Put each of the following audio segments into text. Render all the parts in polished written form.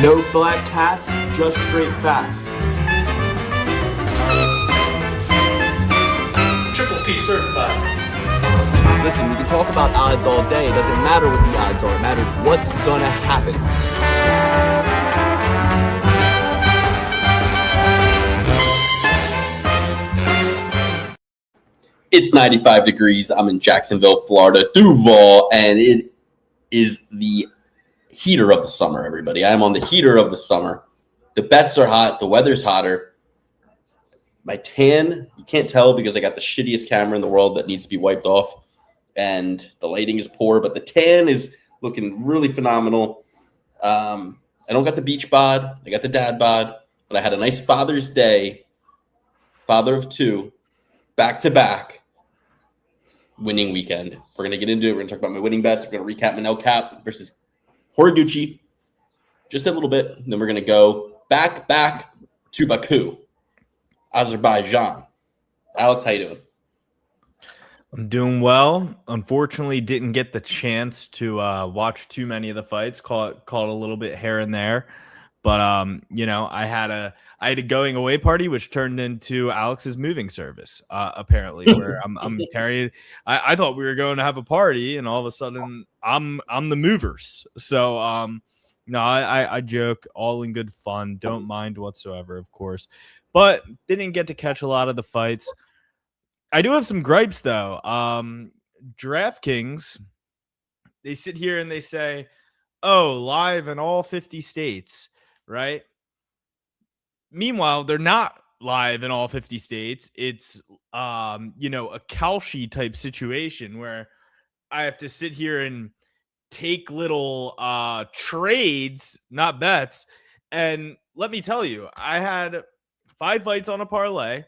No black hats, just straight facts. Triple P certified. Listen, we can talk about odds all day. It doesn't matter what the odds are. It matters what's gonna happen. It's 95 degrees. I'm in Jacksonville, Florida, Duval, and it is the heater of the summer, everybody. I am on the heater of the summer. The bets are hot. The weather's hotter. My tan, you can't tell because I got the shittiest camera in the world that needs to be wiped off, and the lighting is poor, but the tan is looking really phenomenal. I don't got the beach bod. I got the dad bod, but I had a nice Father's Day, father of two, back-to-back winning weekend. We're going to get into it. We're going to talk about my winning bets. We're going to recap Manel Cap versus Horiguchi just a little bit. And then we're going to go back to Baku, Azerbaijan. Alex, how you doing? I'm doing well. Unfortunately, didn't get the chance to watch too many of the fights. Caught a little bit here and there. But I had a going away party, which turned into Alex's moving service, apparently, where I'm carrying. I thought we were going to have a party, and all of a sudden, I'm the movers. So no, I joke, all in good fun. Don't mind whatsoever, of course, but didn't get to catch a lot of the fights. I do have some gripes though. DraftKings, they sit here and they say, "Oh, live in all 50 states." Right. Meanwhile, they're not live in all 50 states. It's, a Kalshi type situation where I have to sit here and take little trades, not bets. And let me tell you, I had 5 fights on a parlay.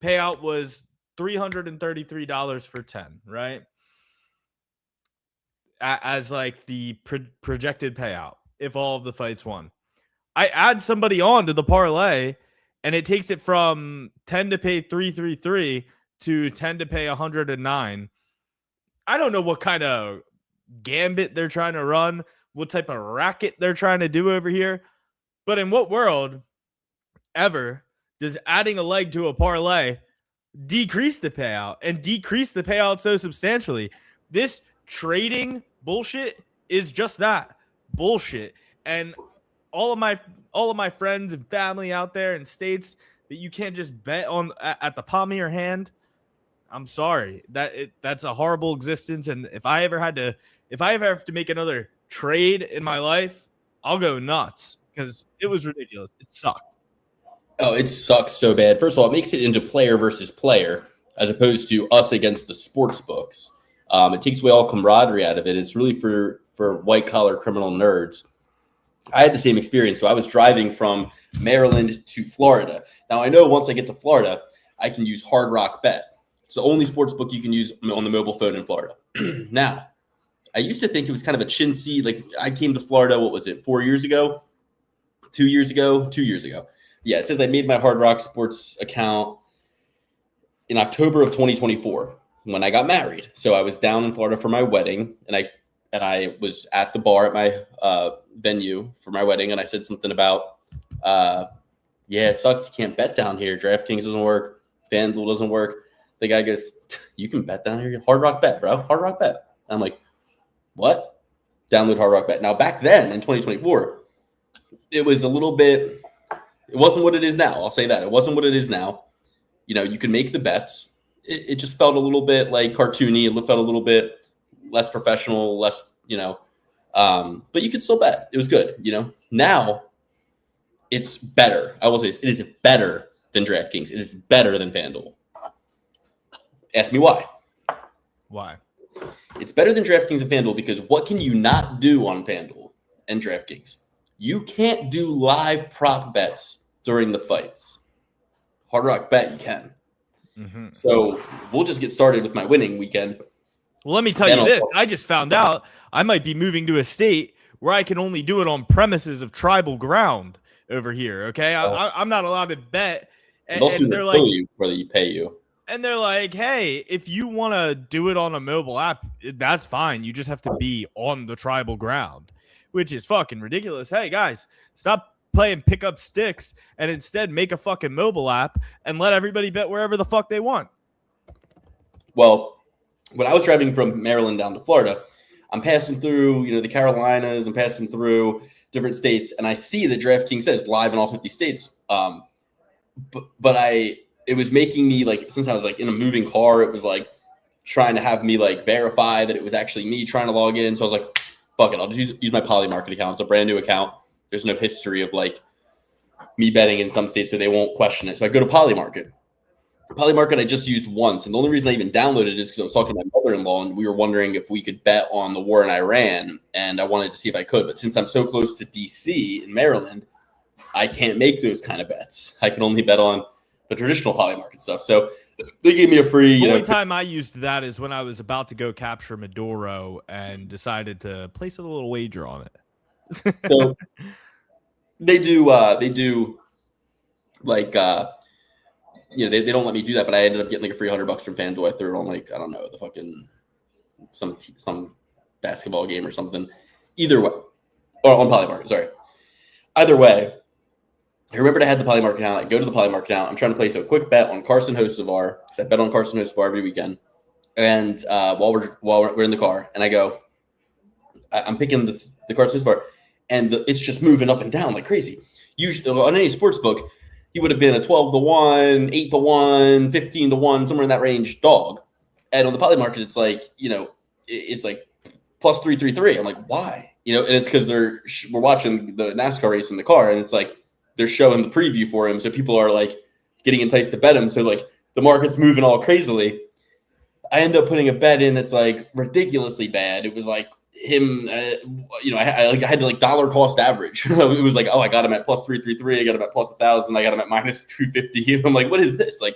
Payout was $333 for 10, right? As like the projected payout if all of the fights won. I add somebody on to the parlay, and it takes it from 10 to pay 333 to 10 to pay 109. I don't know what kind of gambit they're trying to run, what type of racket they're trying to do over here. But in what world ever does adding a leg to a parlay decrease the payout and decrease the payout so substantially? This trading bullshit is just that, bullshit. And all of my friends and family out there in states that you can't just bet on at the palm of your hand, I'm sorry. That's a horrible existence. And if I ever have to make another trade in my life, I'll go nuts because it was ridiculous. It sucked. Oh, it sucks so bad. First of all, it makes it into player versus player as opposed to us against the sports books. It takes away all camaraderie out of it. It's really for white collar criminal nerds. I had the same experience. So I was driving from Maryland to Florida. Now, I know once I get to Florida, I can use Hard Rock Bet. It's the only sports book you can use on the mobile phone in Florida. Now, I used to think it was kind of a chintzy. Like, I came to Florida, what was it, 4 years ago? 2 years ago? 2 years ago. Yeah, it says I made my Hard Rock Sports account in October of 2024 when I got married. So I was down in Florida for my wedding, and I was at the bar at my venue for my wedding, and I said something about, it sucks. You can't bet down here. DraftKings doesn't work. FanDuel doesn't work. The guy goes, you can bet down here. Hard Rock Bet, bro. Hard Rock Bet. And I'm like, what? Download Hard Rock Bet. Now, back then in 2024, it was a little bit, it wasn't what it is now. I'll say that. It wasn't what it is now. You could make the bets. It just felt a little bit like cartoony. It felt a little bit less professional, less, but you could still bet. It was good, Now, it's better. I will say this. It is better than DraftKings. It is better than FanDuel. Ask me why. Why? It's better than DraftKings and FanDuel because what can you not do on FanDuel and DraftKings? You can't do live prop bets during the fights. Hard Rock Bet, you can. Mm-hmm. So we'll just get started with my winning weekend. Well, let me tell you this. I just found out I might be moving to a state where I can only do it on premises of tribal ground over here, okay? I'm not allowed to bet. And they're like, whether you pay you. And they're like, hey, if you want to do it on a mobile app, that's fine. You just have to be on the tribal ground, which is fucking ridiculous. Hey, guys, stop playing pick up sticks and instead make a fucking mobile app and let everybody bet wherever the fuck they want. Well, when I was driving from Maryland down to Florida, I'm passing through, the Carolinas. I'm passing through different states, and I see that DraftKings says live in all 50 states. It was making me since I was in a moving car, it was trying to have me verify that it was actually me trying to log in. So I was like, fuck it, I'll just use my Polymarket account. It's a brand new account. There's no history of me betting in some states, so they won't question it. So I go to Polymarket. Polymarket I just used once, and the only reason I even downloaded it is because I was talking to my mother-in-law, and we were wondering if we could bet on the war in Iran, and I wanted to see if I could. But since I'm so close to DC in Maryland, I can't make those kind of bets. I can only bet on the traditional Polymarket stuff. So they gave me a free. The only time I used that is when I was about to go capture Maduro and decided to place a little wager on it. So they do they don't let me do that, but I ended up getting a free $100 from FanDuel. I threw it on I don't know, the fucking some basketball game or something. Either way, or on Polymarket. Sorry. Either way, I remembered I had the Polymarket account. I go to the Polymarket account. I'm trying to place a quick bet on Carson Hocevar because I bet on Carson Hocevar every weekend. And while we're in the car, and I go, I'm picking the Carson Hocevar, and it's just moving up and down like crazy. Usually on any sports book, he would have been a 12-1, 8-1, 15-1, somewhere in that range dog. And on the Polymarket, it's it's plus 333. I'm like, why? And it's because we're watching the NASCAR race in the car, and it's they're showing the preview for him, so people are getting enticed to bet him. So the market's moving all crazily. I end up putting a bet in that's ridiculously bad. It was him, I had to dollar cost average. It was I got him at plus 333. I got him at plus 1,000. I got him at minus 250. I'm like, what is this? And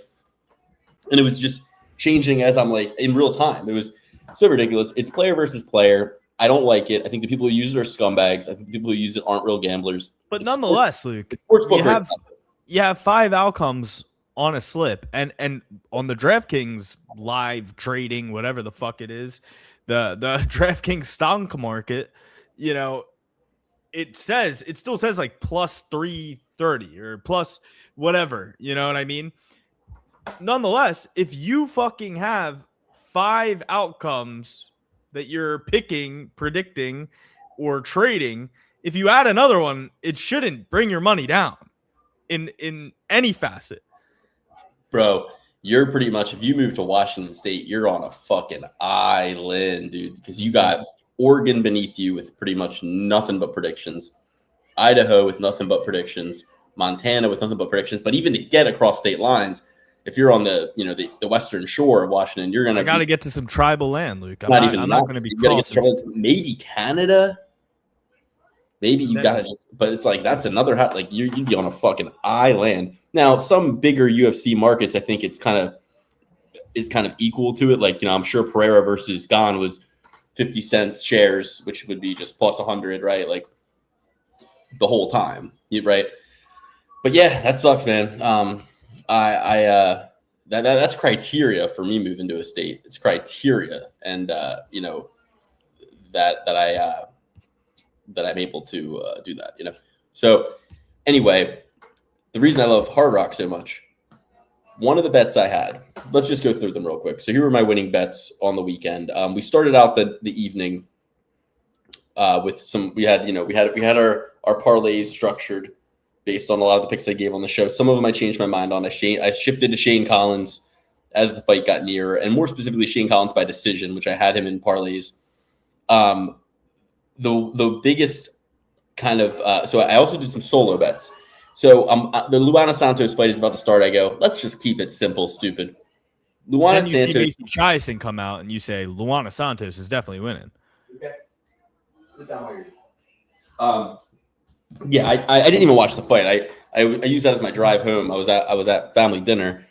it was just changing as I'm in real time. It was so ridiculous. It's player versus player. I don't like it. I think the people who use it are scumbags. I think the people who use it aren't real gamblers. But nonetheless, Luke, you have 5 outcomes on a slip, and on the DraftKings live trading, whatever the fuck it is, the DraftKings stock market, it still says plus 330 or plus whatever, you know what I mean? Nonetheless, if you fucking have 5 outcomes that you're picking, predicting, or trading, if you add another one, it shouldn't bring your money down in any facet. Bro, you're pretty much, if you move to Washington State, you're on a fucking island, dude, because you got Oregon beneath you with pretty much nothing but predictions, Idaho with nothing but predictions, Montana with nothing but predictions. But even to get across state lines, if you're on the western shore of Washington, you're gonna get to some tribal land, Luke. I'm not going to be crossing. Maybe Canada. Maybe you got to, but it's that's another you'd be on a fucking island. Now, some bigger UFC markets, I think it's kind of equal to it. I'm sure Pereira versus Gane was 50 cents shares, which would be just plus 100, right? The whole time, right? But yeah, that sucks, man. That's criteria for me moving to a state. It's criteria, and that I'm able to do that. So anyway, the reason I love Hard Rock so much, one of the bets I had, let's just go through them real quick. So here were my winning bets on the weekend. We started out the evening with some. We had our parlays structured based on a lot of the picks I gave on the show. Some of them I changed my mind on. I shifted to Shane Collins as the fight got nearer, and more specifically Shane Collins by decision, which I had him in parlays. The biggest kind of so I also did some solo bets. So the Luana Santos fight is about to start. I go, let's just keep it simple, stupid. Luana Santos. You see Chiasson come out and you say Luana Santos is definitely winning. Okay, sit down here. Yeah, I didn't even watch the fight. I used that as my drive home. I was at family dinner.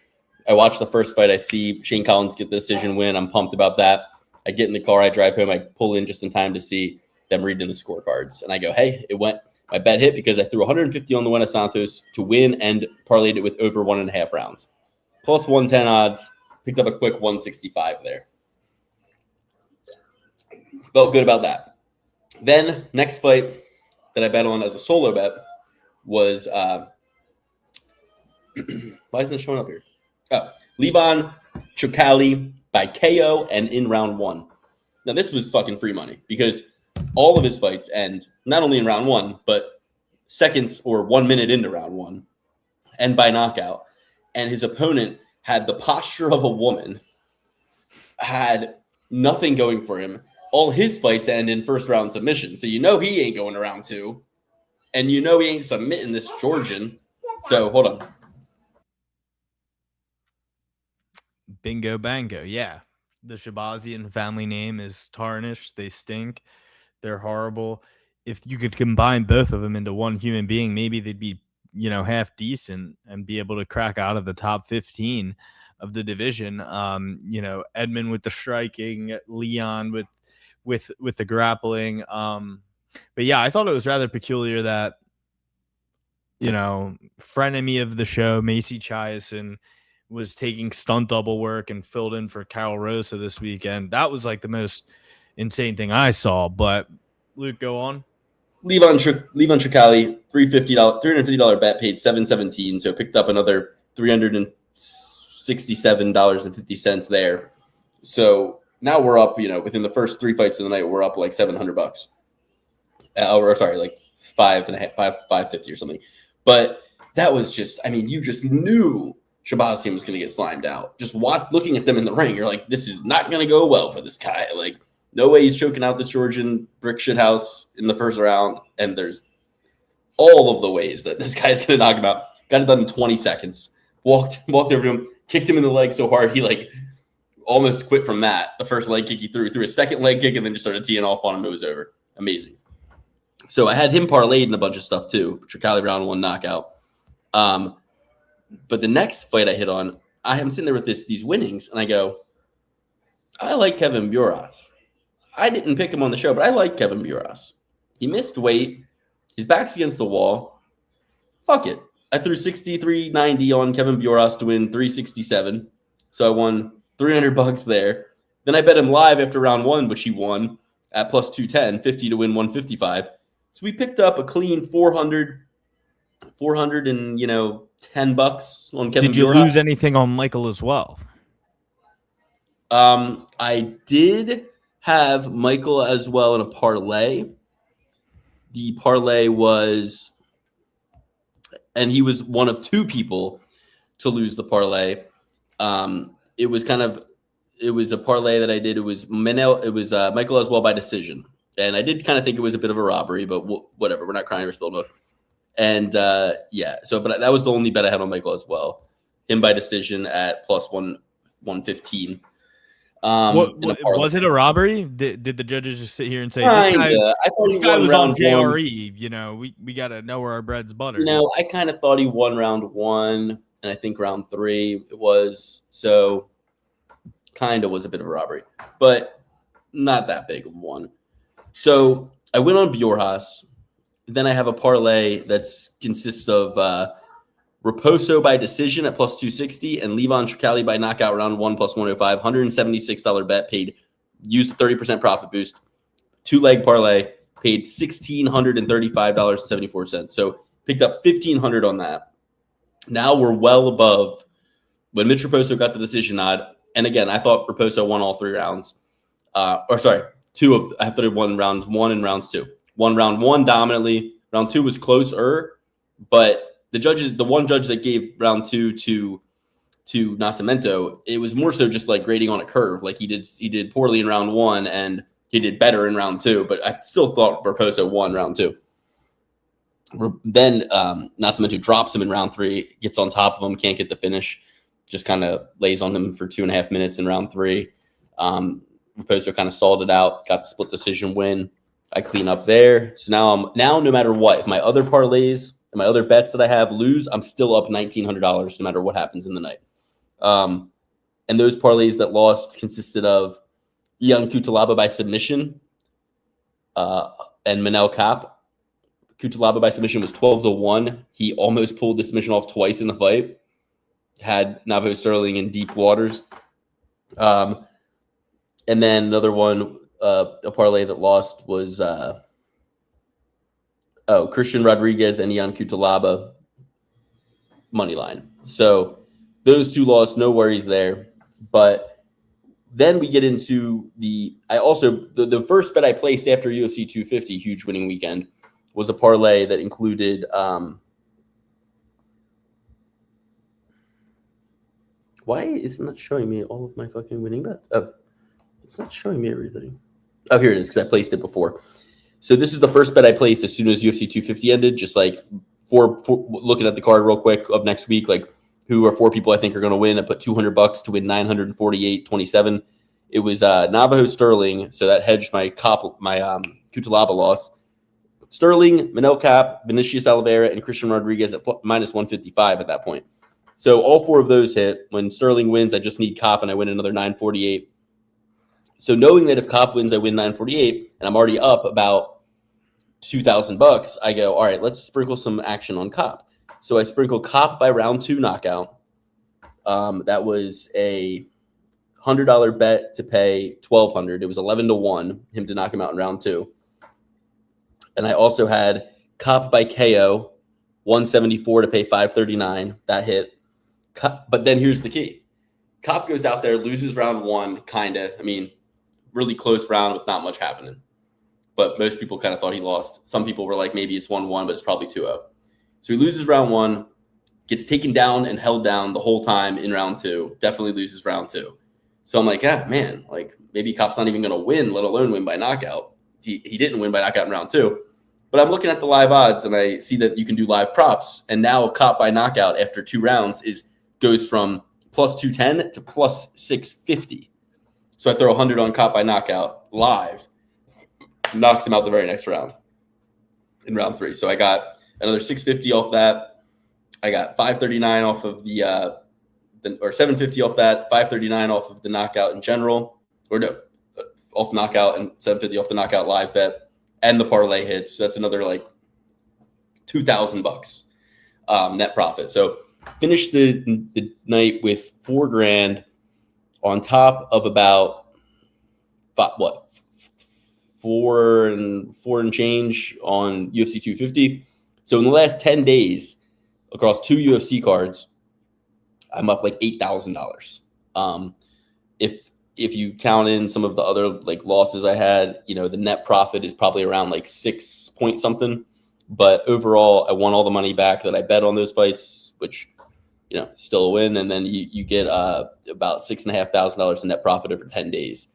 I watched the first fight. I see Shane Collins get the decision win. I'm pumped about that. I get in the car. I drive home. I pull in just in time to see them reading the scorecards. And I go, hey, it went. My bet hit because I threw 150 on the Luana Santos to win and parlayed it with over 1.5 rounds. Plus 110 odds. Picked up a quick 165 there. Felt good about that. Then next fight that I bet on as a solo bet was why isn't it showing up here? Oh, Levon Chukali by KO and in round 1. Now this was fucking free money because all of his fights end not only in round 1, but seconds or 1 minute into round 1 and by knockout. And his opponent had the posture of a woman, had nothing going for him. All his fights end in first round submission. So you know he ain't going to round 2. And you know he ain't submitting this Georgian. So hold on. Bingo bango. Yeah. The Shabazian family name is tarnished. They stink. They're horrible. If you could combine both of them into one human being, maybe they'd be, half decent and be able to crack out of the top 15 of the division. Edmund with the striking, Leon with the grappling. But yeah, I thought it was rather peculiar that, frenemy of the show, Macy Chiasson, was taking stunt double work and filled in for Carol Rosa this weekend. That was like the most insane thing I saw. But Luke, go on. Levon Chukali, $350 bet, paid $717, so picked up another $367.50 there. So now we're up, within the first 3 fights of the night, we're up like $700. Or sorry, like $550 or something. But that was just, you just knew Shabazian was going to get slimed out. Just looking at them in the ring, you're like, this is not going to go well for this guy. Like, no way he's choking out this Georgian brick shithouse in the first round. And there's all of the ways that this guy's going to knock him out. Got it done in 20 seconds. Walked over to him, kicked him in the leg so hard he almost quit from that. The first leg kick he threw a second leg kick, and then just started teeing off on him. It was over. Amazing. So I had him parlayed in a bunch of stuff too. Chukali round 1 knockout. But the next fight I hit on, I'm sitting there with these winnings, and I go, I like Kevin Buras. I didn't pick him on the show, but I like Kevin Buras. He missed weight. His back's against the wall. Fuck it. I threw $63.90 on Kevin Buras to win $367. So I won $300 there. Then I bet him live after round 1, which he won at plus 210, 50 to win 155. So we picked up a clean $410 on Kevin Buras. Did you lose anything on Michael as well? I did have Michael as well in a parlay. The parlay was, and he was one of 2 people to lose the parlay. It was a parlay that I did. It was Michael as well by decision. And I did kind of think it was a bit of a robbery, but whatever. We're not crying over spilled milk. And but that was the only bet I had on Michael as well. Him by decision at plus 115. Was it a robbery? Did the judges just sit here and say this guy was on JRE? We got to know where our bread's buttered. I kind of thought he won round 1, and I think round 3 it was. So kind of was a bit of a robbery, but not that big of one. So I went on Buras. Then I have a parlay that consists of Raposo by decision at plus 260 and Levon Chukali by knockout round 1 plus 105. $176 bet, paid, used a 30% profit boost. 2-leg parlay, paid $1,635.74. So picked up $1,500 on that. Now we're well above when Mitch Raposo got the decision nod. And again, I thought Raposo won all 3 rounds. I thought he won rounds 1 and rounds 2. Won round 1 dominantly. Round 2 was closer, but the one judge that gave round 2 to Nascimento, it was more so just like grading on a curve. Like he did poorly in round 1 and he did better in round 2, but I still thought Raposo won round 2. Then Nascimento drops him in round 3, gets on top of him, can't get the finish, just kind of lays on him for 2.5 minutes in round 3. Raposo kind of stalled it out, got the split decision win. I clean up there. So now no matter what, if my other parlays and my other bets that I have lose, I'm still up $1,900 no matter what happens in the night. And those parlays that lost consisted of Ian Cutelaba by submission and Manel Kapp. Cutelaba by submission was 12-1. He almost pulled the submission off twice in the fight. Had Navo Sterling in deep waters. And then another one, a parlay that lost was Christian Rodriguez and Ian Cutelaba money line. So those two lost, no worries there. But then we get into the first bet I placed after UFC 250, huge winning weekend, was a parlay that included why is it not showing me all of my fucking winning bets? Oh, it's not showing me everything. Oh, here it is, because I placed it before. So this is the first bet I placed as soon as UFC 250 ended, just like for looking at the card real quick of next week, like who are 4 people I think are going to win. I put $200 to win 948.27. It was Navajo Sterling, so that hedged my Cutelaba loss. Sterling, Manel Cap, Vinicius Oliveira, and Christian Rodriguez at minus 155 at that point. So all 4 of those hit. When Sterling wins, I just need Cop, and I win another 948. So knowing that if Cop wins, I win 948, and I'm already up about $2,000, I go, all right, let's sprinkle some action on Cop. So I sprinkle Cop by round 2 knockout. That was a $100 bet to pay $1,200. It was 11-1 him to knock him out in round 2. And I also had Cop by KO, 174 to pay 539. That hit. But then here's the key. Cop goes out there, loses round 1, kind of. I mean, really close round with not much happening. But most people kind of thought he lost. Some people were like, maybe it's 1-1, but it's probably 2-0. So he loses round 1, gets taken down and held down the whole time in round 2, definitely loses round 2. So I'm like, man, like maybe Cop's not even going to win, let alone win by knockout. He didn't win by knockout in round 2. But I'm looking at the live odds, and I see that you can do live props. And now Cop by knockout after 2 rounds goes from plus 210 to plus 650. So I throw 100 on Cop by knockout live, knocks him out the very next round in round 3. So I got another 650 off that. I got 539 off of or 750 off that, 539 off of the knockout in general, off knockout, and 750 off the knockout live bet, and the parlay hits. So that's another like $2,000 net profit. So finished the night with $4,000 on top of about four and change on UFC 250. So in the last 10 days, across 2 UFC cards, I'm up like $8,000. If you count in some of the other like losses I had, the net profit is probably around like 6 point something. But overall, I won all the money back that I bet on those fights, which still a win. And then you get about $6,500 in net profit over 10 days.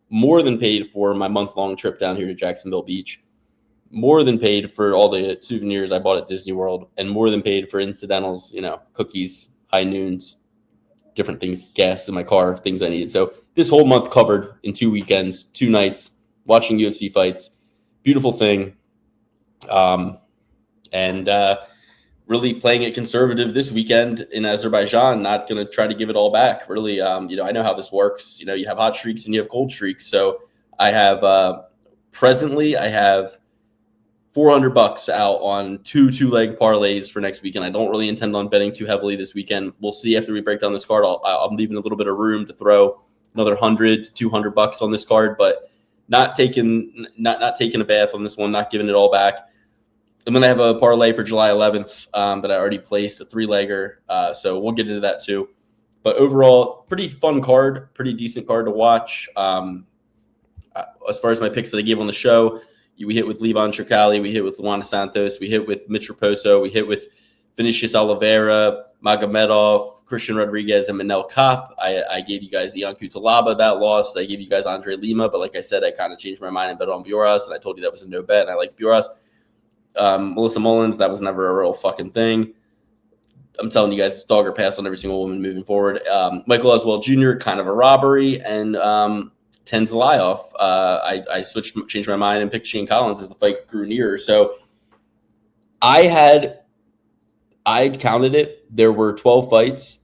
More than paid for my month-long trip down here to Jacksonville Beach. More than paid for all the souvenirs I bought at Disney World, and more than paid for incidentals, cookies, high noons, different things, gas in my car, things I needed. So this whole month covered in 2 weekends, 2 nights, watching UFC fights. Beautiful thing. And really playing it conservative this weekend in Azerbaijan, not going to try to give it all back. Really, I know how this works. You have hot streaks and you have cold streaks. So I have presently $400 out on 2 2-leg parlays for next weekend. I don't really intend on betting too heavily this weekend. We'll see after we break down this card. I'm leaving a little bit of room to throw another $100 to $200 on this card, but not taking a bath on this one, not giving it all back. I'm going to have a parlay for July 11th that I already placed, a 3-legger. So we'll get into that too. But overall, pretty fun card, pretty decent card to watch. As far as my picks that I gave on the show, we hit with Levon Tricali, we hit with Luana Santos, we hit with Mitch Raposo, we hit with Vinicius Oliveira, Magomedov, Christian Rodriguez, and Manel Cop. I gave you guys Ian Cutelaba, that lost. I gave you guys Andre Lima, but like I said, I kind of changed my mind and bet on Buras, and I told you that was a no bet, and I liked Buras. Melissa Mullins, that was never a real fucking thing. I'm telling you guys, dog or pass on every single woman moving forward. Michael Oswald Jr., kind of a robbery, and Tenzelayoff. I changed my mind and picked Shane Collins as the fight grew nearer. So I counted it. There were 12 fights.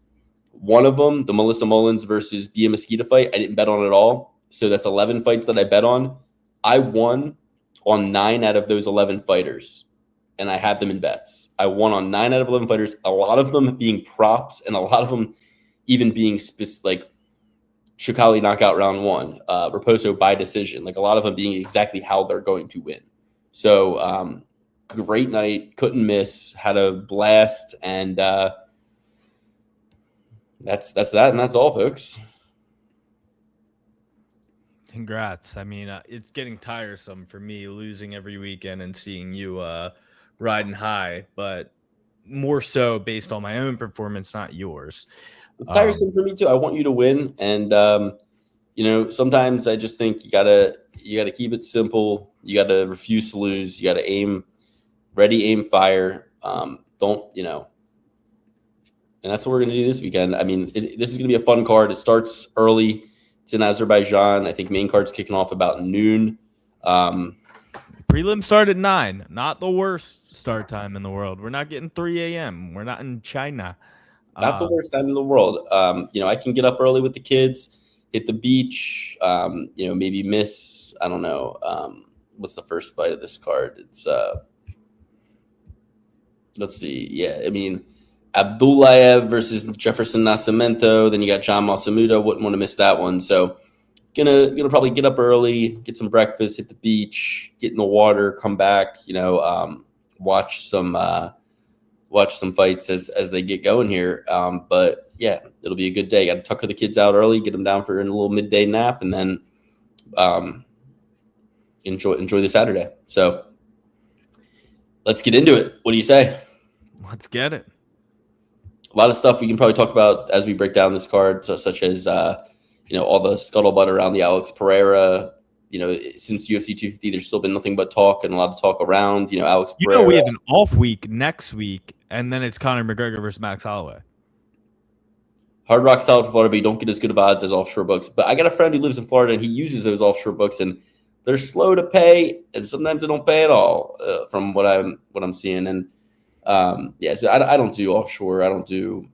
One of them, the Melissa Mullins versus Bia Mesquita fight, I didn't bet on at all. So that's 11 fights that I bet on. I won on 9 out of those 11 fighters, and I had them in bets. I won on 9 out of 11 fighters, a lot of them being props, and a lot of them even being like Tricali knockout round 1, Raposo by decision, like a lot of them being exactly how they're going to win. So great night, couldn't miss, had a blast, and that's that, and that's all, folks. Congrats. I mean, it's getting tiresome for me losing every weekend and seeing you riding high, but more so based on my own performance, not yours. It's tiresome for me too. I want you to win, and sometimes I just think you gotta keep it simple. You gotta refuse to lose. You gotta aim, ready, aim, fire. Don't and that's what we're gonna do this weekend. I mean, this is gonna be a fun card. It starts early. It's in Azerbaijan. I think main card's kicking off about noon. Prelim start at 9. Not the worst start time in the world. We're not getting 3 a.m. We're not in China. Not the worst time in the world. I can get up early with the kids, hit the beach, maybe miss, I don't know. What's the first fight of this card? It's, let's see. Yeah, I mean, Abdullayev versus Jefferson Nascimento. Then you got John Masamuda. Wouldn't want to miss that one. So gonna probably get up early, get some breakfast, hit the beach, get in the water, come back, watch some fights as they get going here. But yeah, it'll be a good day. Got to tucker the kids out early, get them down for a little midday nap, and then enjoy the Saturday. So let's get into it. What do you say? Let's get it. A lot of stuff we can probably talk about as we break down this card, such as all the scuttlebutt around the Alex Pereira. Since UFC 250, there's still been nothing but talk and a lot of talk around. Alex Pereira. We have an off week next week, and then it's Conor McGregor versus Max Holloway. Hard Rock solid for Florida, but you don't get as good of odds as offshore books. But I got a friend who lives in Florida, and he uses those offshore books, and they're slow to pay, and sometimes they don't pay at all. From what I'm seeing, and so I don't do offshore. I don't do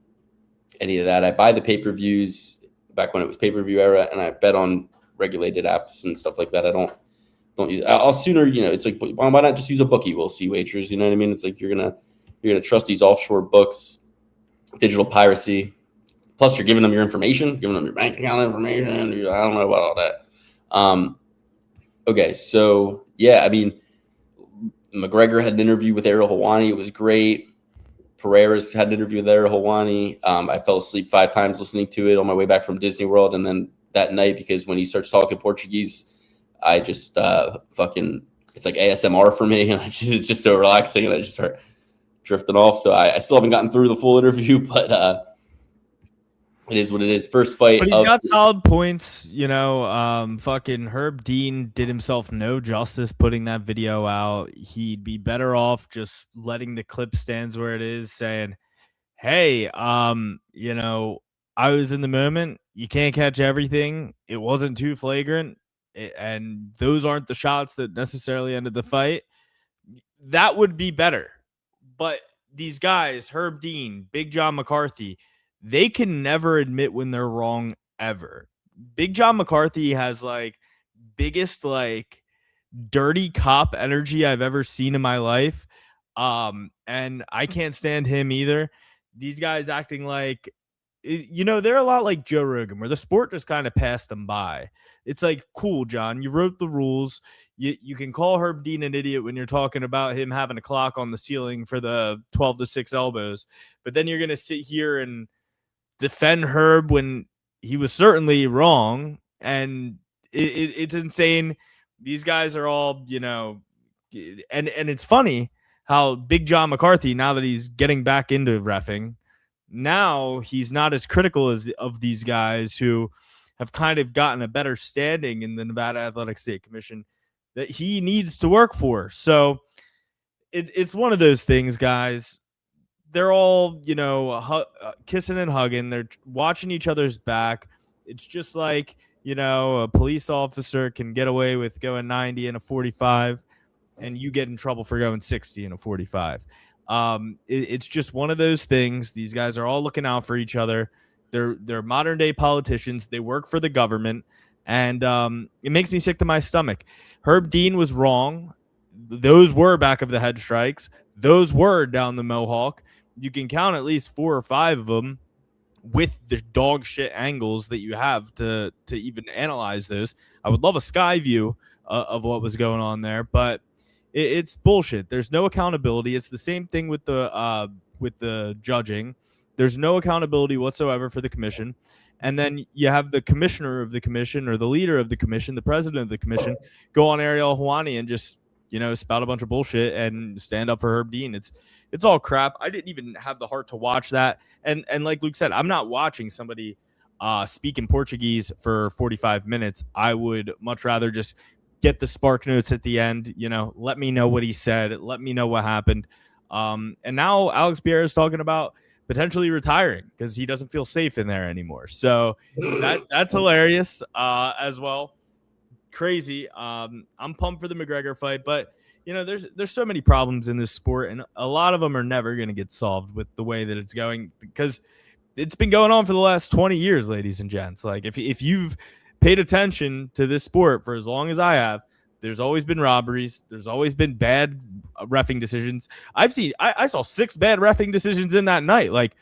any of that. I buy the pay-per-views back when it was pay-per-view era, and I bet on regulated apps and stuff like that. I don't use. I'll sooner, it's like, why not just use a bookie? We'll see wagers. You know what I mean? It's like you're gonna trust these offshore books, digital piracy. Plus, you're giving them your information, giving them your bank account information. I don't know about all that. Okay, so yeah, I mean, McGregor had an interview with Ariel Helwani. It was great. Pereira's had an interview with Ariel Helwani. I fell asleep 5 times listening to it on my way back from Disney World, and then that night, because when he starts talking Portuguese, I just it's like ASMR for me, and it's just so relaxing, and I just start drifting off. So I still haven't gotten through the full interview, but it is what it is. First fight. But he's got solid points. Fucking Herb Dean did himself no justice putting that video out. He'd be better off just letting the clip stands where it is, saying, hey, I was in the moment. You can't catch everything. It wasn't too flagrant. And those aren't the shots that necessarily ended the fight. That would be better. But these guys, Herb Dean, Big John McCarthy, they can never admit when they're wrong ever. Big John McCarthy has biggest dirty cop energy I've ever seen in my life. And I can't stand him either. These guys acting like, they're a lot like Joe Rogan, where the sport just kind of passed them by. It's like, cool, John, you wrote the rules. You can call Herb Dean an idiot when you're talking about him having a clock on the ceiling for the 12 to 6 elbows. But then you're going to sit here and defend Herb when he was certainly wrong. And it's insane. These guys are all, and it's funny how Big John McCarthy, now that he's getting back into reffing, now he's not as critical of these guys who have kind of gotten a better standing in the Nevada Athletic State Commission that he needs to work for. So it's one of those things, guys. They're all, kissing and hugging. They're watching each other's back. It's just like, a police officer can get away with going 90 in a 45 and you get in trouble for going 60 in a 45. It's just one of those things. These guys are all looking out for each other. They're modern day politicians. They work for the government, and it makes me sick to my stomach. Herb Dean was wrong. Those were back of the head strikes. Those were down the mohawk. You can count at least 4 or 5 of them with the dog shit angles that you have to even analyze those. I would love a sky view of what was going on there, but It's bullshit. There's no accountability. It's the same thing with the judging. There's no accountability whatsoever for the commission. And then you have the commissioner of the commission, or the leader of the commission, the president of the commission, go on Ariel Helwani and just, spout a bunch of bullshit and stand up for Herb Dean. It's all crap. I didn't even have the heart to watch that. And like Luke said, I'm not watching somebody speak in Portuguese for 45 minutes. I would much rather just get the spark notes at the end. Let me know what he said. Let me know what happened. And now Alex Pierre is talking about potentially retiring because he doesn't feel safe in there anymore. So that's hilarious as well. Crazy. I'm pumped for the McGregor fight, but there's so many problems in this sport, and a lot of them are never going to get solved with the way that it's going, because it's been going on for the last 20 years, ladies and gents. Like if you've paid attention to this sport for as long as I have, there's always been robberies. There's always been bad reffing decisions. I saw 6 bad reffing decisions in that night. Like,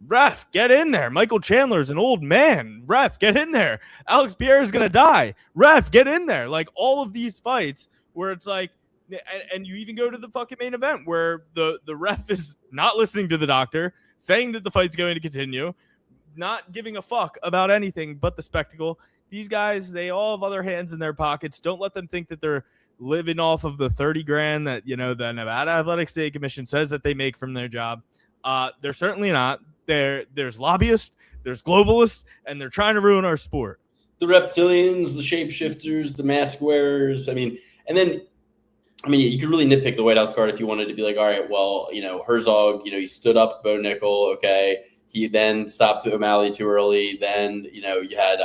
ref, get in there. Michael Chandler's an old man. Ref, get in there. Alex Pierre is going to die. Ref, get in there. Like, all of these fights where it's like, and you even go to the fucking main event where the ref is not listening to the doctor, saying that the fight's going to continue, not giving a fuck about anything but the spectacle. These guys, they all have other hands in their pockets. Don't let them think that they're living off of the 30 grand that, the Nevada Athletic State Commission says that they make from their job. They're certainly not. There's lobbyists, there's globalists, and they're trying to ruin our sport. The reptilians, the shapeshifters, the mask wearers. You could really nitpick the White House card if you wanted to be like, all right, well, Herzog, he stood up Bo Nickel, okay. He then stopped to O'Malley too early. Then, you had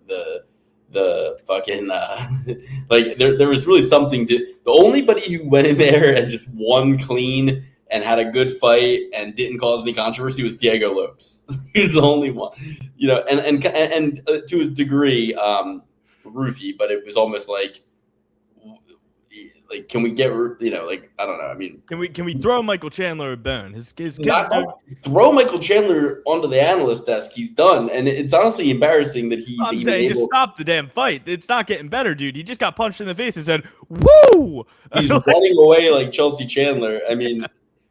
the fucking there was really something to the only buddy who went in there and just won clean and had a good fight and didn't cause any controversy was Diego Lopes. He was the only one, and to a degree, roofy, but it was almost like, can we get, I don't know. Can we throw Michael Chandler a bone? His kids throw Michael Chandler onto the analyst desk. He's done, and it's honestly embarrassing that he's. I'm saying just stop the damn fight. It's not getting better, dude. He just got punched in the face and said, "Woo!" He's running away like Chelsea Chandler.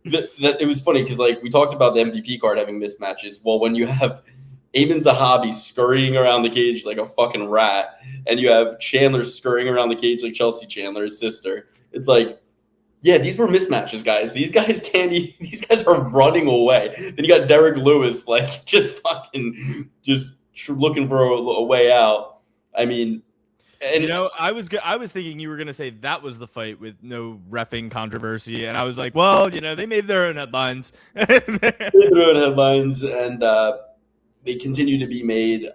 It was funny because we talked about the MVP card having mismatches. Well, when you have Amin Zahabi scurrying around the cage like a fucking rat, and you have Chandler scurrying around the cage like Chelsea Chandler, his sister. It's like, yeah, these were mismatches, guys. These guys these guys are running away. Then you got Derek Lewis, just looking for a way out. I was thinking you were going to say that was the fight with no reffing controversy. And I was like, well, they made their own headlines. They made their own headlines, and they continue to be made.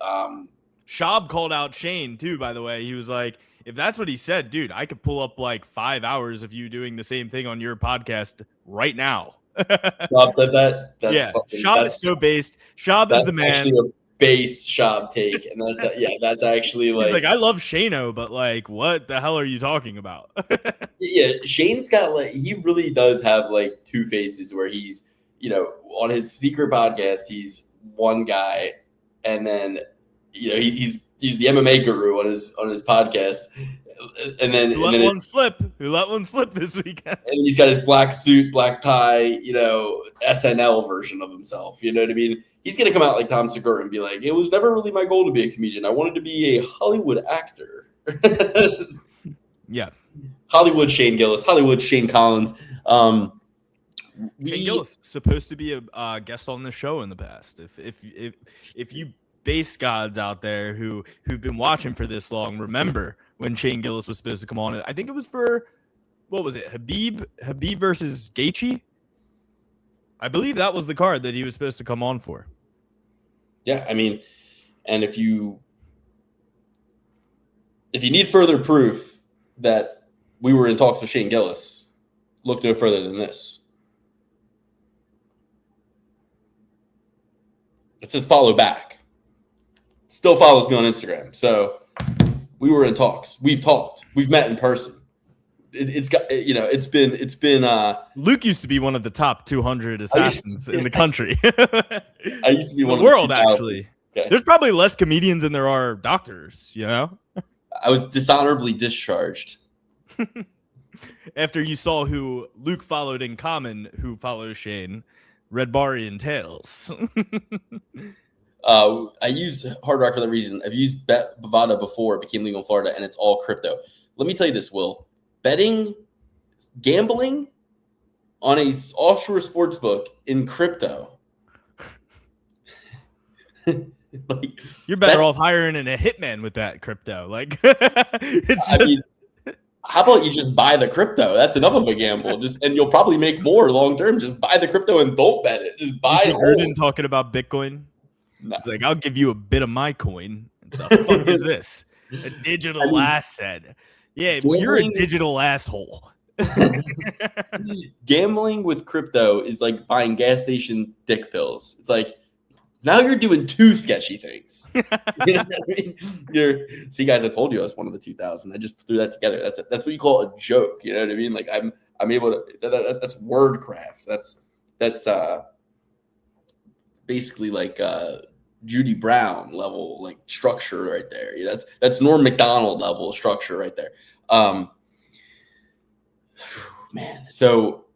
Schaub called out Shane too, by the way. He was like, if that's what he said, dude, I could pull up 5 hours of you doing the same thing on your podcast right now. Schaub said that? Schaub is so based. Schaub is the man. Actually a base Schaub take. And that's actually He's like, I love Shano, but what the hell are you talking about? Yeah, Shane's got he really does have two faces where he's, on his secret podcast, he's one guy, and then he's the MMA guru on his podcast, and then who let one slip this weekend, and he's got his black suit, black tie, SNL version of himself. You know what I mean? He's gonna come out like Tom Segura and be like, "It was never really my goal to be a comedian. I wanted to be a Hollywood actor." Yeah, Hollywood Shane Gillis, Hollywood Shane Collins. Shane Gillis supposed to be a guest on the show in the past. If you base gods out there who've been watching for this long, remember when Shane Gillis was supposed to come on. I think it was for, what was it, Habib versus Gaethje. I believe that was the card that he was supposed to come on for. Yeah, and if you need further proof that we were in talks with Shane Gillis, look no further than this. It says follow back. Still follows me on Instagram. So we were in talks. We've talked. We've met in person. It's been. Luke used to be one of the top 200 assassins in the country. I used to be one the of world, the actually. Okay. There's probably less comedians than there are doctors. I was dishonorably discharged. After you saw who Luke followed in common, who follows Shane, Red Barry and Tails. I use Hard Rock for that reason. I've used Bovada before it became legal in Florida, and it's all crypto. Let me tell you this, Will. Gambling on a offshore sports book in crypto. Like, you're better off hiring a hitman with that crypto. Like, it's just. I mean, how about you just buy the crypto? That's enough of a gamble. And you'll probably make more long term. Just buy the crypto and don't bet it. Just buy it. Gruden talking about Bitcoin. No. It's like, I'll give you a bit of my coin. The fuck is this? A digital asset. Yeah, well, you're a digital asshole. Gambling with crypto is like buying gas station dick pills. It's like, now you're doing two sketchy things. You know what I mean? See, guys, I told you I was one of the 2000. I just threw that together. That's what you call a joke. You know what I mean? Like I'm able to. That's wordcraft. That's basically like Judy Brown level like structure right there. You know, that's Norm Macdonald level structure right there. Man, so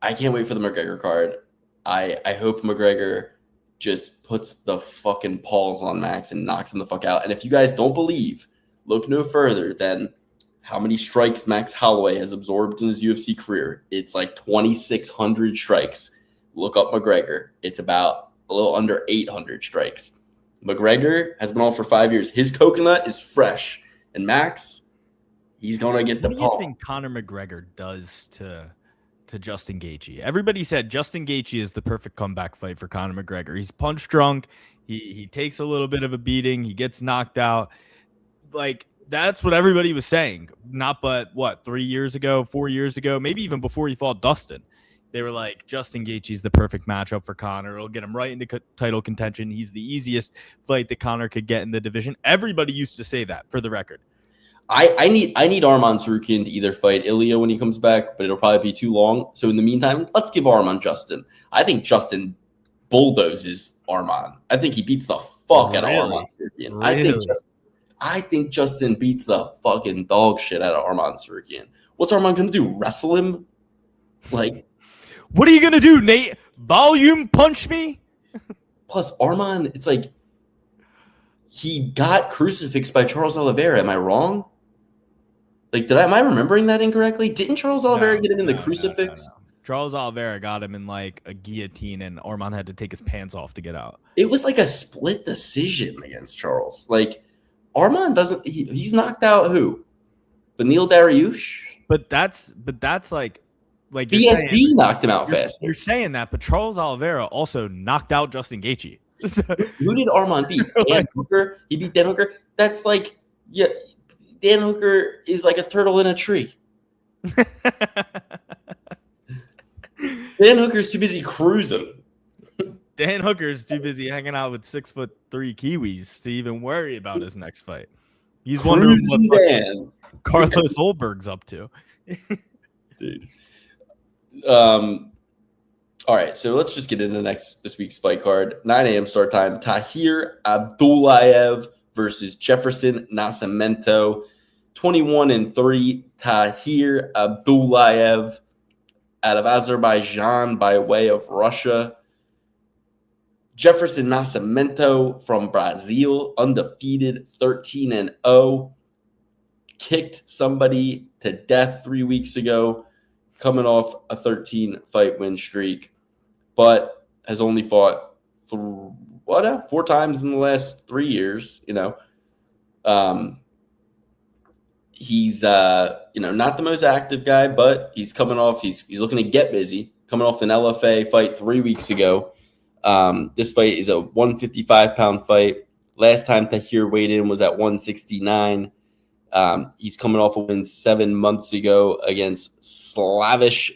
I can't wait for the McGregor card. I hope McGregor just puts the fucking paws on Max and knocks him the fuck out. And if you guys don't believe, look no further than how many strikes Max Holloway has absorbed in his UFC career. It's like 2,600 strikes. Look up McGregor. It's about a little under 800 strikes. McGregor has been on for 5 years. His coconut is fresh. And Max, he's going to get the paw. What do you think Conor McGregor does to Justin Gaethje? Everybody said Justin Gaethje is the perfect comeback fight for Conor McGregor. He's punch drunk. He takes a little bit of a beating. He gets knocked out. Like, that's what everybody was saying. Not but, 3 years ago, 4 years ago, maybe even before he fought Dustin. They were like, Justin Gaethje's the perfect matchup for Conor. It'll get him right into title contention. He's the easiest fight that Conor could get in the division. Everybody used to say that, for the record. I need Arman Tsarukyan to either fight Ilya when he comes back, but it'll probably be too long. So in the meantime, let's give Arman Justin. I think Justin bulldozes Arman. I think he beats the fuck out of Arman Tsarukyan. Really? I think Justin beats the fucking dog shit out of Arman Tsarukyan. What's Arman going to do? Wrestle him? Like, what are you going to do, Nate? Volume punch me? Plus, Arman, it's like he got crucifixed by Charles Oliveira. Am I wrong? Like, am I remembering that incorrectly? Didn't Charles Oliveira get him in the crucifix? No. Charles Oliveira got him in like a guillotine, and Arman had to take his pants off to get out. It was like a split decision against Charles. Like, Arman doesn't. He's knocked out who? Benil Dariush. But that's like BSB knocked him out fast. You're saying that, but Charles Oliveira also knocked out Justin Gaethje. Who did Arman beat? Dan Hooker. He beat Dan Hooker. That's like, yeah. Dan Hooker is like a turtle in a tree. Dan Hooker's too busy cruising. Dan Hooker's too busy hanging out with 6'3" Kiwis to even worry about his next fight. He's wondering what Carlos Holberg's up to. Dude. All right, so let's just get into this week's fight card. 9 a.m. start time. Tahir Abdullayev versus Jefferson Nascimento. 21-3. Tahir Abdullayev out of Azerbaijan by way of Russia. Jefferson Nascimento from Brazil, undefeated, 13-0. Kicked somebody to death 3 weeks ago, coming off a 13-fight win streak, but has only fought 4 times in the last 3 years. You know, he's not the most active guy, but he's coming off. He's looking to get busy. Coming off an LFA fight 3 weeks ago. This fight is a 155-pound fight. Last time Tahir weighed in was at 169. He's coming off a win 7 months ago against Slavish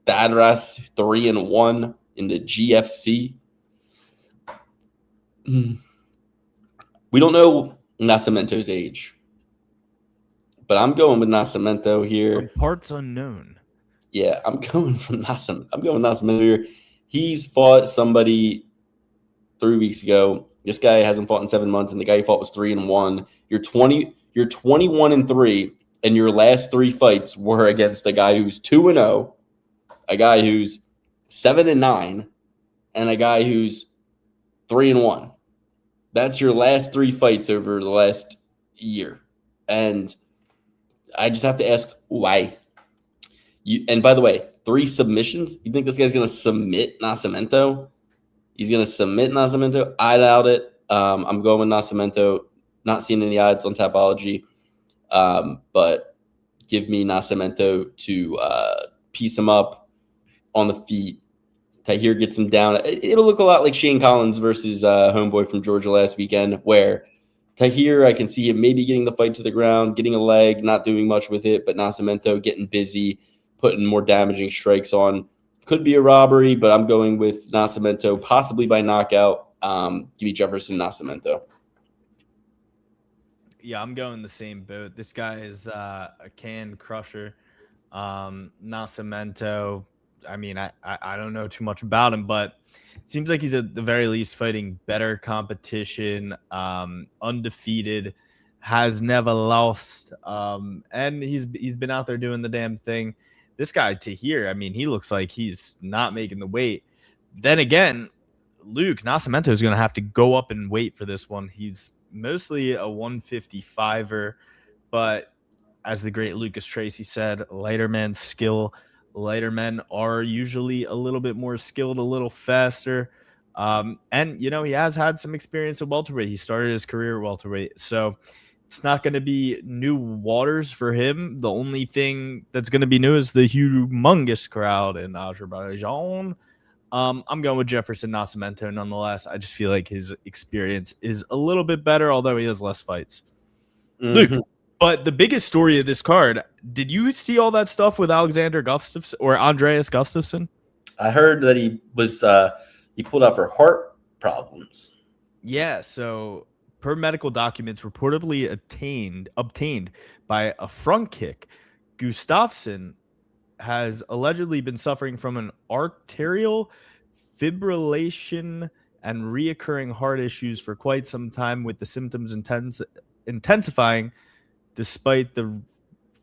Dadras, 3-1 in the GFC. We don't know Nascimento's age, but I'm going with Nascimento here. From parts unknown. Yeah, I'm going with Nascimento here. He's fought somebody 3 weeks ago. This guy hasn't fought in 7 months, and the guy he fought was 3-1. You're 21-3 and your last 3 fights were against a guy who's 2-0, a guy who's 7-9, and a guy who's 3-1. That's your last 3 fights over the last year. And I just have to ask why. And by the way, 3 submissions. You think this guy's going to submit Nascimento? He's going to submit Nascimento? I doubt it. I'm going with Nascimento. Not seeing any odds on Tapology. But give me Nascimento to piece him up on the feet. Tahir gets him down. It'll look a lot like Shane Collins versus homeboy from Georgia last weekend, where Tahir, I can see him maybe getting the fight to the ground, getting a leg, not doing much with it, but Nascimento getting busy, putting more damaging strikes on. Could be a robbery, but I'm going with Nascimento, possibly by knockout. Give me Jefferson Nascimento. Yeah, I'm going the same boat. This guy is a can crusher. Nascimento, I mean, I don't know too much about him, but it seems like he's at the very least fighting better competition, undefeated, has never lost, and he's been out there doing the damn thing. This guy Tahir, I mean, he looks like he's not making the weight. Then again, Luke Nascimento is going to have to go up and wait for this one. He's mostly a 155er, but as the great Lucas Tracy said, lighter men skill. Lighter men are usually a little bit more skilled, a little faster. And, you know, he has had some experience at welterweight. He started his career at welterweight. So it's not going to be new waters for him. The only thing that's going to be new is the humongous crowd in Azerbaijan. I'm going with Jefferson Nascimento nonetheless. I just feel like his experience is a little bit better, although he has less fights. Mm-hmm. Luke, but the biggest story of this card, did you see all that stuff with Alexander Gustafsson or Andreas Gustafsson? I heard that he was he pulled out for heart problems. Yeah, so per medical documents reportedly obtained by a front kick, Gustafsson has allegedly been suffering from an arterial fibrillation and reoccurring heart issues for quite some time, with the symptoms intensifying despite the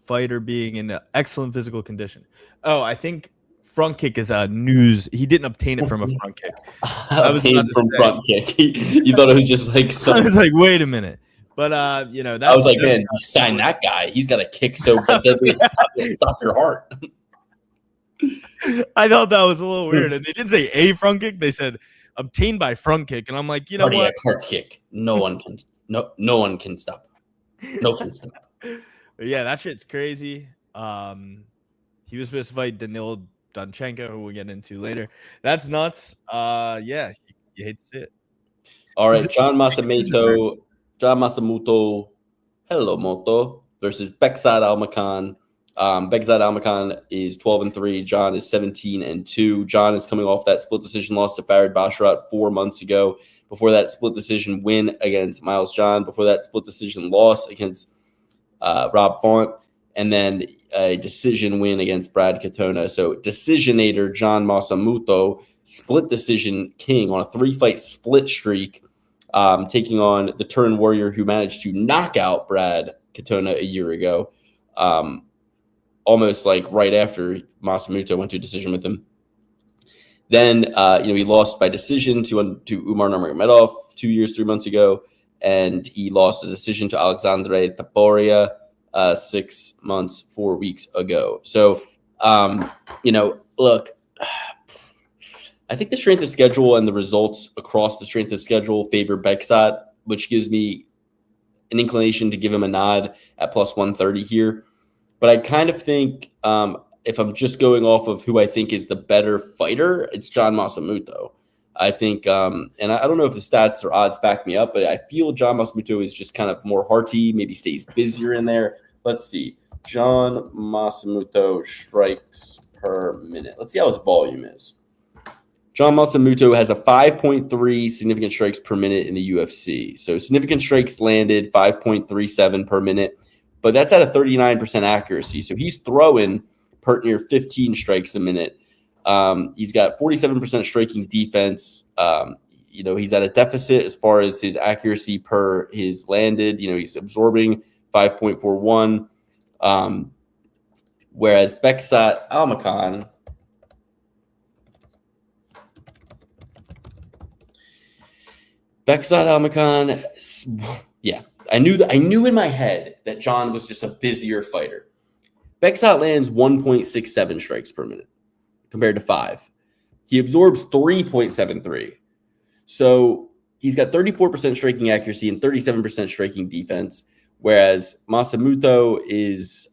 fighter being in excellent physical condition. Oh, I think front kick is a news. He didn't obtain it from a front kick. I was from front kick. You thought it was just like I was like, wait a minute. But you know, that's, I was like, man, you sign that guy. He's got a kick so bad doesn't stop your heart. I thought that was a little weird. And they didn't say a front kick. They said obtained by front kick. And I'm like, you know Cardiac what? heart kick. No one can stop. No one can stop. Yeah, that shit's crazy. He was supposed to fight Danil Danchenko, who we'll get into later. That's nuts. Yeah, you hate to see it. All right, John Massamoto, hello Moto, versus Bekzad Almakhan. Bekzad Almakhan is 12-3. John is 17-2. John is coming off that split decision loss to Farid Basharat 4 months ago. Before that split decision win against Miles John. Before that split decision loss against Rob Font. And then a decision win against Brad Katona. So decisionator John Massamoto, split decision king on a 3-fight split streak, taking on the Turin Warrior who managed to knock out Brad Katona a year ago. Almost like right after Massamoto went to a decision with him. Then, he lost by decision to Umar Nurmagomedov 3 months ago, and he lost a decision to Alexandre Taporia 4 weeks ago. So, look, I think the strength of schedule and the results across the strength of schedule favor Bekzad, which gives me an inclination to give him a nod at plus 130 here. But I kind of think if I'm just going off of who I think is the better fighter, it's John Massamoto. I think, and I don't know if the stats or odds back me up, but I feel John Massamoto is just kind of more hearty, maybe stays busier in there. Let's see. John Massamoto strikes per minute. Let's see how his volume is. John Massamoto has a 5.3 significant strikes per minute in the UFC. So significant strikes landed 5.37 per minute, but that's at a 39% accuracy. So he's throwing near 15 strikes a minute. He's got 47% striking defense. He's at a deficit as far as his accuracy per his landed. He's absorbing 5.41. Whereas Beksat Almakhan, yeah, I knew in my head that John was just a busier fighter. Beksat lands 1.67 strikes per minute compared to 5. He absorbs 3.73. So he's got 34% striking accuracy and 37% striking defense, whereas Masamuto is,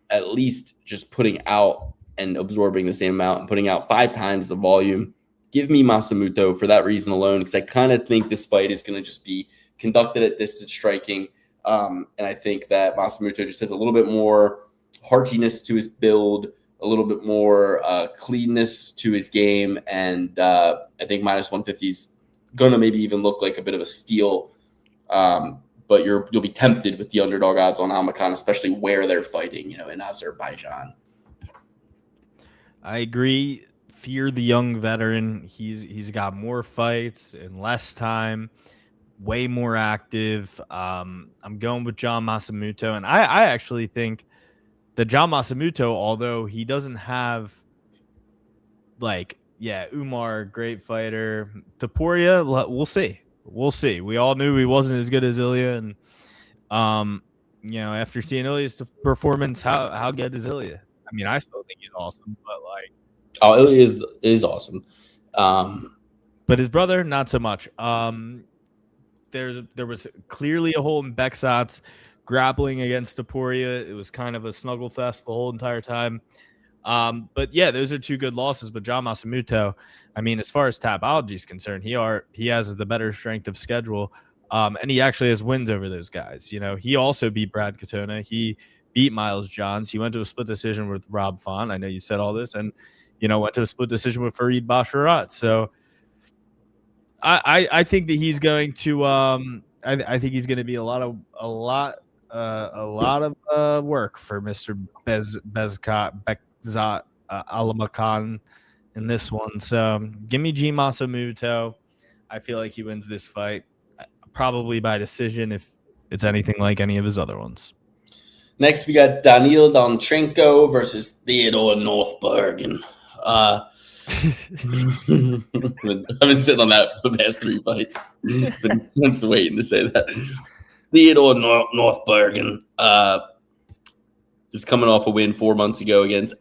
at least just putting out and absorbing the same amount and putting out 5 times the volume. Give me Masamuto for that reason alone, because I kind of think this fight is going to just be conducted at distance striking. And I think that Masamuto just has a little bit more heartiness to his build, a little bit more cleanness to his game. And I think minus 150 is going to maybe even look like a bit of a steal. But you'll be tempted with the underdog odds on Almakhan, especially where they're fighting, in Azerbaijan. I agree. Fear the young veteran. He's got more fights in less time, way more active. I'm going with John Masamuto, and I actually think that John Masamuto, although he doesn't have Umar, great fighter, Topuria, we'll see. We'll see. We all knew he wasn't as good as Ilya, and after seeing Ilya's performance, how good is Ilya? I mean, I still think he's awesome, but Ilya is awesome. But his brother, not so much. There was clearly a hole in Beksat's grappling against Topuria. It was kind of a snuggle fest the whole entire time. But yeah, those are 2 good losses. But John Masamuto, I mean, as far as Tapology is concerned, he has the better strength of schedule. And he actually has wins over those guys. He also beat Brad Katona. He beat Miles Johns. He went to a split decision with Rob Font. I know you said all this, and went to a split decision with Farid Basharat. So I think that he's going to I think he's going to be a lot of work for Mr. Beksat Almakhan in this one. So give me G Masamuto. I feel like he wins this fight, probably by decision if it's anything like any of his other ones. Next, we got Daniil Donchenko versus Theodore Northbergen. I've been sitting on that for the past 3 fights. But I'm just waiting to say that. Theodore Northbergen is coming off a win 4 months ago against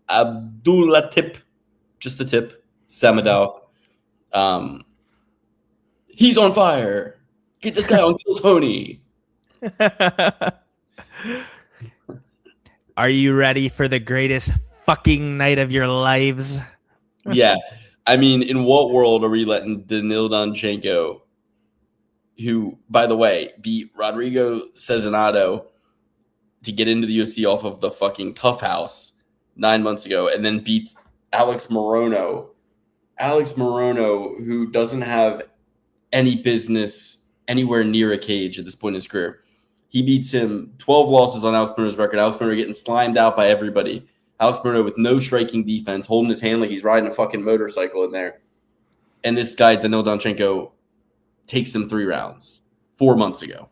Abdulatif, just the tip, Samadov. He's on fire. Get this guy on Kill Tony. Are you ready for the greatest fucking night of your lives? Yeah. I mean, in what world are we letting Daniil Donchenko, who, by the way, beat Rodrigo Cezinado to get into the UFC off of the fucking Tough House 9 months ago, and then beats Alex Morono, who doesn't have any business anywhere near a cage at this point in his career. He beats him 12 losses on Alex Morono's record. Alex Morono getting slimed out by everybody. Alex Morono with no striking defense, holding his hand like he's riding a fucking motorcycle in there. And this guy, Daniil Donchenko, takes him 3 rounds 4 months ago.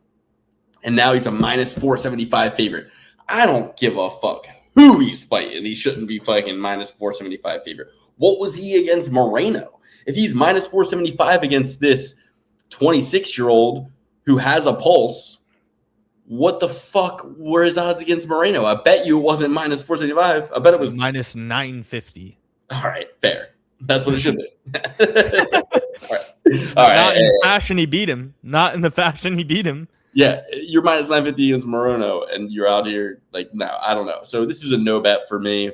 And now he's a minus 475 favorite. I don't give a fuck who he's fighting. He shouldn't be fighting minus 475 favorite. What was he against Moreno? If he's minus 475 against this 26-year-old who has a pulse, what the fuck were his odds against Moreno? I bet you it wasn't minus 475. I bet it was minus 950. All right, fair. That's what it should be. All right. Not in the fashion he beat him. Not in the fashion he beat him. Yeah, you're minus 950 against Morono, and you're out here no, I don't know. So this is a no bet for me.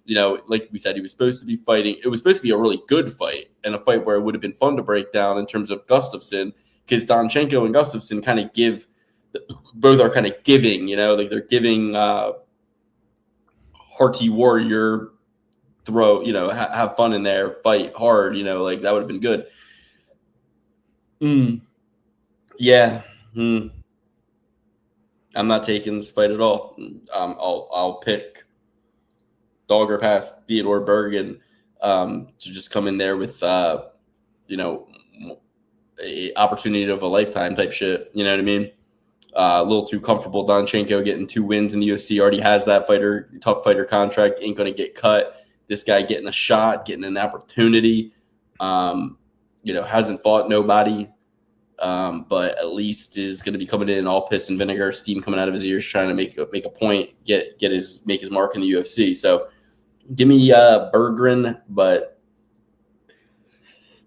Like we said, he was supposed to be fighting. It was supposed to be a really good fight, and a fight where it would have been fun to break down in terms of Gustafsson, because Donchenko and Gustafsson kind of both are kind of giving, like they're giving hearty warrior throw, have fun in there, fight hard, like that would have been good. Yeah. I'm not taking this fight at all. I'll pick dog or pass Theodore Bergen to just come in there with a opportunity of a lifetime type shit. You know what I mean? A little too comfortable. Donchenko getting 2 wins in the UFC, already has that tough fighter contract, ain't going to get cut. This guy getting a shot, getting an opportunity. Hasn't fought nobody, but at least is going to be coming in all piss and vinegar, steam coming out of his ears, trying to make a point, make his mark in the UFC. So give me Berggren, but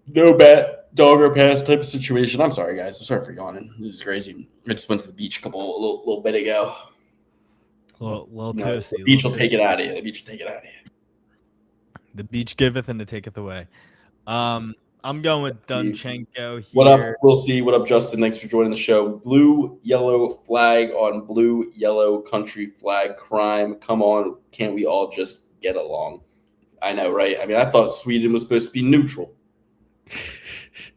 no bet. Dog or pass type of situation. I'm sorry, guys. I'm sorry for yawning. This is crazy. I just went to the beach a little bit ago. Little toasty. The beach will take it out of you. The beach giveth and it taketh away. I'm going with Donchenko here. What up? We'll see. What up, Justin? Thanks for joining the show. Blue, yellow flag on blue, yellow country flag crime. Come on. Can't we all just get along? I know, right? I mean, I thought Sweden was supposed to be neutral.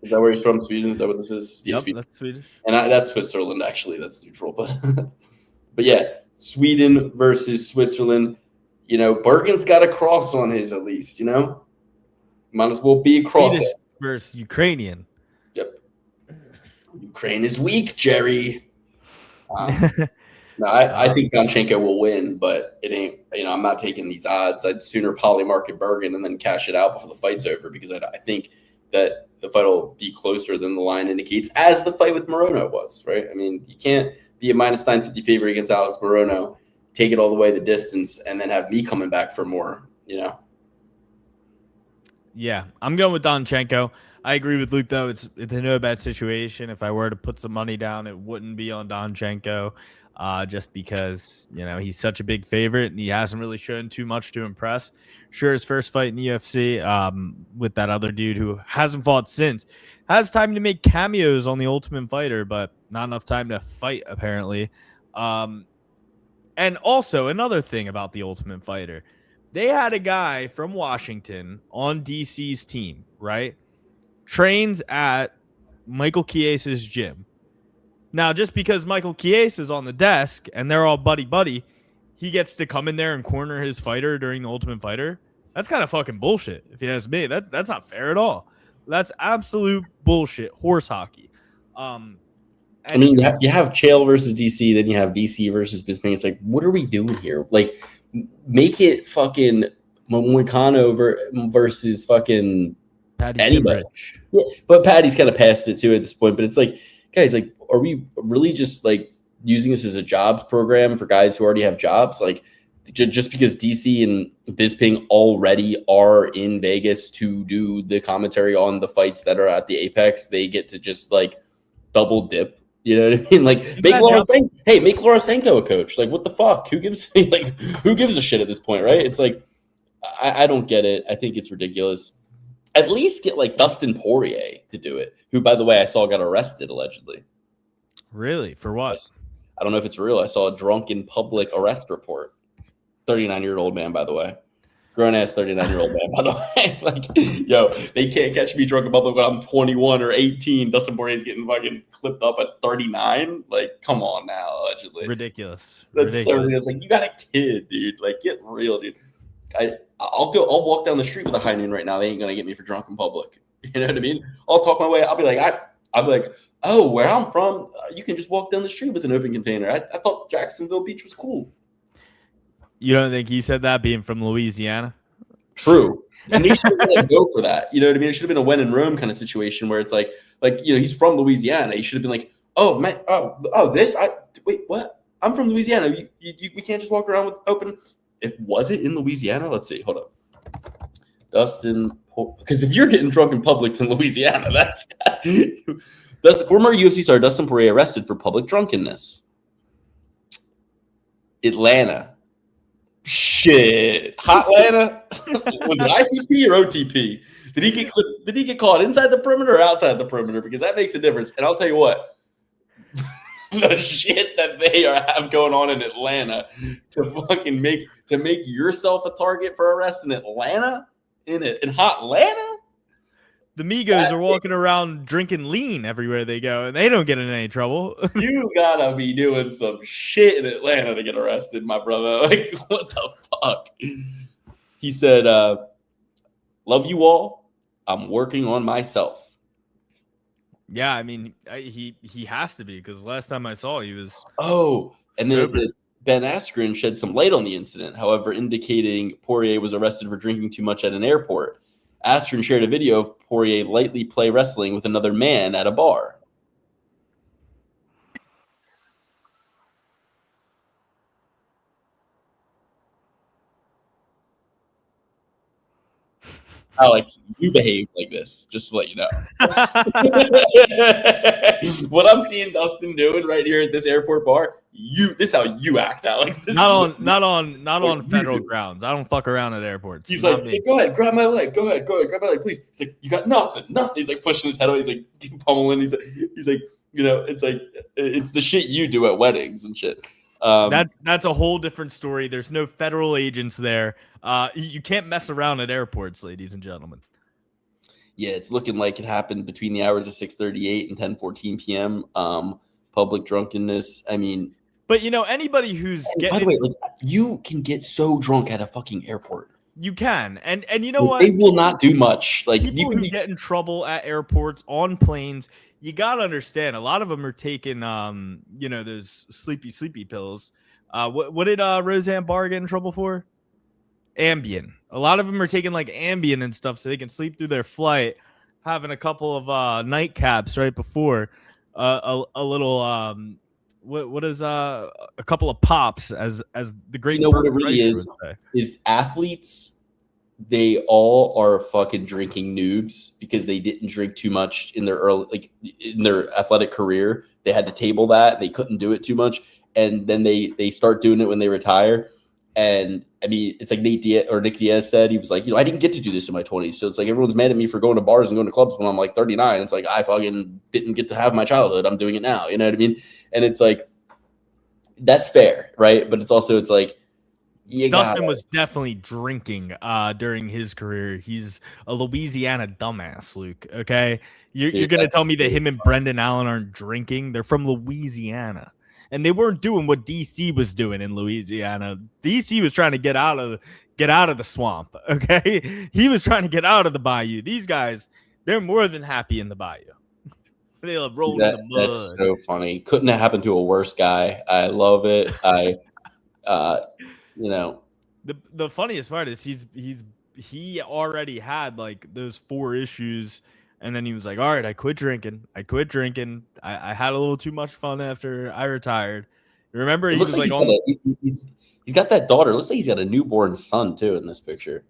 Is that where he's from? Sweden? Is that what this is? Yep, Sweden. that's Swedish. And that's Switzerland, actually. That's neutral. But yeah, Sweden versus Switzerland. Bergen's got a cross on his at least, Might as well be a cross. Swedish versus Ukrainian. Yep. Ukraine is weak, Jerry. No, I think Donchenko will win, but it ain't, I'm not taking these odds. I'd sooner polymarket Bergen and then cash it out before the fight's over because I think that the fight will be closer than the line indicates, as the fight with Morono was, right? I mean, you can't be a minus 950 favorite against Alex Morono, take it all the way the distance, and then have me coming back for more, Yeah, I'm going with Donchenko. I agree with Luke, though. It's a no bad situation. If I were to put some money down, it wouldn't be on Donchenko, just because, he's such a big favorite and he hasn't really shown too much to impress. Sure, his first fight in the UFC with that other dude who hasn't fought since. Has time to make cameos on The Ultimate Fighter, but not enough time to fight, apparently. And also, another thing about The Ultimate Fighter, they had a guy from Washington on DC's team, right? Trains at Michael Chiesa's gym. Now, just because Michael Chiesa is on the desk and they're all buddy-buddy, he gets to come in there and corner his fighter during The Ultimate Fighter. That's kind of fucking bullshit, if you ask me. That's not fair at all. That's absolute bullshit. Horse hockey. I mean, you have Chael versus DC, then you have DC versus Bisping. It's like, what are we doing here? Like, make it fucking Moicano versus fucking anybody. Yeah, but Patty's kind of past it too at this point. But it's like, guys, like, are we really just like using this as a jobs program for guys who already have jobs? Like, just because DC and Bisping already are in Vegas to do the commentary on the fights that are at the Apex, they get to just like double dip. You know what I mean? Like, make Lorosenko a coach. Like, what the fuck? Who gives a shit at this point, right? It's like, I don't get it. I think it's ridiculous. At least get like Dustin Poirier to do it, who, by the way, I saw got arrested allegedly. Really? For what? I don't know if it's real. I saw a drunk in public arrest report. 39-year-old man, by the way. Grown-ass 39-year-old man, by the way. Like, yo, they can't catch me drunk in public when I'm 21 or 18. Dustin Poirier's getting fucking clipped up at 39. Like, come on now, allegedly. Ridiculous. That's so ridiculous. Like, you got a kid, dude. Like, get real, dude. I'll walk down the street with a high noon right now. They ain't gonna get me for drunk in public. You know what I mean? I'll talk my way. I'll be like, oh, where I'm from, you can just walk down the street with an open container. I thought Jacksonville Beach was cool. You don't think he said that, being from Louisiana? True. And they should have go for that. You know what I mean? It should have been a when in Rome kind of situation where it's like he's from Louisiana. He should have been like, oh man, wait, what? I'm from Louisiana. We can't just walk around with open. Was it in Louisiana? Let's see. Hold up. Dustin, because if you're getting drunk in public in Louisiana, that's former UFC star Dustin Poirier arrested for public drunkenness. Atlanta. Shit. Hotlanta? Was it ITP or OTP? Did he get caught inside the perimeter or outside the perimeter? Because that makes a difference. And I'll tell you what, the shit that they have going on in Atlanta to fucking make yourself a target for arrest in Atlanta, in Hotlanta. The Migos are walking around drinking lean everywhere they go, and they don't get in any trouble. You gotta be doing some shit in Atlanta to get arrested, my brother. Like, what the fuck? He said, love you all. I'm working on myself. Yeah, I mean, he has to be because last time I saw he was Oh, and then it sober. says Ben Askren shed some light on the incident, however, indicating Poirier was arrested for drinking too much at an airport. Askren shared a video of Poirier lightly play wrestling with another man at a bar. Alex, you behave like this, just to let you know. What I'm seeing Dustin doing right here at this airport bar, this is how you act, Alex. This not is on federal grounds. I don't fuck around at airports. He's Not like, me. hey, go ahead, grab my leg. Go ahead, grab my leg, please. He's like, you got nothing. He's like pushing his head away. He's like pummeling. He's like, it's like it's the shit you do at weddings and shit. That's a whole different story. There's no federal agents there. You can't mess around at airports, ladies and gentlemen. Yeah, it's looking like it happened between the hours of 6:38 and 10:14 p.m. Public drunkenness. I mean, but anybody who's by the way, like, you can get so drunk at a fucking airport. You can, and you know like, what? They will not do much. Like people who get in trouble at airports on planes, you gotta understand. A lot of them are taking, those sleepy pills. What did Roseanne Barr get in trouble for? Ambien. A lot of them are taking like Ambien and stuff so they can sleep through their flight, having a couple of nightcaps right before a little what is a couple of pops as the great what it really is athletes, they all are fucking drinking noobs because they didn't drink too much in their in their athletic career. They had to table that. They couldn't do it too much, and then they start doing it when they retire. And I mean, it's like Nick Diaz said, he was like, I didn't get to do this in my 20s. So it's like everyone's mad at me for going to bars and going to clubs when I'm like 39. It's like I fucking didn't get to have my childhood. I'm doing it now. You know what I mean? And it's like, that's fair, right? But it's like, Dustin was definitely drinking during his career. He's a Louisiana dumbass, Luke. Okay, you're gonna tell me that him and Brendan Allen aren't drinking? They're from Louisiana. And they weren't doing what DC was doing in Louisiana. DC was trying to get out of the swamp. Okay, he was trying to get out of the bayou. These guys, they're more than happy in the bayou. They love rolling in the mud. That's so funny. Couldn't have happened to a worse guy. I love it. The funniest part is he already had like those 4 issues. And then he was like, all right, I quit drinking. I had a little too much fun after I retired. Remember, he was like, he's got that daughter. It looks like he's got a newborn son, too, in this picture.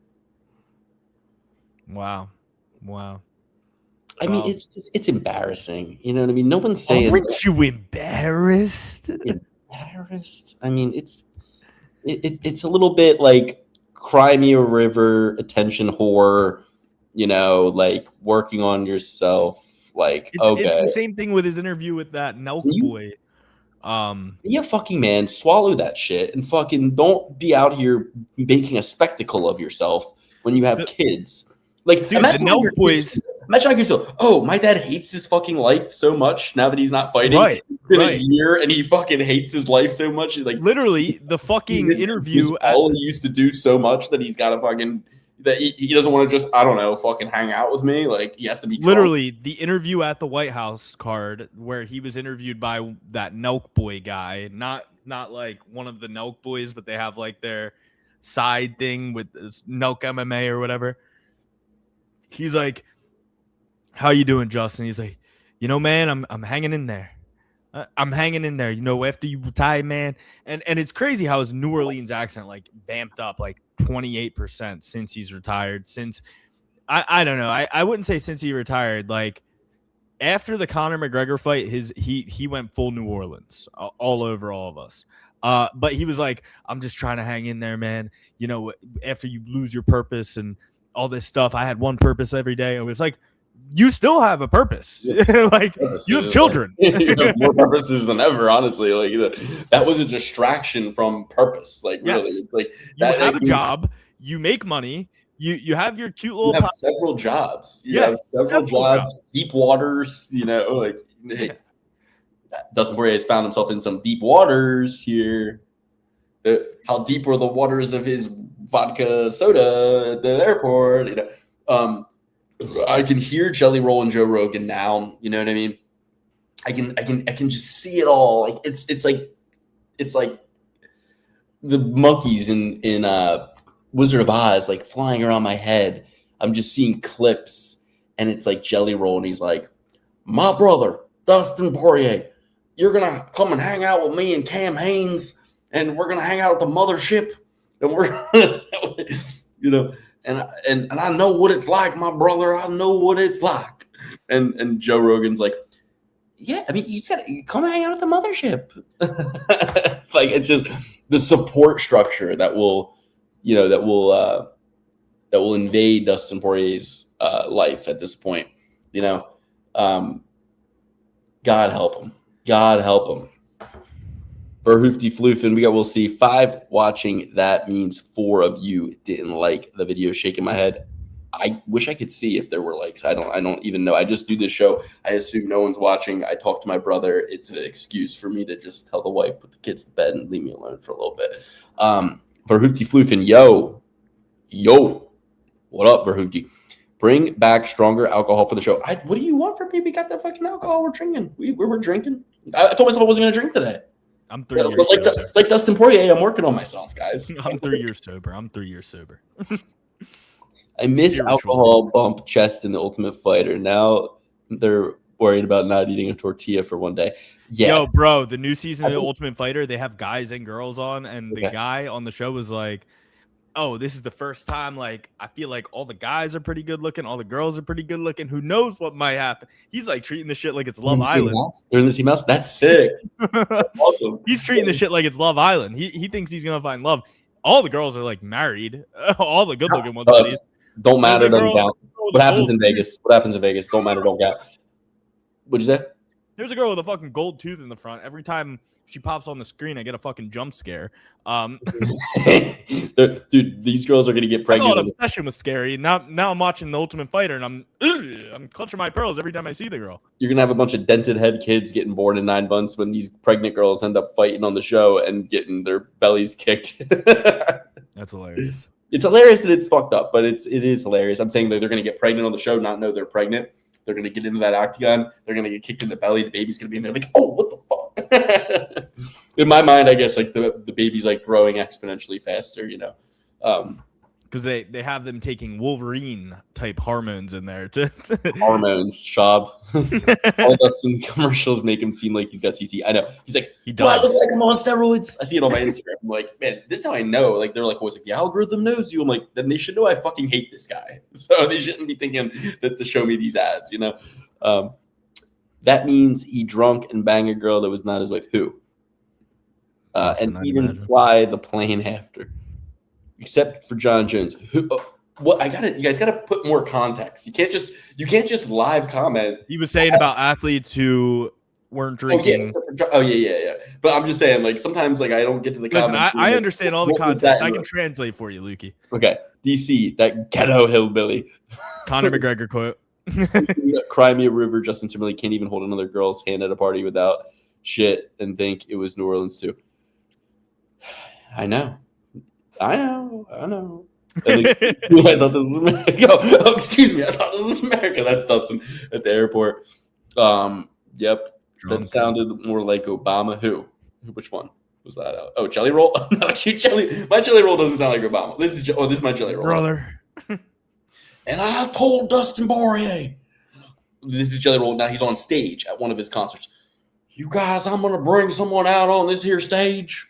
Wow. I mean, it's embarrassing. You know what I mean? No one's saying. Aren't you embarrassed? Embarrassed? I mean, it's a little bit like cry me a river, attention whore. Like working on yourself. Like, it's the same thing with his interview with that Nelk boy. Yeah, fucking man, swallow that shit and fucking don't be out here making a spectacle of yourself when you have kids. Like, dude, imagine the Nelk boys. Imagine yourself. Oh, my dad hates his fucking life so much now that he's not fighting. Right. It's been a year and he fucking hates his life so much. Like, literally, the fucking interview. All he used to do so much that he's got to fucking. That he doesn't want to just, I don't know, fucking hang out with me. Like, he has to be literally the interview at the White House card where he was interviewed by that Nelk boy guy, not like one of the Nelk boys, but they have like their side thing with this Nelk MMA or whatever. He's like, how you doing, Justin? He's like, man, I'm hanging in there. I'm hanging in there, after you retire, man. And it's crazy how his New Orleans accent like vamped up like 28% since he's retired. Since I don't know. I wouldn't say since he retired. Like after the Conor McGregor fight, he went full New Orleans all over all of us. But he was like, I'm just trying to hang in there, man. After you lose your purpose and all this stuff, I had one purpose every day. It was like, you still have a purpose. Like you have children. You have more purposes than ever, honestly. Like that was a distraction from purpose. Like really, it's like you have a job, you make money, you have your cute little. You have several jobs. You have several jobs. Deep waters. Dustin Poirier has found himself in some deep waters here. How deep were the waters of his vodka soda at the airport? I can hear Jelly Roll and Joe Rogan now. You know what I mean? I can just see it all. Like it's like the monkeys in Wizard of Oz, like flying around my head. I'm just seeing clips, and it's like Jelly Roll, and he's like, "My brother, Dustin Poirier, you're gonna come and hang out with me and Cam Haynes, and we're gonna hang out at the mothership, and we're, and I know what it's like, my brother. I know what it's like." And Joe Rogan's like, "Yeah, I mean, you said come hang out at the mothership." Like, it's just the support structure that will invade Dustin Poirier's life at this point. God help him. God help him. Verhoofdy Floofin, we'll see 5 watching. That means 4 of you didn't like the video. Shaking my head. I wish I could see if there were likes. I don't even know. I just do this show. I assume no one's watching. I talk to my brother. It's an excuse for me to just tell the wife, put the kids to bed and leave me alone for a little bit. Verhoofdy Floofin, yo. What up, Verhoofdy? Bring back stronger alcohol for the show. What do you want from me? We got that fucking alcohol. We're drinking. We were drinking. I told myself I wasn't going to drink today. I'm 3 years sober. Like Dustin Poirier, I'm working on myself, guys. I'm 3 years sober. I miss alcohol bump chest in the Ultimate Fighter. Now they're worried about not eating a tortilla for one day. Yeah. Yo, bro, the new season of the Ultimate Fighter, they have guys and girls on, and the guy on the show was like, "Oh, this is the first time, like, I feel like all the guys are pretty good looking, all the girls are pretty good looking. Who knows what might happen?" He's like treating the shit like it's Love Island. They're in the same house. That's sick. That's awesome. He's treating the shit like it's Love Island. He thinks he's gonna find love. All the girls are like married. All the good looking ones. Don't matter. Doesn't count. What happens in Vegas? Don't matter. Don't count. What'd you say? There's a girl with a fucking gold tooth in the front. Every time she pops on the screen, I get a fucking jump scare. Dude, these girls are gonna get pregnant. I thought Obsession was scary. Now I'm watching the Ultimate Fighter, and I'm clutching my pearls every time I see the girl. You're gonna have a bunch of dented head kids getting born in 9 months when these pregnant girls end up fighting on the show and getting their bellies kicked. That's hilarious. It's hilarious that it's fucked up, but it is hilarious. I'm saying that they're gonna get pregnant on the show, not know they're pregnant. They're gonna get into that octagon. They're gonna get kicked in the belly. The baby's gonna be in there like, "Oh, what the fuck?" In my mind, I guess like the baby's like growing exponentially faster, because they have them taking Wolverine type hormones in there hormones. Shab. All Dustin commercials make him seem like he's got CT. I know. He's like, he does. I look like I'm on steroids. I see it on my Instagram. I'm like, man, this is how I know. Like, they're like, always like, the algorithm knows you. I'm like, then they should know I fucking hate this guy. So they shouldn't be thinking that to show me these ads, That means he drunk and banged a girl that was not his wife. Who? And even fly the plane after. Except for John Jones. Who? You guys gotta put more context. You can't just live comment. He was saying about athletes who weren't drinking. Yeah. But I'm just saying, like, sometimes like I don't get to the comments. Listen, I understand all the context. I can translate for you, Lukey. Okay. DC, that ghetto hillbilly. Conor McGregor quote. Cry me a river. Justin Timberlake can't even hold another girl's hand at a party without shit and think it was New Orleans too. I know. I thought this was America. Oh, excuse me. I thought this was America. That's Dustin at the airport. Yep. That sounded more like Obama. Who? Which one was that? Oh, Jelly Roll? No, my Jelly Roll doesn't sound like Obama. This is my Jelly Roll. Brother. And I told Dustin Poirier. This is Jelly Roll. Now he's on stage at one of his concerts. You guys, I'm going to bring someone out on this here stage.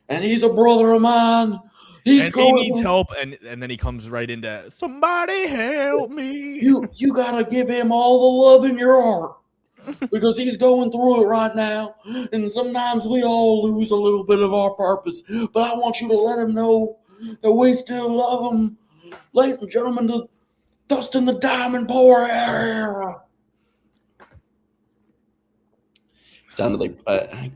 And he's a brother of mine. He needs help, and then he comes right into somebody help me. You gotta give him all the love in your heart because he's going through it right now. And sometimes we all lose a little bit of our purpose. But I want you to let him know that we still love him. Ladies and gentlemen, the Dustin the Diamond Poirier. Sounded like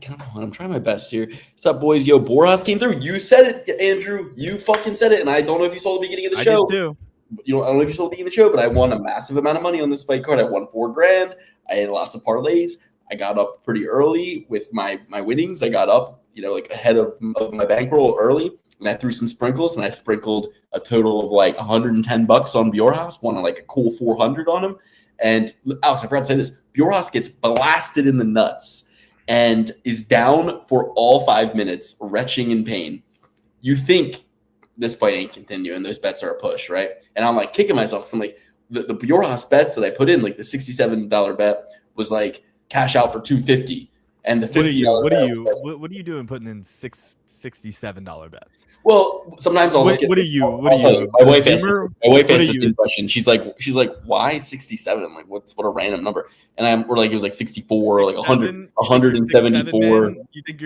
come on, I'm trying my best here. What's up, boys? Yo, Boras came through. You said it, Andrew. You fucking said it, and I don't know if you saw the beginning of the show. I did too. I don't know if you saw the beginning of the show, but I won a massive amount of money on this fight card. I won $4,000. I had lots of parlays. I got up pretty early with my winnings. I got up, like ahead of my bankroll early. It and I threw some sprinkles, and I sprinkled a total of like $110 on Bjorhaus, won like a cool 400 on him. And Alex, I forgot to say this: Bjorhaus gets blasted in the nuts and is down for all 5 minutes, retching in pain. You think this fight ain't continuing? Those bets are a push, right? And I'm like kicking myself because I'm like, the Bjorhaus bets that I put in, like the $67 bet was like cash out for $250, and the $50. What are you doing putting in $67 bets? Well, sometimes I'll look at. What are you? My wife asked the same question. She's like, why 67? I'm like, what a random number. And we're like, it was like 64, or like 100, 174. You think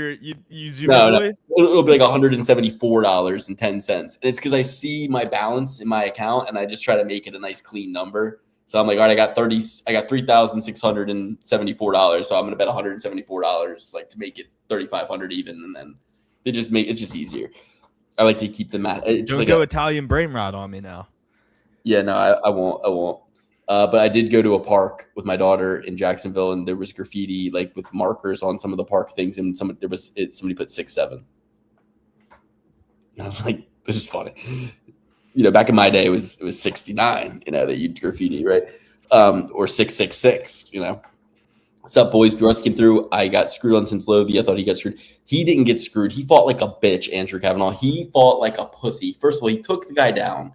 you zoom? No, it'll be like $174.10. And it's because I see my balance in my account, and I just try to make it a nice clean number. So I'm like, all right, I got $3,674, so I'm gonna bet $174, like to make it $3,500 even, and then they just make it just easier. I like to keep the math. Don't go Italian brain rot on me now. Yeah, no, I won't. But I did go to a park with my daughter in Jacksonville, and there was graffiti like with markers on some of the park things, and somebody put 6-7. I was like, this is funny. Back in my day, it was 69. That you'd graffiti, right? Or 666. What's up, boys? Bjorhaus came through. I got screwed on Sinslovi. I thought he got screwed. He didn't get screwed. He fought like a bitch, Andrew Kavanaugh. He fought like a pussy. First of all, he took the guy down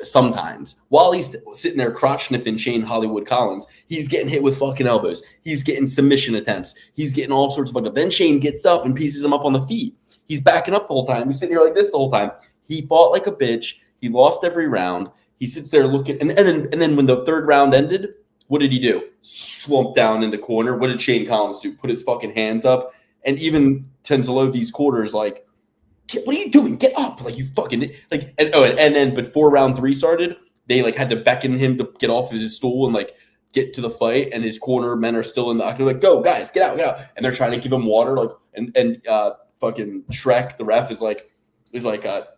sometimes. While he's sitting there crotch sniffing Shane Hollywood Collins, he's getting hit with fucking elbows. He's getting submission attempts. He's getting all sorts of fucking. Then Shane gets up and pieces him up on the feet. He's backing up the whole time. He's sitting here like this the whole time. He fought like a bitch. He lost every round. He sits there looking. And then when the third round ended, what did he do? Slumped down in the corner. What did Shane Collins do? Put his fucking hands up. And even Tenzolovi's quarters like, what are you doing? Get up. Like, you fucking like, but before round 3 started, they like had to beckon him to get off of his stool and like get to the fight. And his corner men are still in the octagon. Like, go guys, get out. And they're trying to give him water. Like, and fucking Shrek, the ref is like,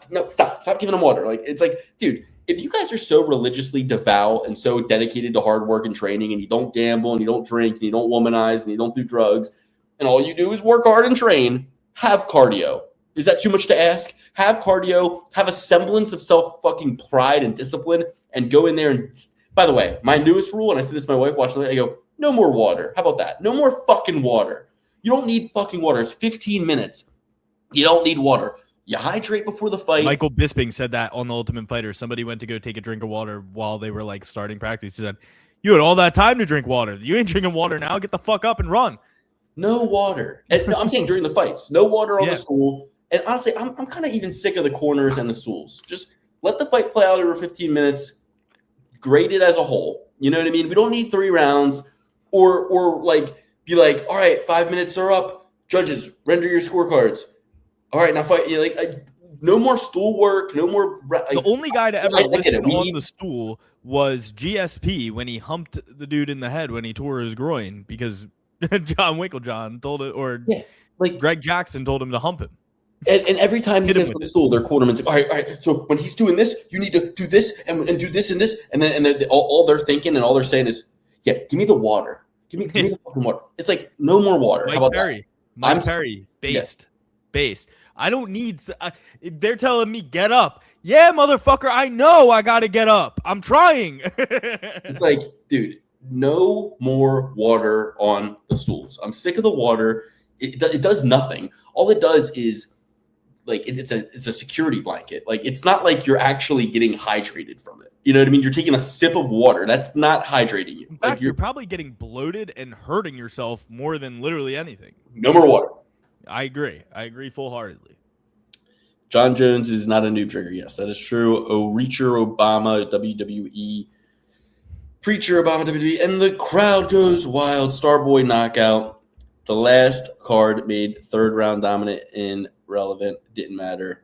no, stop giving him water. Like, it's like, dude, if you guys are so religiously devout and so dedicated to hard work and training, and you don't gamble and you don't drink and you don't womanize and you don't do drugs, and all you do is work hard and train, have cardio. Is that too much to ask? Have cardio, have a semblance of self-fucking pride and discipline, and go in there. And by the way, my newest rule, and I said this to my wife watching it, I go, no more water. How about that? No more fucking water. You don't need fucking water. It's 15 minutes. You don't need water. You hydrate before the fight. Michael Bisping said that on The Ultimate Fighter. Somebody went to go take a drink of water while they were like starting practice. He said, you had all that time to drink water. You ain't drinking water now. Get the fuck up and run. No water. And no, I'm saying during the fights, no water on the stool. And honestly, I'm kind of even sick of the corners and the stools. Just let the fight play out over 15 minutes. Grade it as a whole. You know what I mean? We don't need 3 rounds or like be like, all right, 5 minutes are up. Judges, render your scorecards. All right, now fight. No more stool work. No more. The only guy to ever listen on the stool was GSP when he humped the dude in the head when he tore his groin because John Winklejohn told it, or Greg Jackson told him to hump him. And every time he sits on the stool, their quarterman's like, all right. So when he's doing this, you need to do this and do this and this, and then all they're thinking and all they're saying is, yeah, give me the water. Give me the fucking water. It's like no more water. How about that? Mike Perry, based. I don't need. They're telling me get up. Yeah, motherfucker. I know I gotta get up. I'm trying. It's like, dude, no more water on the stools. I'm sick of the water. It does nothing. All it does is like it's a security blanket. Like, it's not like you're actually getting hydrated from it. You know what I mean? You're taking a sip of water. That's not hydrating you. In fact, you're probably getting bloated and hurting yourself more than literally anything. No more water. I agree full-heartedly. John Jones is not a noob trigger. Yes, that is true. Reacher Obama, WWE. Preacher Obama, WWE. And the crowd goes wild. Starboy knockout. The last card made third round dominant and relevant. Didn't matter.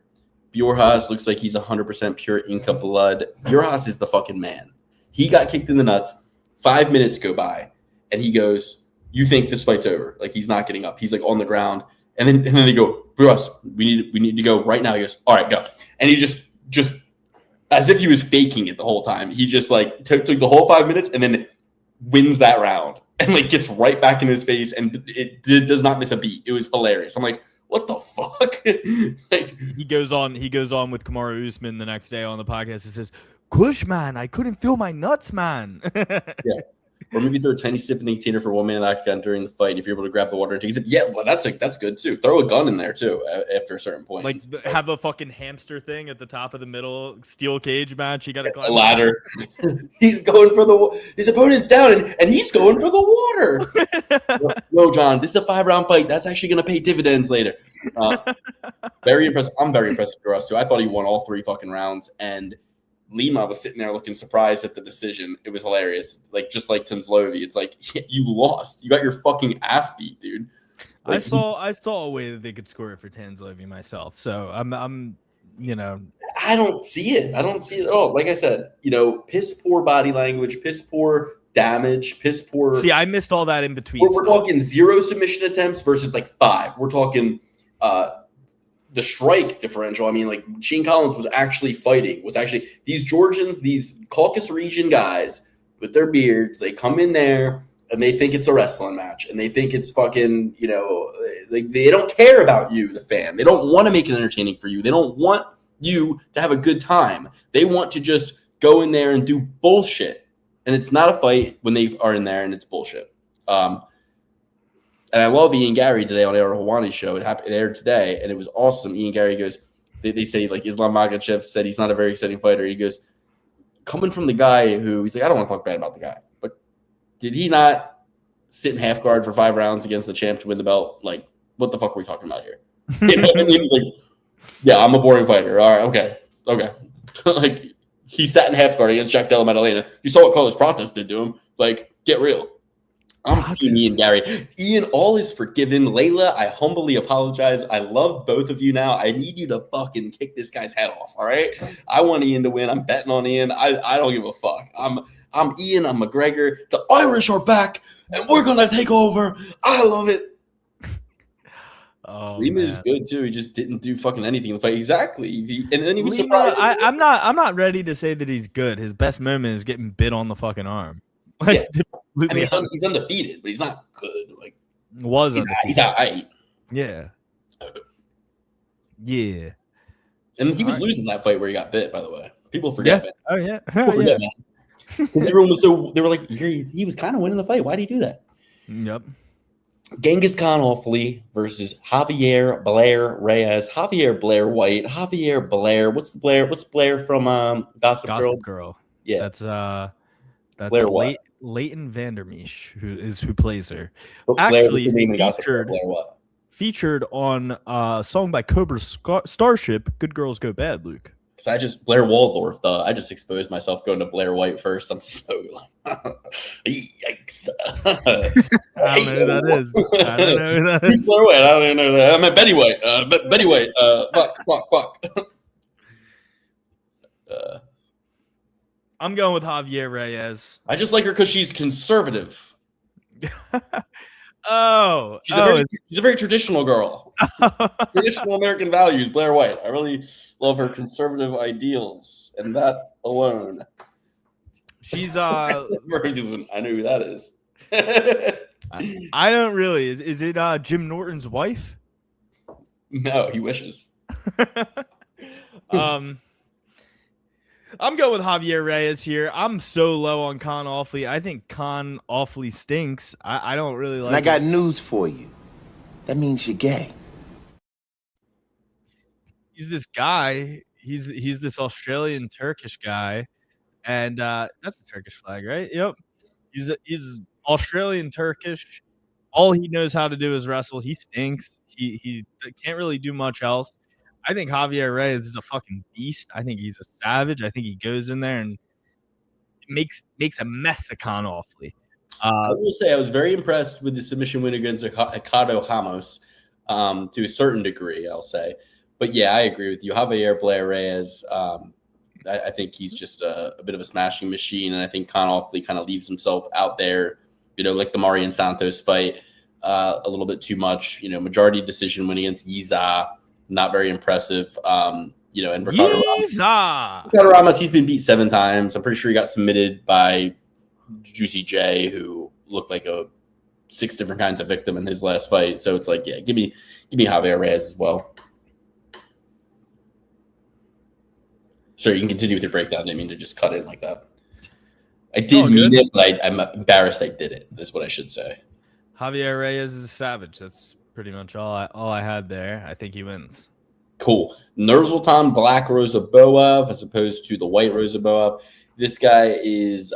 Bjorhaus looks like he's 100% pure Inca blood. Bjorhaus is the fucking man. He got kicked in the nuts. 5 minutes go by. And he goes, you think this fight's over. Like, he's not getting up. He's like on the ground. And then they go, Bjorhaus, we need to go right now. He goes, all right, go. And he just as if he was faking it the whole time. He just like took the whole 5 minutes and then wins that round and like gets right back in his face and it does not miss a beat. It was hilarious. I'm like, What the fuck? Like, He goes on with Kamaru Usman the next day on the podcast and says, "Kush, man, I couldn't feel my nuts, man." yeah. Or maybe throw a tiny sip of nicotine for 1 minute octagon during the fight. If you're able to grab the water and take a sip, yeah, well, that's good too. Throw a gun in there too after a certain point. Like have a fucking hamster thing at the top of the middle steel cage match. You got to a ladder. He's going for his opponent's down and he's going for the water. No, John, this is a 5-round fight. That's actually going to pay dividends later. Very impressive. I'm very impressed with Torres too. I thought he won all 3 fucking rounds, and Lima was sitting there looking surprised at the decision. It was hilarious. Like, just like Tinslovi, it's like, you lost. You got your fucking ass beat, dude. Like, I saw a way that they could score it for Tinslovi myself. So I'm I don't see it. I don't see it at all. Like I said, piss poor body language, piss poor damage, piss poor. See, I missed all that in between. We're talking 0 submission attempts versus like 5. We're talking the strike differential. I mean, like, Shane Collins was actually fighting. These Georgians, these Caucasus region guys with their beards, they come in there and they think it's a wrestling match, and they think it's fucking, they don't care about you, the fan. They don't want to make it entertaining for you. They don't want you to have a good time. They want to just go in there and do bullshit. And it's not a fight when they are in there, and it's bullshit. And I love Ian Gary today on Errol Hawani's show. It aired today, and it was awesome. Ian Gary goes, they say, like, Islam Makhachev said he's not a very exciting fighter. He goes, coming from the guy who, he's like, I don't want to talk bad about the guy, but did he not sit in half guard for 5 rounds against the champ to win the belt? Like, what the fuck are we talking about here? You know what I mean? He's like, yeah, I'm a boring fighter. All right, okay. Like, he sat in half guard against Jack Della Maddalena. You saw what Carlos Pratas did to him. Like, get real. I'm Ian Gary. Ian, all is forgiven. Layla, I humbly apologize. I love both of you now. I need you to fucking kick this guy's head off, all right? I want Ian to win. I'm betting on Ian. I don't give a fuck. I'm Ian. I'm McGregor. The Irish are back, and we're going to take over. I love it. Oh, Lima is good, too. He just didn't do fucking anything in the fight. Exactly. And then he was Lima, surprised. I'm not ready to say that he's good. His best moment is getting bit on the fucking arm. Like, Yeah. I mean, he's undefeated, but he's not good. Like, he's all right. Yeah. Yeah. And he was losing that fight where he got bit, by the way. People forget, man. Oh, yeah. People forget, man. Because everyone was they were like, he was kind of winning the fight. Why did he do that? Yep. Genghis Khan Awfully versus Javier Blair Reyes. Javier Blair White. Javier Blair. What's Blair from Gossip Girl? Yeah. That's Blair White. Leighton Vandermeesh, who plays her. But Actually, Blair what? featured on a song by Cobra Starship, "Good Girls Go Bad." Luke. Because Blair Waldorf, I just exposed myself going to Blair White first. I'm so like, yikes. I don't know who that is. I don't know who that is. Blair White, I don't even know that. I meant Betty White. Betty White. Fuck. I'm going with Javier Reyes. I just like her because she's conservative. She's a very traditional girl. Traditional American values, Blair White. I really love her conservative ideals, and that alone. She's I know who that is. I don't really. Is it Jim Norton's wife? No, he wishes. I'm going with Javier Reyes here. I'm so low on Khan Awfully. I think Khan Awfully stinks. I don't really like. And I got news for you. That means you're gay. He's this guy. He's this Australian Turkish guy, and that's a Turkish flag, right? Yep. He's Australian Turkish. All he knows how to do is wrestle. He stinks. He can't really do much else. I think Javier Reyes is a fucking beast. I think he's a savage. I think he goes in there and makes a mess of Khan Awfully. I will say I was very impressed with the submission win against Ricardo Ramos to a certain degree, I'll say. But yeah, I agree with you. Javier Blair Reyes, I think he's just a bit of a smashing machine, and I think Khan Awfully kind of leaves himself out there, like the Marian Santos fight, a little bit too much. Majority decision win against Yiza. Not very impressive. And Ricardo Ramos, he's been beat 7 times. I'm pretty sure he got submitted by Juicy J, who looked like a 6 different kinds of victim in his last fight. So it's like, yeah, give me Javier Reyes as well. Sure, you can continue with your breakdown. I didn't mean to just cut in like that. I did mean it, but I'm embarrassed I did it. That's what I should say. Javier Reyes is a savage. That's pretty much all I had there. I think he wins. Cool. Nursultan Black Rosaboev as opposed to the White Rosaboev. This guy is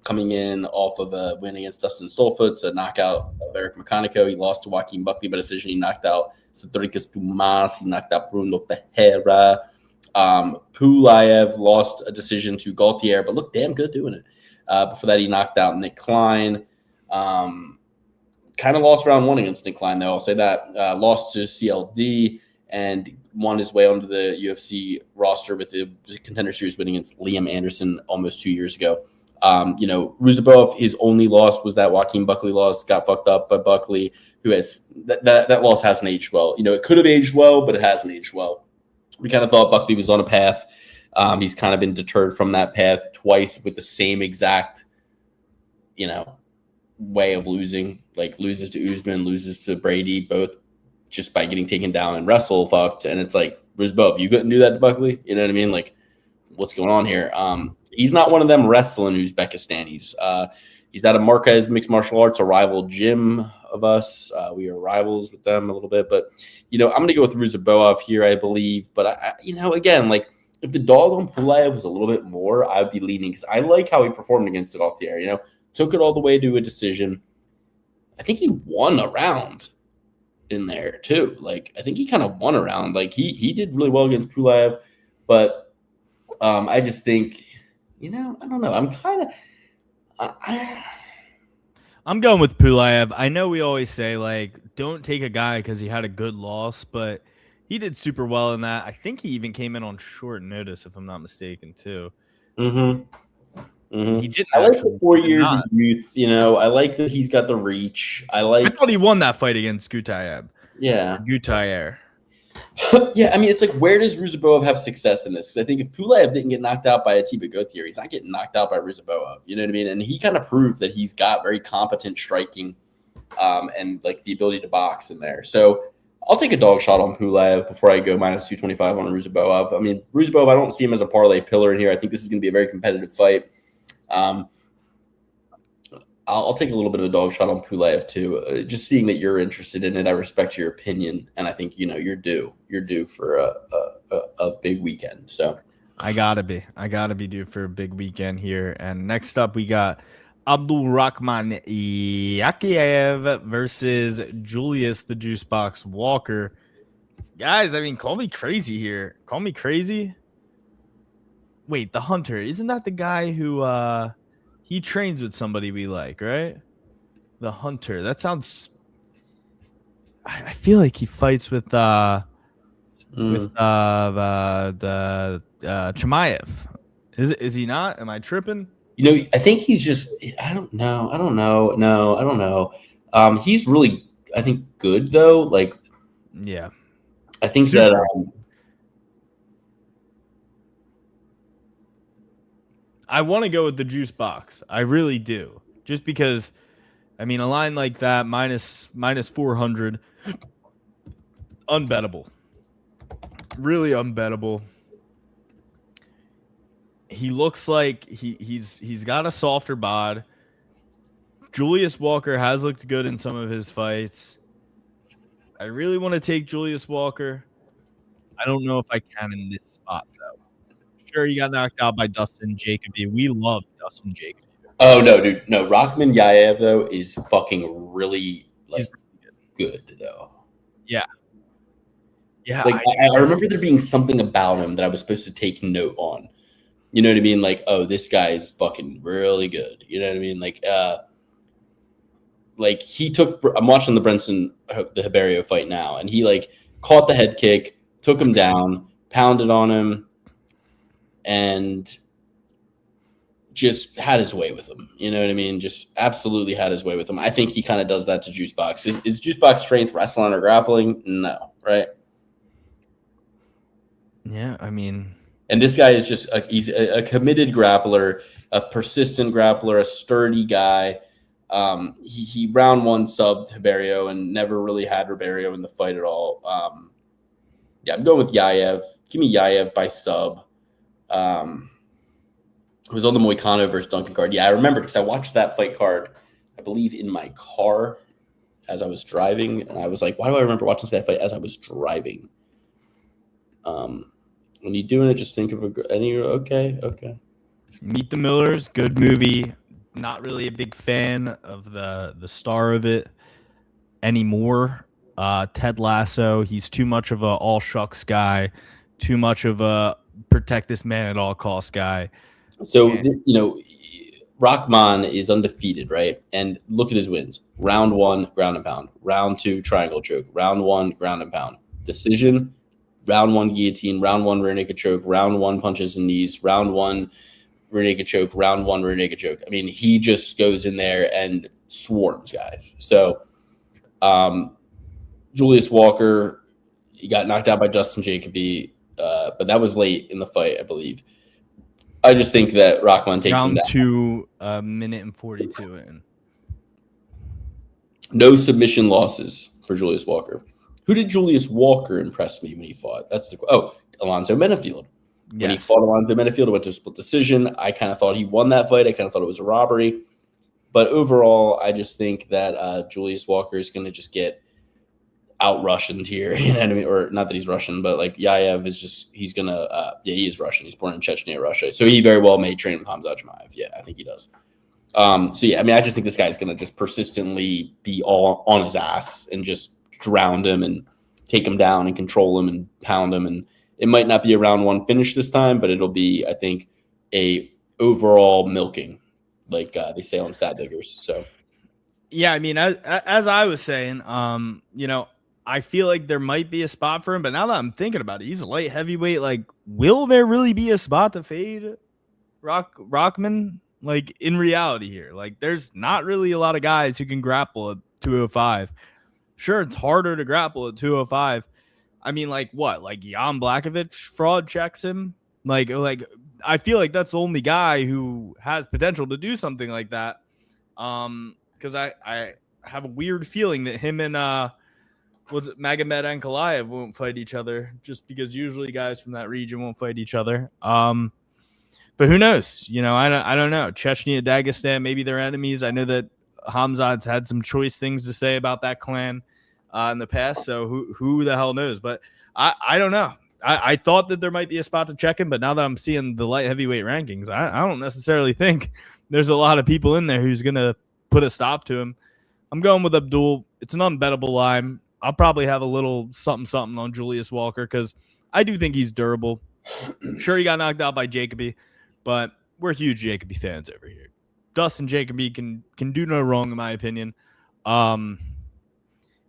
coming in off of a win against Dustin Stolfitz, a knockout of Eric Mecanico. He lost to Joaquin Buckley by decision. He knocked out Satoricus Dumas. He knocked out Bruno Ferreira. Pulayev lost a decision to Gaultier, but looked damn good doing it. Before that, he knocked out Nick Klein. Kind of lost round 1 against Nick Klein, though. I'll say that. Lost to CLD and won his way onto the UFC roster with the Contender Series win against Liam Anderson almost 2 years ago. Rosaboev, his only loss was that Joaquin Buckley loss. Got fucked up by Buckley, who has that loss hasn't aged well. It could have aged well, but it hasn't aged well. We kind of thought Buckley was on a path. He's kind of been deterred from that path twice with the same exact, way of losing. Like loses to Usman, loses to Brady, both just by getting taken down and wrestle fucked. And it's like, Rosaboev, you couldn't do that to Buckley? You know what I mean? Like, what's going on here? He's not one of them wrestling Uzbekistanis. He's out of Marquez Mixed Martial Arts, a rival gym of us. We are rivals with them a little bit. But, I'm going to go with Rosaboev here, I believe. But, again, like, if the dog on Pulayev was a little bit more, I'd be leaning because I like how he performed against Gaultier. Took it all the way to a decision. I think he won a round in there too. Like, I think he kind of won a round. Like, he did really well against Pulayev. But I just think, I don't know. I'm kind of I'm going with Pulayev. I know we always say, like, don't take a guy because he had a good loss, but he did super well in that. I think he even came in on short notice, if I'm not mistaken, too. Mm-hmm. He didn't. I like the 4 years of youth. I like that he's got the reach. I thought he won that fight against Gutayev. Yeah. Gutayer. Yeah, I mean, it's like, where does Rosaboev have success in this? Because I think if Pulayev didn't get knocked out by Atiba Gauthier, he's not getting knocked out by Rosaboev. You know what I mean? And he kind of proved that he's got very competent striking and, like, the ability to box in there. So I'll take a dog shot on Pulayev before I go minus 225 on Rosaboev. I mean, Rosaboev, I don't see him as a parlay pillar in here. I think this is going to be a very competitive fight. I'll take a little bit of a dog shot on Pulayev too. Just seeing that you're interested in it, I respect your opinion, and I think you're due. You're due for a big weekend. So I gotta be due for a big weekend here. And next up, we got Abdulrahman Yakiev versus Julius the Juice Box Walker. Guys, I mean, call me crazy here. Call me crazy. Wait, the Hunter, isn't that the guy who he trains with somebody we like, right? The Hunter. That sounds. I feel like he fights with the Chimaev. Is he not? Am I tripping? I think he's just. I don't know. No, I don't know. He's really, I think, good though. Like, yeah, I think that. I want to go with the Juice Box. I really do. Just because, I mean, a line like that, minus 400, unbettable. Really unbettable. He looks like he's got a softer bod. Julius Walker has looked good in some of his fights. I really want to take Julius Walker. I don't know if I can in this spot, though. Sure, he got knocked out by Dustin Jacoby. We love Dustin Jacoby. Oh, no, dude. No, Rahman Yaev, though, is fucking really, like, good, though. Yeah. Yeah. Like, I remember there being something about him that I was supposed to take note on. You know what I mean? Like, oh, this guy is fucking really good. You know what I mean? Like he took – I'm watching the Hiberio fight now, and he, like, caught the head kick, took him down, pounded on him, and just had his way with him. You know what I mean? Just absolutely had his way with him. I think he kind of does that to Juice Box. Is Juice Box strength wrestling or grappling? No, right? Yeah, I mean... And this guy is just he's a committed grappler, a persistent grappler, a sturdy guy. He round one subbed Ribeiro and never really had Ribeiro in the fight at all. Yeah, I'm going with Yaev. Give me Yaev by sub. It was on the Moicano versus Duncan card. Yeah, I remember because I watched that fight card, I believe, in my car as I was driving. And I was like, why do I remember watching that fight as I was driving? When you're doing it, just think of okay. Meet the Millers, good movie. Not really a big fan of the star of it anymore. Ted Lasso, he's too much of a all shucks guy, too much of a protect this man at all costs guy. So, Rahman is undefeated, right? And look at his wins. Round 1, ground and pound. Round 2, triangle choke. Round 1, ground and pound. Decision, round 1, guillotine. Round 1, rear naked choke. Round 1, punches and knees. Round 1, rear naked choke. Round 1, rear naked choke. I mean, he just goes in there and swarms guys. So, Julius Walker, he got knocked out by Dustin Jacoby, but that was late in the fight, I believe. I just think that Rahman takes him down. Round 2, minute and 42 in. No submission losses for Julius Walker. Who did Julius Walker impress me when he fought? Alonzo Menafield. Yes. When he fought Alonzo Menafield, it went to a split decision. I kind of thought he won that fight. I kind of thought it was a robbery. But overall, I just think that Julius Walker is going to just get out-Russianed here. You know what I mean? Or not that he's Russian, but like Yaev is just, he's going to, he is Russian. He's born in Chechnya, Russia. So he very well may train with Hamza Chimaev. Yeah, I think he does. I just think this guy's going to just persistently be all on his ass and just drown him and take him down and control him and pound him. And it might not be a round 1 finish this time, but it'll be, I think, a overall milking, like they say on Stat Diggers. So, yeah, I mean, as I was saying, I feel like there might be a spot for him, but now that I'm thinking about it, he's a light heavyweight. Like, will there really be a spot to fade Rahman? Like, in reality here, like, there's not really a lot of guys who can grapple at 205. Sure, it's harder to grapple at 205. I mean, like, what? Like, Jan Blakovic fraud checks him? Like, I feel like that's the only guy who has potential to do something like that. Because I have a weird feeling that him and Magomed Ankalaev won't fight each other, just because usually guys from that region won't fight each other. But who knows? I don't know. Chechnya, Dagestan, maybe they're enemies. I know that Hamzat's had some choice things to say about that clan in the past, so who the hell knows? But I don't know. I thought that there might be a spot to check him, but now that I'm seeing the light heavyweight rankings, I don't necessarily think there's a lot of people in there who's going to put a stop to him. I'm going with Abdul. It's an unbettable line. I'll probably have a little something on Julius Walker because I do think he's durable. Sure, he got knocked out by Jacoby, but we're huge Jacoby fans over here. Dustin Jacoby can do no wrong, in my opinion.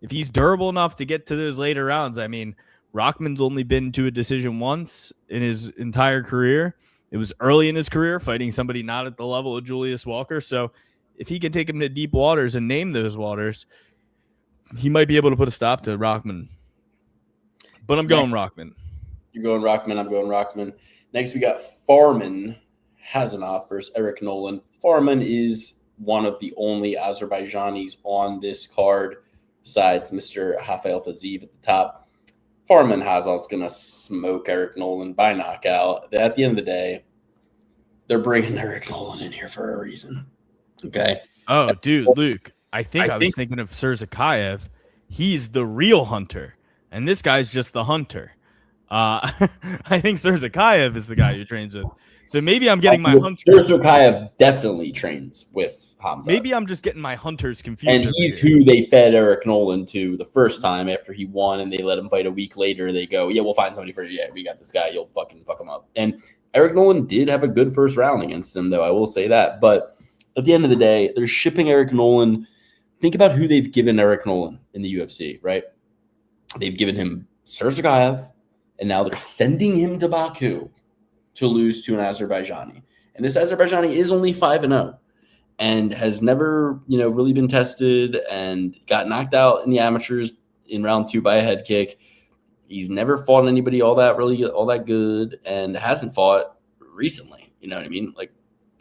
If he's durable enough to get to those later rounds, I mean, Rahman's only been to a decision once in his entire career. It was early in his career, fighting somebody not at the level of Julius Walker. So if he can take him to deep waters and name those waters, he might be able to put a stop to Rahman. But I'm going Rahman. You're going Rahman. I'm going Rahman. Next, we got Farman Hazanov versus Eric Nolan. Farman is one of the only Azerbaijanis on this card besides Mr. Rafael Fiziev at the top. Farman Hazov's going to smoke Eric Nolan by knockout. At the end of the day, they're bringing Eric Nolan in here for a reason. Okay? Oh, dude, Luke, I was thinking of Surzakayev. He's the real hunter, and this guy's just the hunter. I think Surzakayev is the guy who trains with. So maybe I'm getting my hunters. Surzakayev definitely trains with Hamza. Maybe I'm just getting my hunters confused. And he's who they fed Eric Nolan to the first time after he won, and they let him fight a week later. They go, yeah, we'll find somebody for you. Yeah, we got this guy. You'll fucking fuck him up. And Eric Nolan did have a good first round against him, though. I will say that. But at the end of the day, they're shipping Eric Nolan. Think about who they've given Eric Nolan in the UFC, right? They've given him Surzakayev, and now they're sending him to Baku to lose to an Azerbaijani. And this Azerbaijani is only 5-0 and has never, really been tested and got knocked out in the amateurs in round 2 by a head kick. He's never fought anybody all that good and hasn't fought recently. You know what I mean? Like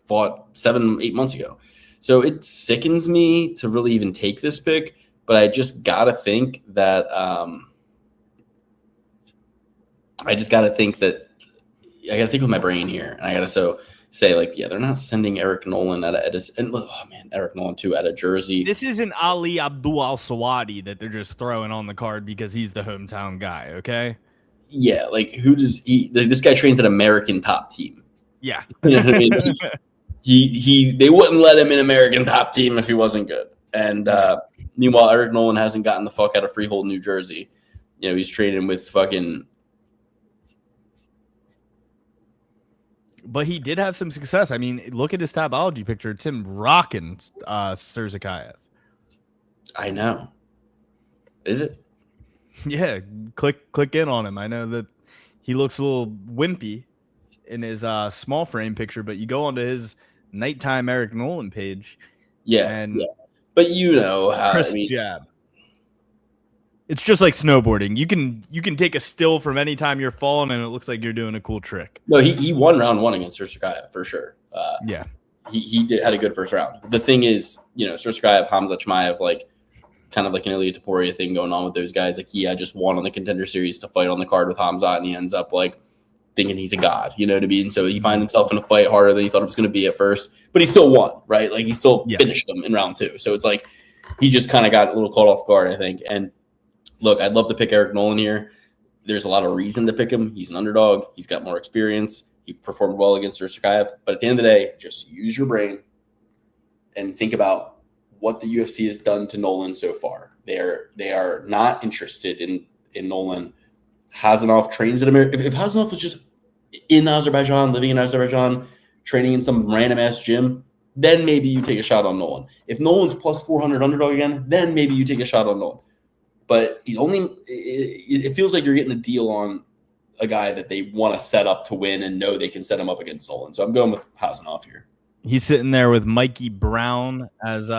fought 7-8 months ago. So it sickens me to really even take this pick, but I just gotta think that I gotta think with my brain here, and I gotta say like, yeah, they're not sending Eric Nolan out of Edison. And Eric Nolan too out of Jersey. This isn't Ali Abdul Al Sawadi that they're just throwing on the card because he's the hometown guy. Okay. Yeah, like who does he? This guy trains an American top team. Yeah. You know what I mean? They wouldn't let him in American top team if he wasn't good. And meanwhile, Eric Nolan hasn't gotten the fuck out of Freehold, New Jersey. You know, he's training with fucking. But he did have some success. I mean, look at his Tapology picture. It's him rocking Surzakayev. I know. Is it? Yeah, click in on him. I know that he looks a little wimpy in his small frame picture, but you go onto his nighttime Eric Nolan page. Yeah, but you know how jab. It's just like snowboarding. You can take a still from any time you're falling, and it looks like you're doing a cool trick. No, he won round 1 against Surzakayev for sure. Yeah, he had a good first round. The thing is, you know, Surzakayev, Hamza Chimaev, like kind of like an Ilya Taporia thing going on with those guys. Like he had just won on the Contender Series to fight on the card with Hamza, and he ends up like thinking he's a god. You know what I mean? So he finds himself in a fight harder than he thought it was going to be at first, but he still won, right? Like he still finished him in round 2. So it's like he just kind of got a little caught off guard, I think. And look, I'd love to pick Eric Nolan here. There's a lot of reason to pick him. He's an underdog. He's got more experience. He performed well against Surzakayev. But at the end of the day, just use your brain and think about what the UFC has done to Nolan so far. They are not interested in Nolan. Hazanov trains at America. If Hazanov was just in Azerbaijan, living in Azerbaijan, training in some random ass gym, then maybe you take a shot on Nolan. If Nolan's plus 400 underdog again, then maybe you take a shot on Nolan. But it feels like you're getting a deal on a guy that they want to set up to win and know they can set him up against Nolan. So I'm going with Hazanov here. He's sitting there with Mikey Brown as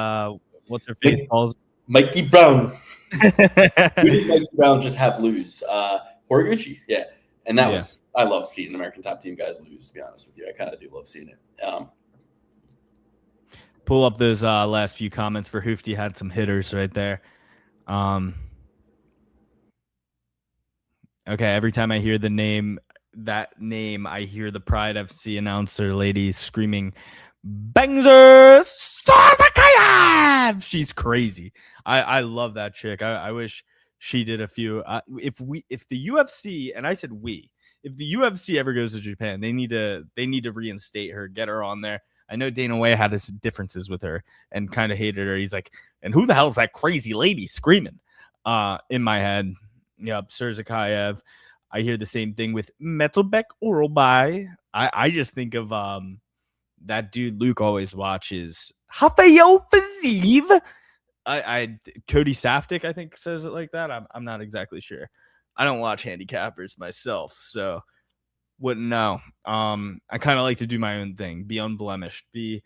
what's her face calls Mikey Brown. Who did Mikey Brown just have lose? Horiguchi, yeah. And that was I love seeing American top team guys lose, to be honest with you. I kind of do love seeing it. Pull up those last few comments for Hoofty. Had some hitters right there. Okay, every time I hear that name, I hear the Pride FC announcer lady screaming, "Bangzer Surzakayev!" She's crazy. I love that chick. I wish she did a few. If the UFC, and I said if the UFC ever goes to Japan, they need to reinstate her, get her on there. I know Dana White had his differences with her and kind of hated her. He's like, and who the hell is that crazy lady screaming? In my head. Yep, Surzakayev. I hear the same thing with Metalbeck Oralby. I just think of that dude Luke always watches. Rafael Fiziev. Cody Saftik, I think, says it like that. I'm not exactly sure. I don't watch handicappers myself, so wouldn't know. I kind of like to do my own thing, be unblemished, be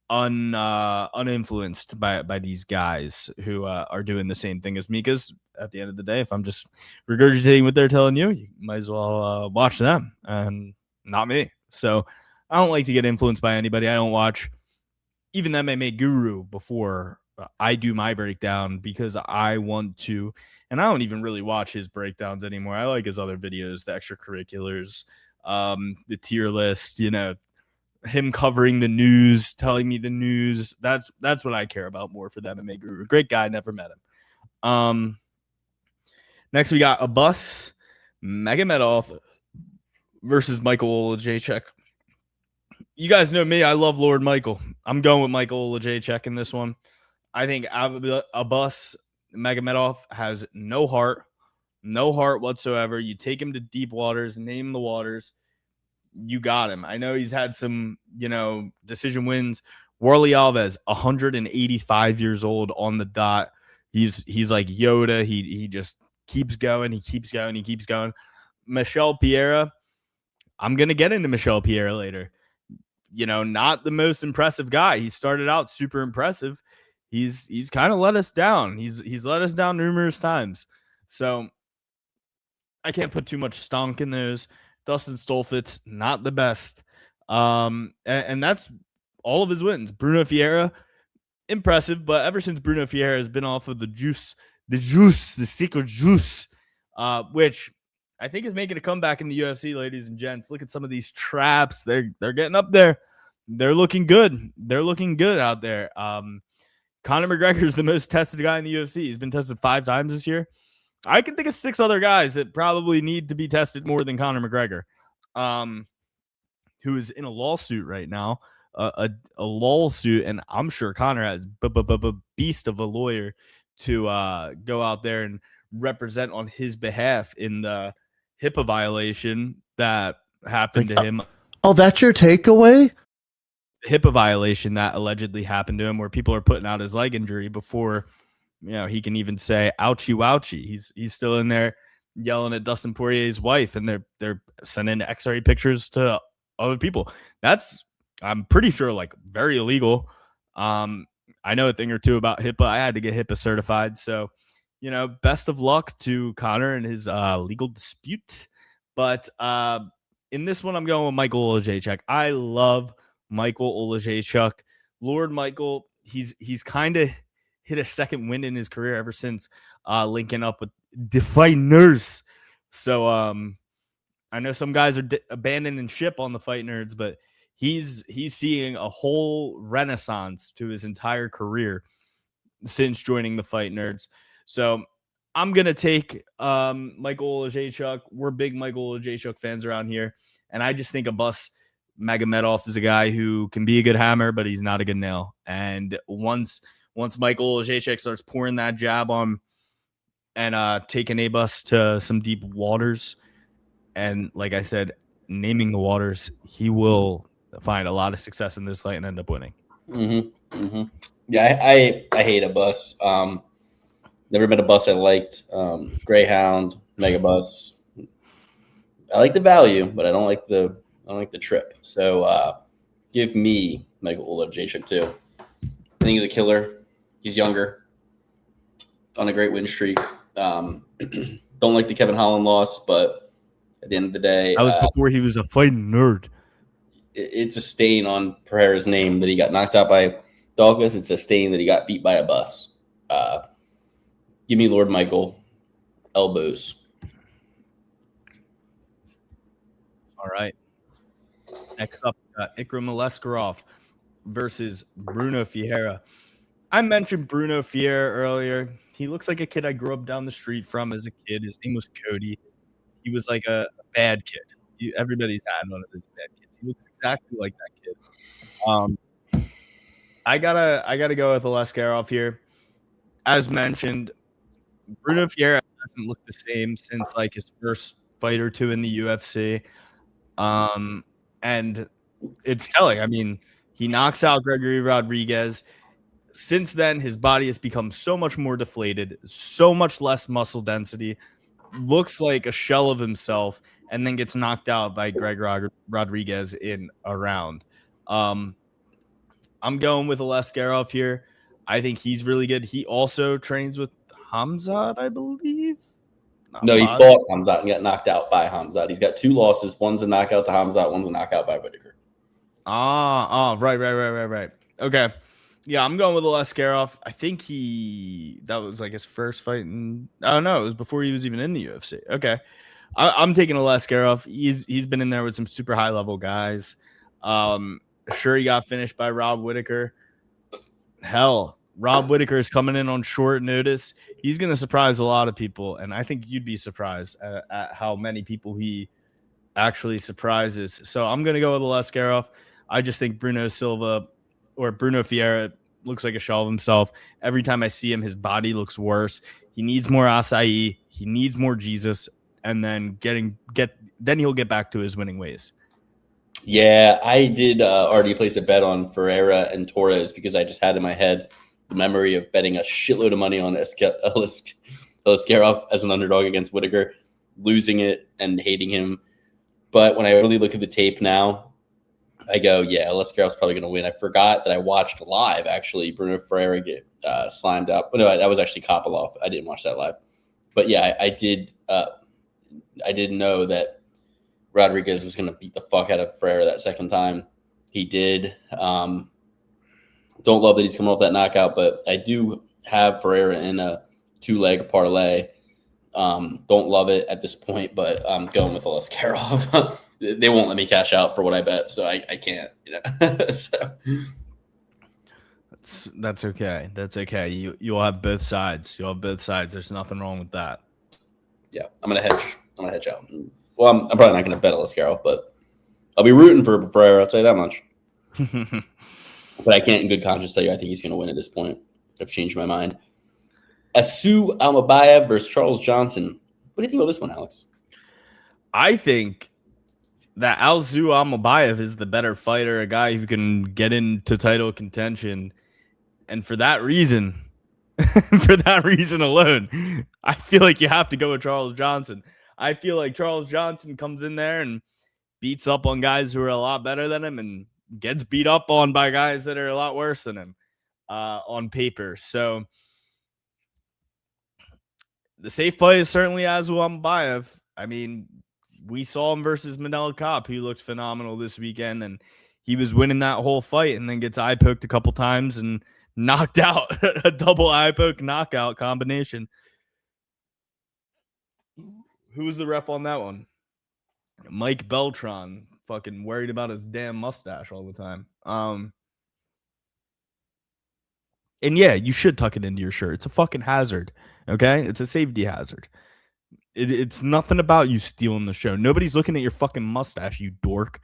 uninfluenced by these guys who are doing the same thing as me, because at the end of the day, if I'm just regurgitating what they're telling you, you might as well watch them and not me. So I don't like to get influenced by anybody. I don't watch even the MMA Guru before I do my breakdown because I want to, and I don't even really watch his breakdowns anymore. I like his other videos, the extracurriculars, the tier list, you know, him covering the news, telling me the news. That's what I care about more for the MMA Guru. Great guy, never met him. Next we got Abus Magomedov versus Michael Olajaychuk. You guys know me. I love Lord Michael. I'm going with Michael Olajaychuk in this one. I think Abus Magomedov has no heart whatsoever. You take him to deep waters, name the waters. You got him. I know he's had some, decision wins. Warley Alves, 185 years old on the dot. He's like Yoda. He just keeps going. He keeps going. He keeps going. Michel Pereira. I'm going to get into Michel Pereira later. Not the most impressive guy. He started out super impressive. He's kind of let us down. He's let us down numerous times. So I can't put too much stonk in those. Dustin Stolfitz, not the best. And that's all of his wins. Bruno Vieira, impressive. But ever since Bruno Ferreira has been off of the secret juice, which I think is making a comeback in the UFC, ladies and gents. Look at some of these traps. They're getting up there. They're looking good. They're looking good out there. Conor McGregor is the most tested guy in the UFC. He's been tested 5 times this year. I can think of 6 other guys that probably need to be tested more than Conor McGregor, who is in a lawsuit right now, a lawsuit, and I'm sure Conor has beast of a lawyer to go out there and represent on his behalf in the HIPAA violation that happened to him. Oh, that's your takeaway? HIPAA violation that allegedly happened to him, where people are putting out his leg injury before he can even say ouchie wouchie. He's still in there yelling at Dustin Poirier's wife, and they're sending X-ray pictures to other people. That's, I'm pretty sure, like, very illegal. I know a thing or two about HIPAA. I had to get HIPAA certified, so best of luck to Conor and his legal dispute. But in this one, I'm going with Michael Olajaychuk. I love Michael Olajaychuk. Lord Michael, he's kind of hit a second win in his career ever since linking up with the Fighters. So I know some guys are abandoning ship on the Fight Nerds, but he's seeing a whole renaissance to his entire career since joining the Fight Nerds. So I'm gonna take Michael Olajaychuk. We're big Michael Olajaychuk fans around here, and I just think Abbas Magomedov is a guy who can be a good hammer, but he's not a good nail. And once Michael Olajaychuk starts pouring that jab on and taking Abbas to some deep waters, and like I said, naming the waters, he will find a lot of success in this fight and end up winning. Yeah, I hate Abbas. Never met a bus I liked. Greyhound, Megabus. I like the value, but I don't like the trip. So give me Michael Olajaychuk too. I think he's a killer. He's younger, on a great win streak. Don't like the Kevin Holland loss, but at the end of the day, that was before he was a fighting nerd. It's a stain on Pereira's name that he got knocked out by Douglas. It's a stain that he got beat by a bus. Give me Lord Michael. Elbows. All right. Next up, Ikram Aleskarov versus Bruno Ferreira. I mentioned Bruno Ferreira earlier. He looks like a kid I grew up down the street from as a kid. His name was Cody. He was like a bad kid. Everybody's had one of those bad kids. He looks exactly like that kid. I gotta go with Aleskarov here. As mentioned, Bruno Ferreira hasn't looked the same since like his first fight or two in the UFC. And it's telling. I mean, he knocks out Gregory Rodriguez. Since then, his body has become so much more deflated, so much less muscle density, looks like a shell of himself, and then gets knocked out by Greg Rodriguez in a round. I'm going with Aleskarov here. I think he's really good. He also trains with Hamzat, I believe. No, he fought Hamzat and got knocked out by Hamzat. He's got 2 losses. One's a knockout to Hamzat. One's a knockout by Whitaker. Right. Okay. Yeah, I'm going with Aleskarov. I think that was like his first fight. Oh, no, it was before he was even in the UFC. Okay. I'm taking Aleskarov. He's been in there with some super high-level guys. Sure, he got finished by Rob Whitaker. Hell, Rob Whitaker is coming in on short notice. He's going to surprise a lot of people, and I think you'd be surprised at how many people he actually surprises. So I'm going to go with Aleskarov. I just think Bruno Ferreira looks like a shell of himself. Every time I see him, his body looks worse. He needs more acai. He needs more Jesus, and then then he'll get back to his winning ways. Yeah, I did already place a bet on Ferreira and Torres because I just had in my head the memory of betting a shitload of money on Aleskarov as an underdog against Whitaker, losing it and hating him. But when I really look at the tape now, I go, yeah, Alescarov's probably going to win. I forgot that I watched live, actually, Bruno Ferreira get slimed up. No, that was actually Kopilov. I didn't watch that live. But yeah, I did know that Rodriguez was going to beat the fuck out of Ferreira that second time. He did. Don't love that he's coming off that knockout, but I do have Ferreira in a 2-leg parlay. Don't love it at this point, but I'm going with Askarov. They won't let me cash out for what I bet, so I can't. So. That's okay. That's okay. You'll have both sides. You'll have both sides. There's nothing wrong with that. Yeah, I'm gonna hedge out. Well, I'm probably not gonna bet Askarov, but I'll be rooting for Ferreira. I'll tell you that much. But I can't, in good conscience, tell you I think he's gonna win at this point. I've changed my mind. Asu Almabayev versus Charles Johnson. What do you think about this one, Alex? I think that Alzu Almabayev is the better fighter, a guy who can get into title contention. And for that reason, alone, I feel like you have to go with Charles Johnson. I feel like Charles Johnson comes in there and beats up on guys who are a lot better than him and gets beat up on by guys that are a lot worse than him on paper. So the safe play is certainly Azu Almabayev. I mean, we saw him versus Manel Kopp. He looked phenomenal this weekend, and he was winning that whole fight and then gets eye poked a couple times and knocked out. A double eye poke knockout combination. Who was the ref on that one? Mike Beltran, fucking worried about his damn mustache all the time. And yeah, you should tuck it into your shirt. It's a fucking hazard, okay? It's a safety hazard. It's nothing about you stealing the show. Nobody's looking at your fucking mustache, you dork.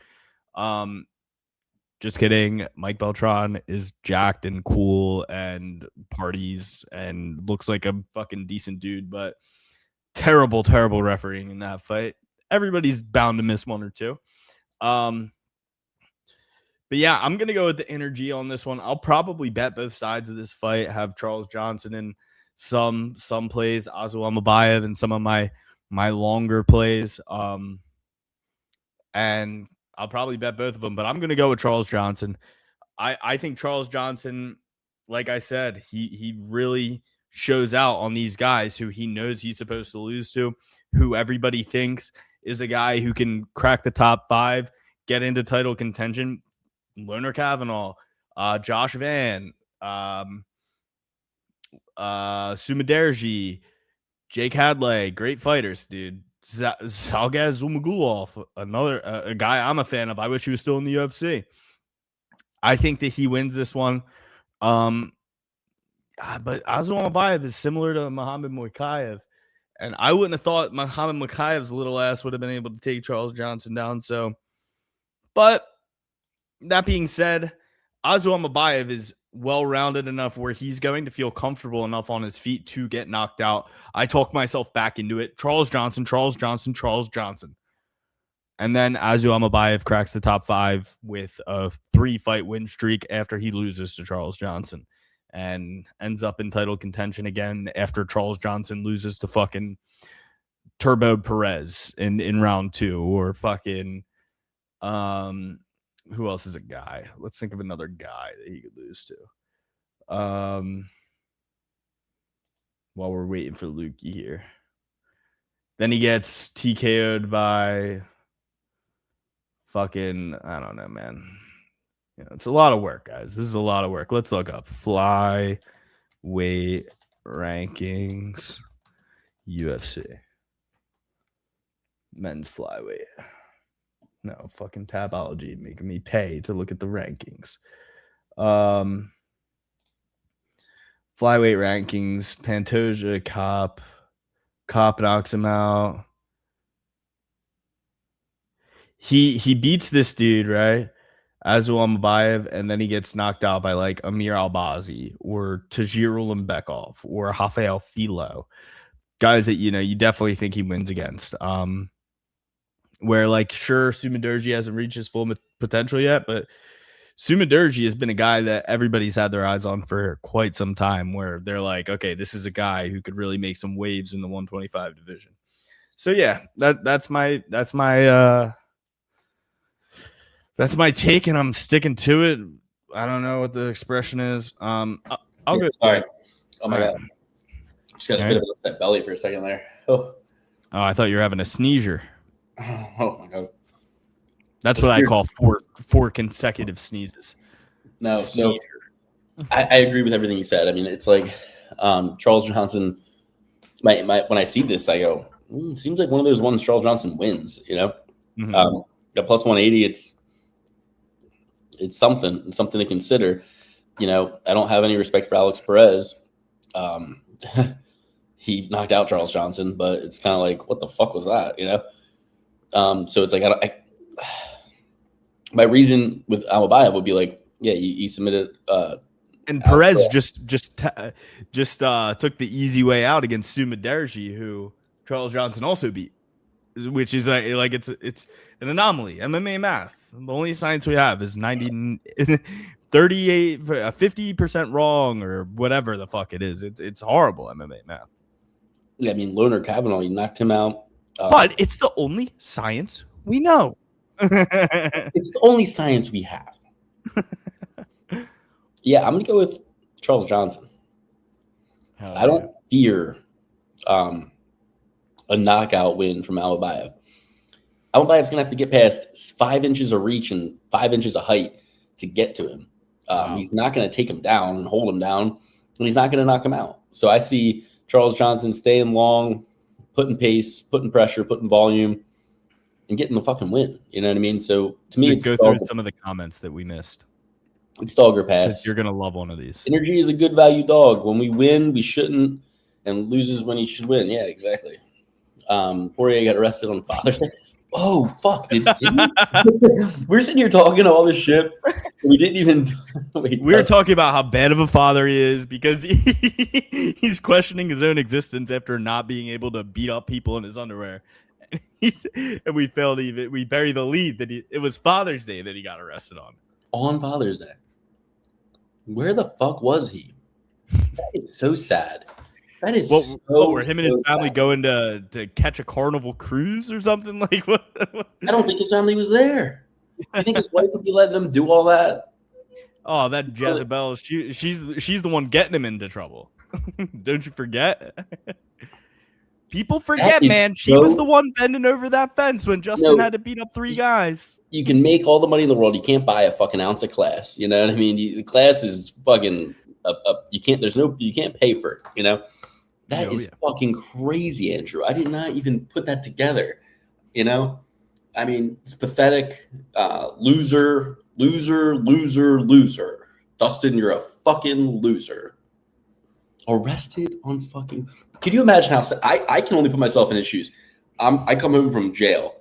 Just kidding. Mike Beltran is jacked and cool and parties and looks like a fucking decent dude, but terrible, terrible refereeing in that fight. Everybody's bound to miss one or two. But yeah, I'm going to go with the energy on this one. I'll probably bet both sides of this fight, have Charles Johnson in some plays, Azu Almabayev in some of my longer plays. And I'll probably bet both of them, but I'm going to go with Charles Johnson. I think Charles Johnson, like I said, he really shows out on these guys who he knows he's supposed to lose to, who everybody thinks is a guy who can crack the top 5, get into title contention. Leonard Kavanaugh, Josh Van, Sumaderji, Jake Hadley, great fighters, dude. Salgaz Zumagulov, another a guy I'm a fan of. I wish he was still in the UFC. I think that he wins this one. But Azu Almabayev is similar to Muhammad Mokaev, and I wouldn't have thought Muhammad Mokaev's little ass would have been able to take Charles Johnson down. So, but that being said, Azu Almabayev is well-rounded enough where he's going to feel comfortable enough on his feet to get knocked out. I talk myself back into it. Charles Johnson. And then Azu Almabayev cracks the top 5 with a 3-fight win streak after he loses to Charles Johnson and ends up in title contention again after Charles Johnson loses to fucking Turbo Perez in round 2, or fucking who else is a guy? Let's think of another guy that he could lose to. While we're waiting for Lukey here. Then he gets TKO'd by fucking, I don't know, man. It's a lot of work, guys. This is a lot of work. Let's look up flyweight rankings UFC. Men's flyweight. No, fucking Tabology making me pay to look at the rankings. Flyweight rankings. Pantoja, Kopp knocks him out. He beats this dude, right? Azu Almabayev, and then he gets knocked out by like Amir Albazi or Tajirul Mbekov or Rafael Filo. Guys that, you definitely think he wins against. Where, like, sure, Sumaderji hasn't reached his full potential yet, but Sumaderji has been a guy that everybody's had their eyes on for quite some time, where they're like, okay, this is a guy who could really make some waves in the 125 division. So yeah, that's my take, and I'm sticking to it. I don't know what the expression is. I'll go. Sorry. Oh my god. Just got a bit of that belly for a second there. Oh, I thought you were having a sneezer. Oh my god. That's what I call four consecutive sneezes. No, Sneezer. I agree with everything you said. I mean, it's like Charles Johnson. When I see this, I go, seems like one of those ones Charles Johnson wins. Mhm. At plus 180, it's something to consider. I don't have any respect for Alex Perez. He knocked out Charles Johnson, but it's kind of like, what the fuck was that? So it's like my reason with Almabayev would be like, yeah, he submitted. And Perez just took the easy way out against Sumaderji, who Charles Johnson also beat, which is like it's an anomaly. MMA math. The only science we have is 38, 50% wrong or whatever the fuck it is. It's horrible MMA math. Yeah, I mean, Loner Kavanaugh, he knocked him out. But it's the only science we know. It's the only science we have. Yeah, I'm gonna go with Charles Johnson. I don't fear a knockout win from Almabayev. Almabayev's gonna have to get past 5 inches of reach and 5 inches of height to get to him. He's not gonna take him down and hold him down, and he's not gonna knock him out. So I see Charles Johnson staying long, putting pace, putting pressure, putting volume, and getting the fucking win. You know what I mean? So to me, it's go through some of the comments that we missed. It's dog or pass. You're gonna love one of these. Energy is a good value dog. When we win, we shouldn't, and loses when he should win. Yeah, exactly. Poirier got arrested on Father's Day. Oh fuck! Didn't we're sitting here talking all this shit. We didn't even. We were talking about how bad of a father he is because he's questioning his own existence after not being able to beat up people in his underwear. And we failed even. We buried the lead that it was Father's Day that he got arrested on Father's Day. Where the fuck was he? That is so sad. That is were him and his family going to catch a Carnival cruise or something like what? I don't think his family was there. You think his wife would be letting him do all that? Oh, that Jezebel! She's the one getting him into trouble. Don't you forget? People forget, man. She was the one bending over that fence when Justin had to beat up 3 guys. You can make all the money in the world. You can't buy a fucking ounce of class. You know what I mean? The class is fucking. You can't. You can't pay for it. That is fucking crazy, Andrew. I did not even put that together. I mean, it's pathetic. Loser. Dustin, you're a fucking loser. Arrested on fucking. Can you imagine how I can only put myself in his shoes. I come home from jail,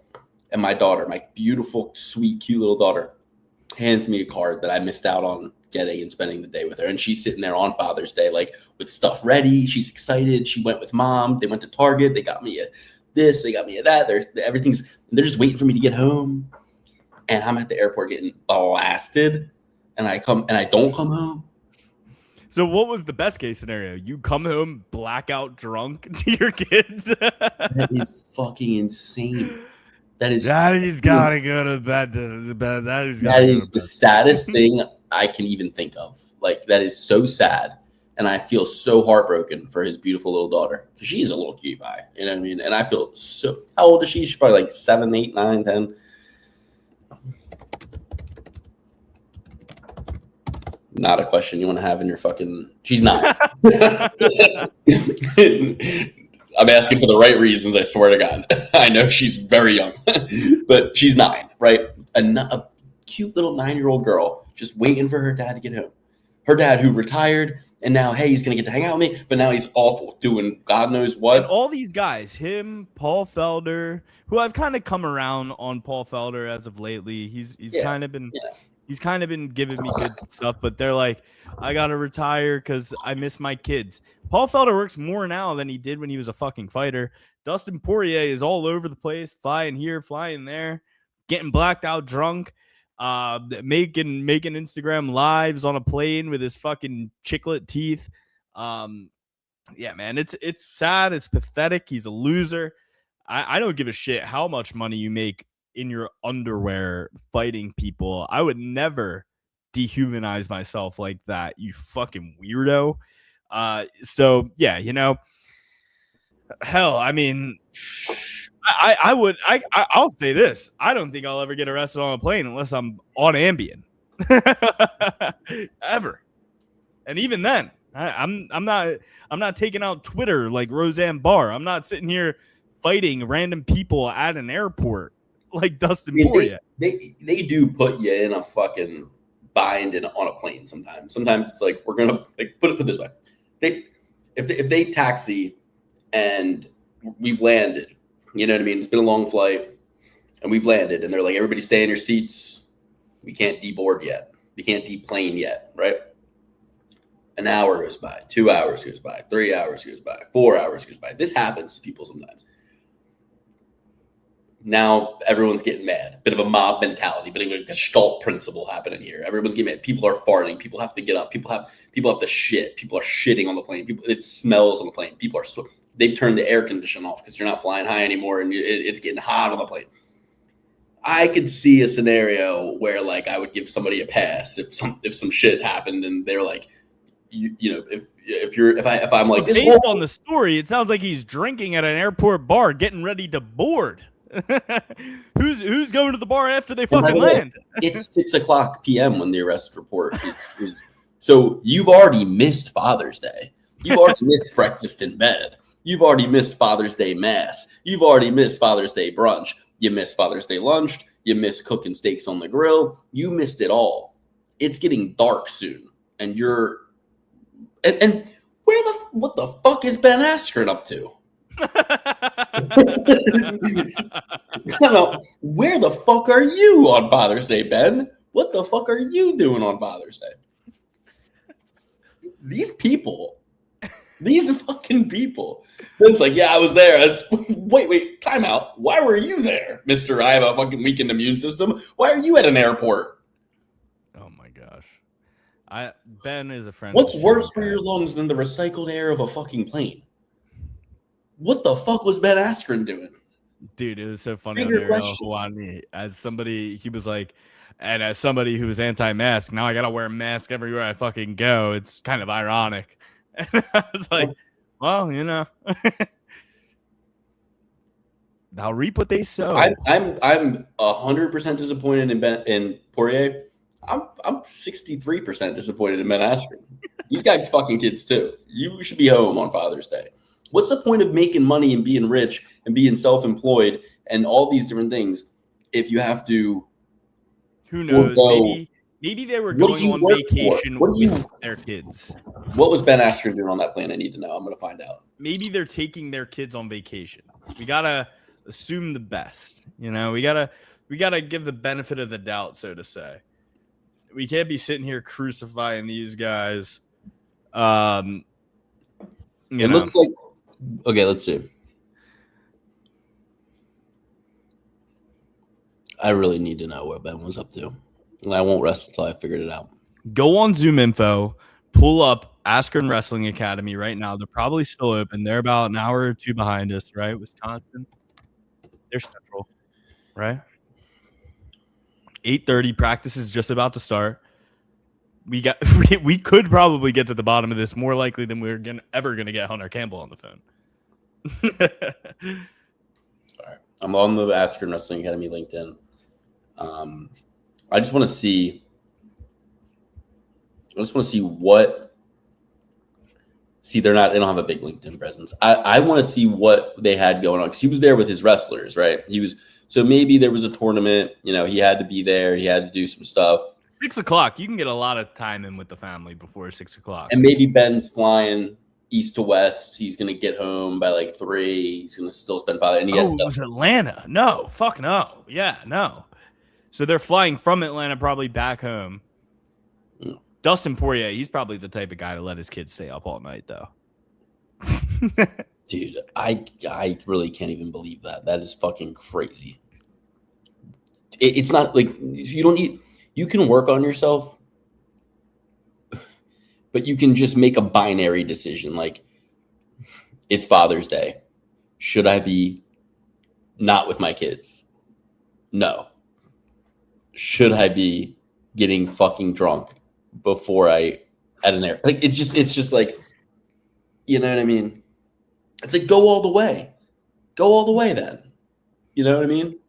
and my daughter, my beautiful, sweet, cute little daughter, hands me a card that I missed out on getting and spending the day with her. And she's sitting there on Father's Day, like with stuff ready. She's excited. She went with mom. They went to Target. They got me a this. They got me a that. They're just waiting for me to get home. And I'm at the airport getting blasted. And I don't come home. So what was the best case scenario? You come home blackout drunk to your kids? That is fucking insane. Daddy's gotta go to bed. That is the saddest thing I can even think of. Like, that is so sad. And I feel so heartbroken for his beautiful little daughter. Because she's a little cutie pie. You know what I mean? And I feel so. How old is she? She's probably like 7, 8, 9, 10. Not a question you want to have in your fucking. She's 9. I'm asking for the right reasons, I swear to God. I know she's very young, but she's 9, right? A cute little 9-year-old girl just waiting for her dad to get home. Her dad who retired, and now, hey, he's going to get to hang out with me, but now he's off doing God knows what. And all these guys, him, Paul Felder, who I've kind of come around on Paul Felder as of lately. He's kind of been... Yeah. He's kind of been giving me good stuff, but they're like, I got to retire because I miss my kids. Paul Felder works more now than he did when he was a fucking fighter. Dustin Poirier is all over the place, flying here, flying there, getting blacked out drunk, making Instagram lives on a plane with his fucking chiclet teeth. Yeah, man, it's sad. It's pathetic. He's a loser. I don't give a shit how much money you make in your underwear fighting people. I would never dehumanize myself like that, you fucking weirdo. So yeah, hell, I mean, I'll say this. I don't think I'll ever get arrested on a plane unless I'm on Ambien. Ever. And even then, I'm not taking out Twitter like Roseanne Barr. I'm not sitting here fighting random people at an airport like Dustin Poirier. They do put you in a fucking bind on a plane sometimes. Sometimes it's like, we're gonna like put it this way. If they taxi and we've landed, you know what I mean? It's been a long flight and we've landed and they're like, everybody stay in your seats. We can't deboard yet. We can't deplane yet, right? An hour goes by, 2 hours goes by, 3 hours goes by, 4 hours goes by. This happens to people sometimes. Now everyone's getting mad. Bit of a mob mentality, bit of a Gestalt principle happening here. Everyone's getting mad. People are farting. People have to get up. People have to shit. People are shitting on the plane. It smells on the plane. People are they've turned the air conditioning off because you're not flying high anymore, and it's getting hot on the plane. I could see a scenario where like I would give somebody a pass if some shit happened and they're like, if I'm like, this based on the story, it sounds like he's drinking at an airport bar, getting ready to board. Who's going to the bar after they fucking land? It's 6:00 p.m. when the arrest report is. So you've already missed Father's Day. You've already missed breakfast in bed. You've already missed Father's Day mass. You've already missed Father's Day brunch. You missed Father's Day lunch. You missed cooking steaks on the grill. You missed it all. It's getting dark soon, and you're and what the fuck is Ben Askren up to? Where the fuck are you on Father's Day, Ben? What the fuck are you doing on Father's Day? These fucking people. Ben's like, yeah, I was there. Wait, time out. Why were you there, Mister? I have a fucking weakened immune system. Why are you at an airport? Oh my gosh. Ben is a friend. What's worse for your lungs than the recycled air of a fucking plane? What the fuck was Ben Askren doing? Dude, it was so funny on Hawaii. As somebody, he was like, and as somebody who was anti-mask, now I gotta wear a mask everywhere I fucking go. It's kind of ironic. And I was like, well, I'll reap what they sow. I'm 100% disappointed in Poirier. I'm 63% disappointed in Ben Askren. He's got fucking kids too. You should be home on Father's Day. What's the point of making money and being rich and being self-employed and all these different things if you have to? Who knows? Maybe they were going on vacation with their kids. What was Ben Askren doing on that plane? I need to know. I'm going to find out. Maybe they're taking their kids on vacation. We gotta assume the best. We gotta give the benefit of the doubt, so to say. We can't be sitting here crucifying these guys. It looks like. Okay, let's see. I really need to know what Ben was up to. And I won't rest until I figured it out. Go on Zoom Info, pull up Askren Wrestling Academy right now. They're probably still open. They're about an hour or two behind us, right? Wisconsin. They're central, right? 8:30. Practice is just about to start. We could probably get to the bottom of this more likely than we're ever gonna get Hunter Campbell on the phone. All right, I'm on the Askren Wrestling Academy LinkedIn. I just want to see what. See, they don't have a big LinkedIn presence. I want to see what they had going on because he was there with his wrestlers, right? So maybe there was a tournament. He had to be there. He had to do some stuff. 6:00. You can get a lot of time in with the family before 6:00. And maybe Ben's flying east to west. He's gonna get home by like 3. He's gonna still spend 5. And it was Atlanta. No, fuck no. Yeah, no. So they're flying from Atlanta probably back home. No. Dustin Poirier, he's probably the type of guy to let his kids stay up all night, though. Dude, I really can't even believe that. That is fucking crazy. It's not like you can work on yourself, but you can just make a binary decision. Like, it's Father's Day. Should I be not with my kids? No. Should I be getting fucking drunk before I at an air? Like, it's just like, you know what I mean? It's like, go all the way. Go all the way then. You know what I mean?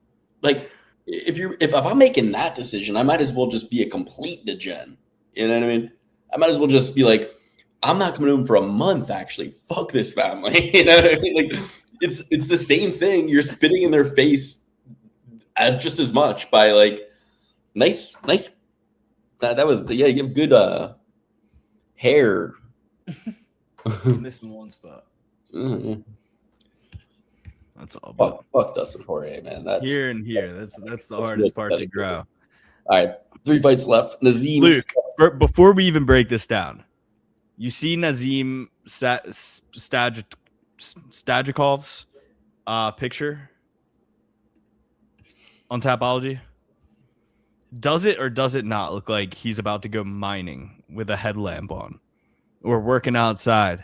Like, if I'm making that decision, I might as well just be a complete degen. You know what I mean? I might as well just be like, I'm not coming home for a month. Actually, fuck this family. You know what I mean? Like, it's the same thing. You're spitting in their face as just as much by like, nice. That was yeah. You have good hair. Missing one spot. Mm-hmm. That's all. But Fuck Dustin Poirier, man. That's here and here. That's the hardest part to grow. All right, 3 fights left. Nazim. Luke, before we even break this down, you see Nazim Stajikov's picture on Tapology? Does it or does it not look like he's about to go mining with a headlamp on or working outside?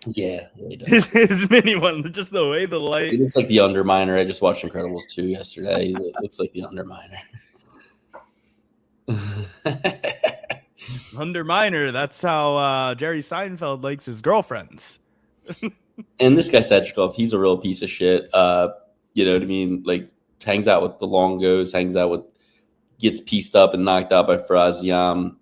Yeah, he does. His mini one, just the way the light. He looks like the Underminer. I just watched Incredibles 2 yesterday. He looks like the Underminer. Underminer, that's how Jerry Seinfeld likes his girlfriends. And this guy Sechikov, he's a real piece of shit. You know what I mean? Like, hangs out with the Longos, hangs out with, gets pieced up and knocked out by Faraziam.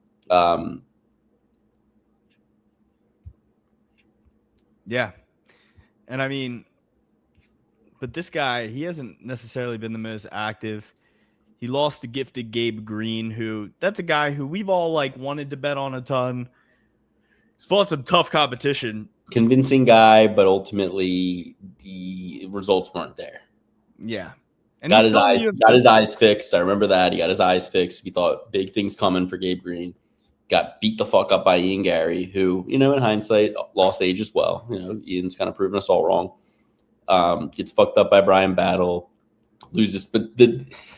Yeah. And I mean, but this guy, he hasn't necessarily been the most active. He lost to gifted Gabe Green, who that's a guy who we've all like wanted to bet on a ton. He's fought some tough competition. Convincing guy, but ultimately the results weren't there. Yeah. And got his eyes fixed. I remember that. He got his eyes fixed. We thought big things coming for Gabe Green. Got beat the fuck up by Ian Gary, who, you know, in hindsight, lost age as well. You know, Ian's kind of proven us all wrong. Gets fucked up by Brian Battle. Loses. But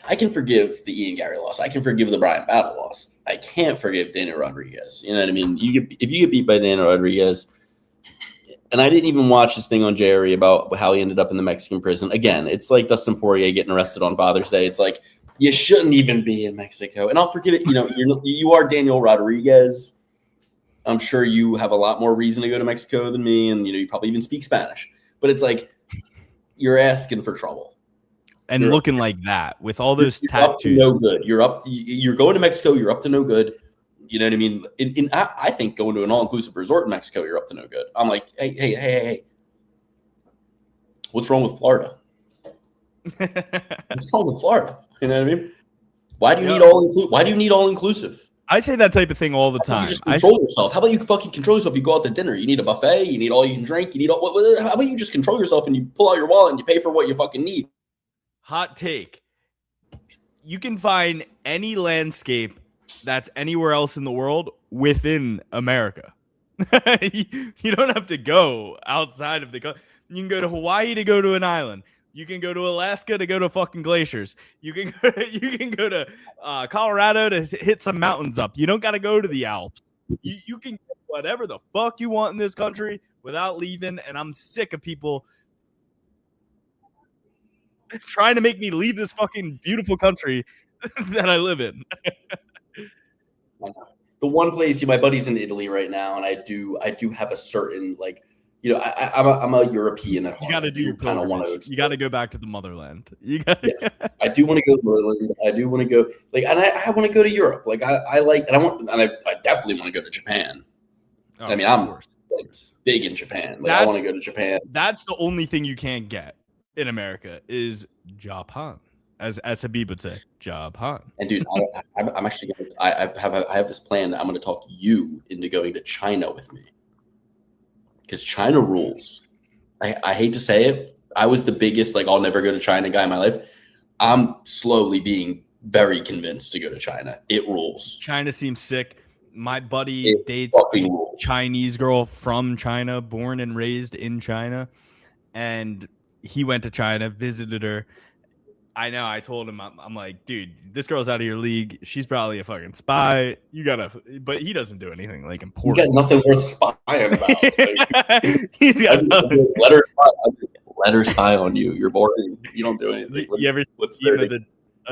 I can forgive the Ian Gary loss. I can forgive the Brian Battle loss. I can't forgive Daniel Rodriguez. You know what I mean? If you get beat by Daniel Rodriguez, and I didn't even watch this thing on Jerry about how he ended up in the Mexican prison. Again, it's like Dustin Poirier getting arrested on Father's Day. It's like, you shouldn't even be in Mexico. And I'll forgive it. You know, you are Daniel Rodriguez. I'm sure you have a lot more reason to go to Mexico than me. And, you know, you probably even speak Spanish. But it's like, you're asking for trouble. And you're looking like that with all those you're tattoos. Up to no good. You're going to Mexico. You're up to no good. You know what I mean? I think going to an all-inclusive resort in Mexico, you're up to no good. I'm like, hey. What's wrong with Florida? What's wrong with Florida? You know what I mean? Why do you need all-inclusive? I say that type of thing all the time. Just control yourself. How about you fucking control yourself? You go out to dinner. You need a buffet. You need all you can drink. You need all. How about you just control yourself and you pull out your wallet and you pay for what you fucking need? Hot take. You can find any landscape that's anywhere else in the world within America. You don't have to go outside of the country. You can go to Hawaii to go to an island. You can go to Alaska to go to fucking glaciers. You can go to Colorado to hit some mountains up. You don't got to go to the Alps. You can get whatever the fuck you want in this country without leaving. And I'm sick of people trying to make me leave this fucking beautiful country that I live in. The one place, my buddy's in Italy right now, and I do have a certain, like, you know, I'm a European at heart. You got to do your kind of want to. You got to go back to the motherland. Yes, I do want to go to Ireland. I do want to go, like, and I want to go to Europe. Like, I definitely want to go to Japan. Oh, I mean, I'm big in Japan. Like, I want to go to Japan. That's the only thing you can't get in America is Japan. As Habib would say, Japan. And dude, I'm actually I have this plan that I'm going to talk you into going to China with me, because China rules. I hate to say it, I was the biggest like I'll never go to China guy in my life. I'm slowly being very convinced to go to China. It rules. China seems sick. My buddy dates a Chinese girl from China, born and raised in China, and he went to China, visited her. I know. I told him, I'm like, dude, this girl's out of your league. She's probably a fucking spy. You gotta, but he doesn't do anything like important. He's got nothing worth spying about. Like, he's got nothing. Let her spy on you. You're boring. You don't do anything. You ever seen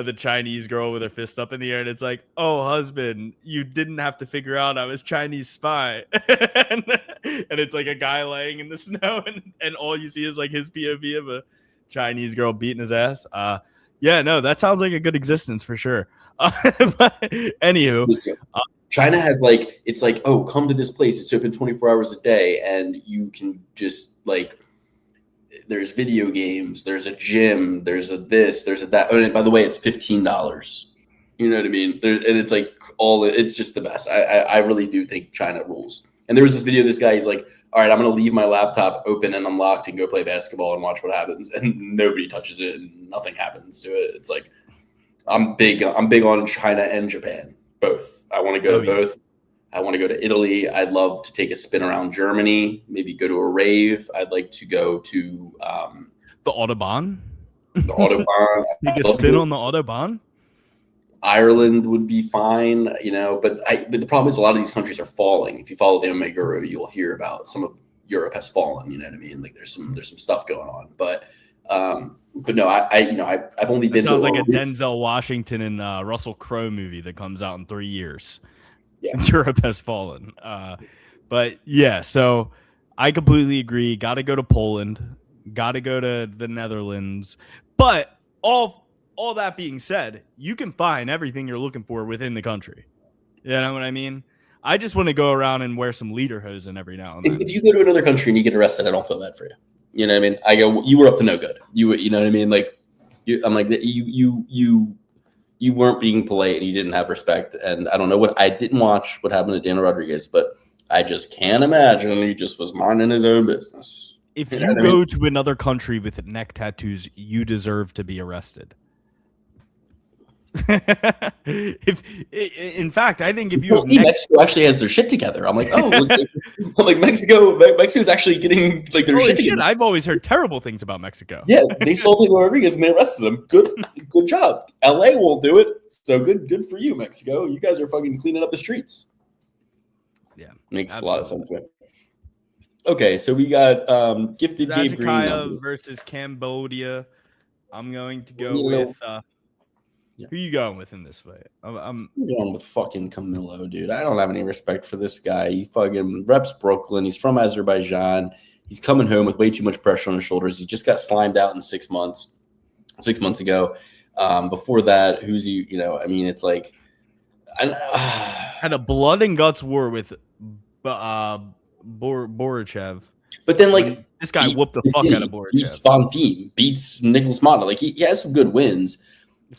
the Chinese girl with her fist up in the air, and it's like, oh, husband, you didn't have to figure out I was Chinese spy. and it's like a guy laying in the snow, and all you see is like his POV of a Chinese girl beating his ass. Yeah, no, that sounds like a good existence for sure. But anywho, China has like, it's like, oh, come to this place. It's open 24 hours a day, and you can just like, there's video games, there's a gym, there's a this, there's a that. Oh, and by the way, it's $15. You know what I mean? And it's like it's just the best. I really do think China rules. And there was this video of this guy, he's like, all right, I'm going to leave my laptop open and unlocked and go play basketball and watch what happens. And nobody touches it and nothing happens to it. It's like, I'm big on China and Japan, both. I want to go to both. I want to go to Italy. I'd love to take a spin around Germany, maybe go to a rave. I'd like to go to the Autobahn. The Autobahn. Take a spin on the Autobahn. Ireland would be fine, but the problem is a lot of these countries are falling. If you follow the Omeguru, you'll hear about some of Europe has fallen. You know what I mean? Like there's some stuff going on, but no, I've only been. Sounds like a Denzel Washington and Russell Crowe movie that comes out in 3 years. Yeah, Europe has fallen. But yeah, so I completely agree. Got to go to Poland. Got to go to the Netherlands. But all that being said, you can find everything you're looking for within the country. You know what I mean? I just want to go around and wear some lederhosen every now and then. If you go to another country and you get arrested, I don't feel bad for you. You know what I mean? I go, you were up to no good. You know what I mean? Like, I'm like, you weren't being polite and you didn't have respect. And I don't know I didn't watch what happened to Daniel Rodriguez, but I just can't imagine he just was minding his own business. If you go to another country with neck tattoos, you deserve to be arrested. In fact, I think if you Mexico actually has their shit together. I'm like, oh, like Mexico's actually getting like their shit together. I've always heard terrible things about Mexico. Yeah, they sold Daniel Rodriguez and they arrested him. Good job. LA won't do it, so good for you, Mexico. You guys are fucking cleaning up the streets. Yeah, makes absolutely a lot of sense. Man. Okay, so we got Gifted Gabe Green versus Cambodia. I'm going to go with. Yeah. Who are you going with in this fight? I'm going with fucking Camilo, dude. I don't have any respect for this guy. He fucking reps Brooklyn. He's from Azerbaijan. He's coming home with way too much pressure on his shoulders. He just got slimed out in 6 months. 6 months ago. Before that, who's he? I mean, it's like had a blood and guts war with Borichev. But then, like, this guy whooped the fuck out of Borichev. Beats Bonfim, beats Nicholas Mata. Like, he has some good wins.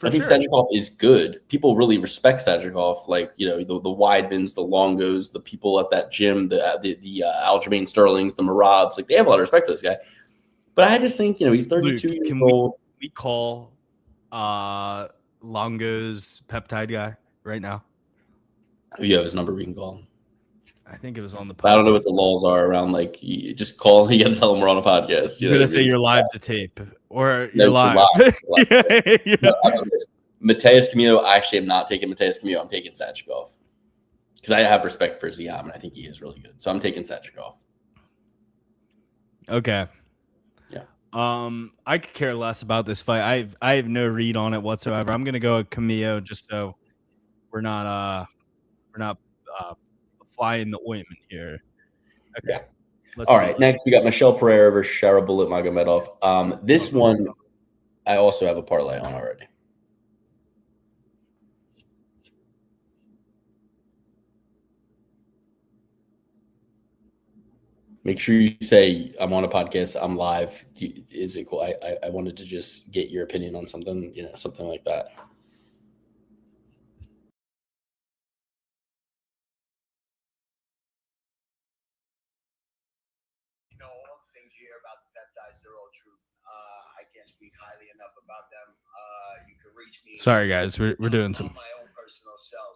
I think Sajikov is good. People really respect Sajikov. Like, the Weidmans, the Longos, the people at that gym, the Aljamain Sterlings, the Marabs. Like, they have a lot of respect for this guy. But I just think, he's 32 years old. We call Longo's peptide guy right now? If you have his number, we can call him. I think it was on the podcast. I don't know what the laws are around, like, you just call. You got to tell them we're on a podcast. You're going to say you're live to tape. Or you're live. Mateus Camilo, I actually am not taking Mateus Camilo. I'm taking Sajikov. Because I have respect for Ziam, and I think he is really good. So I'm taking Sajikov. Okay. Yeah. I could care less about this fight. I have no read on it whatsoever. I'm going to go with Camilo just so we're not flying the ointment here. Okay. Yeah. All right, next we got Michelle Pereira versus Shara Bullet Magomedov. This one, I also have a parlay on already. Make sure you say I'm on a podcast, I'm live. Is it cool? I wanted to just get your opinion on something, something like that. You can reach me. Sorry, guys. We're doing some. My own personal cell,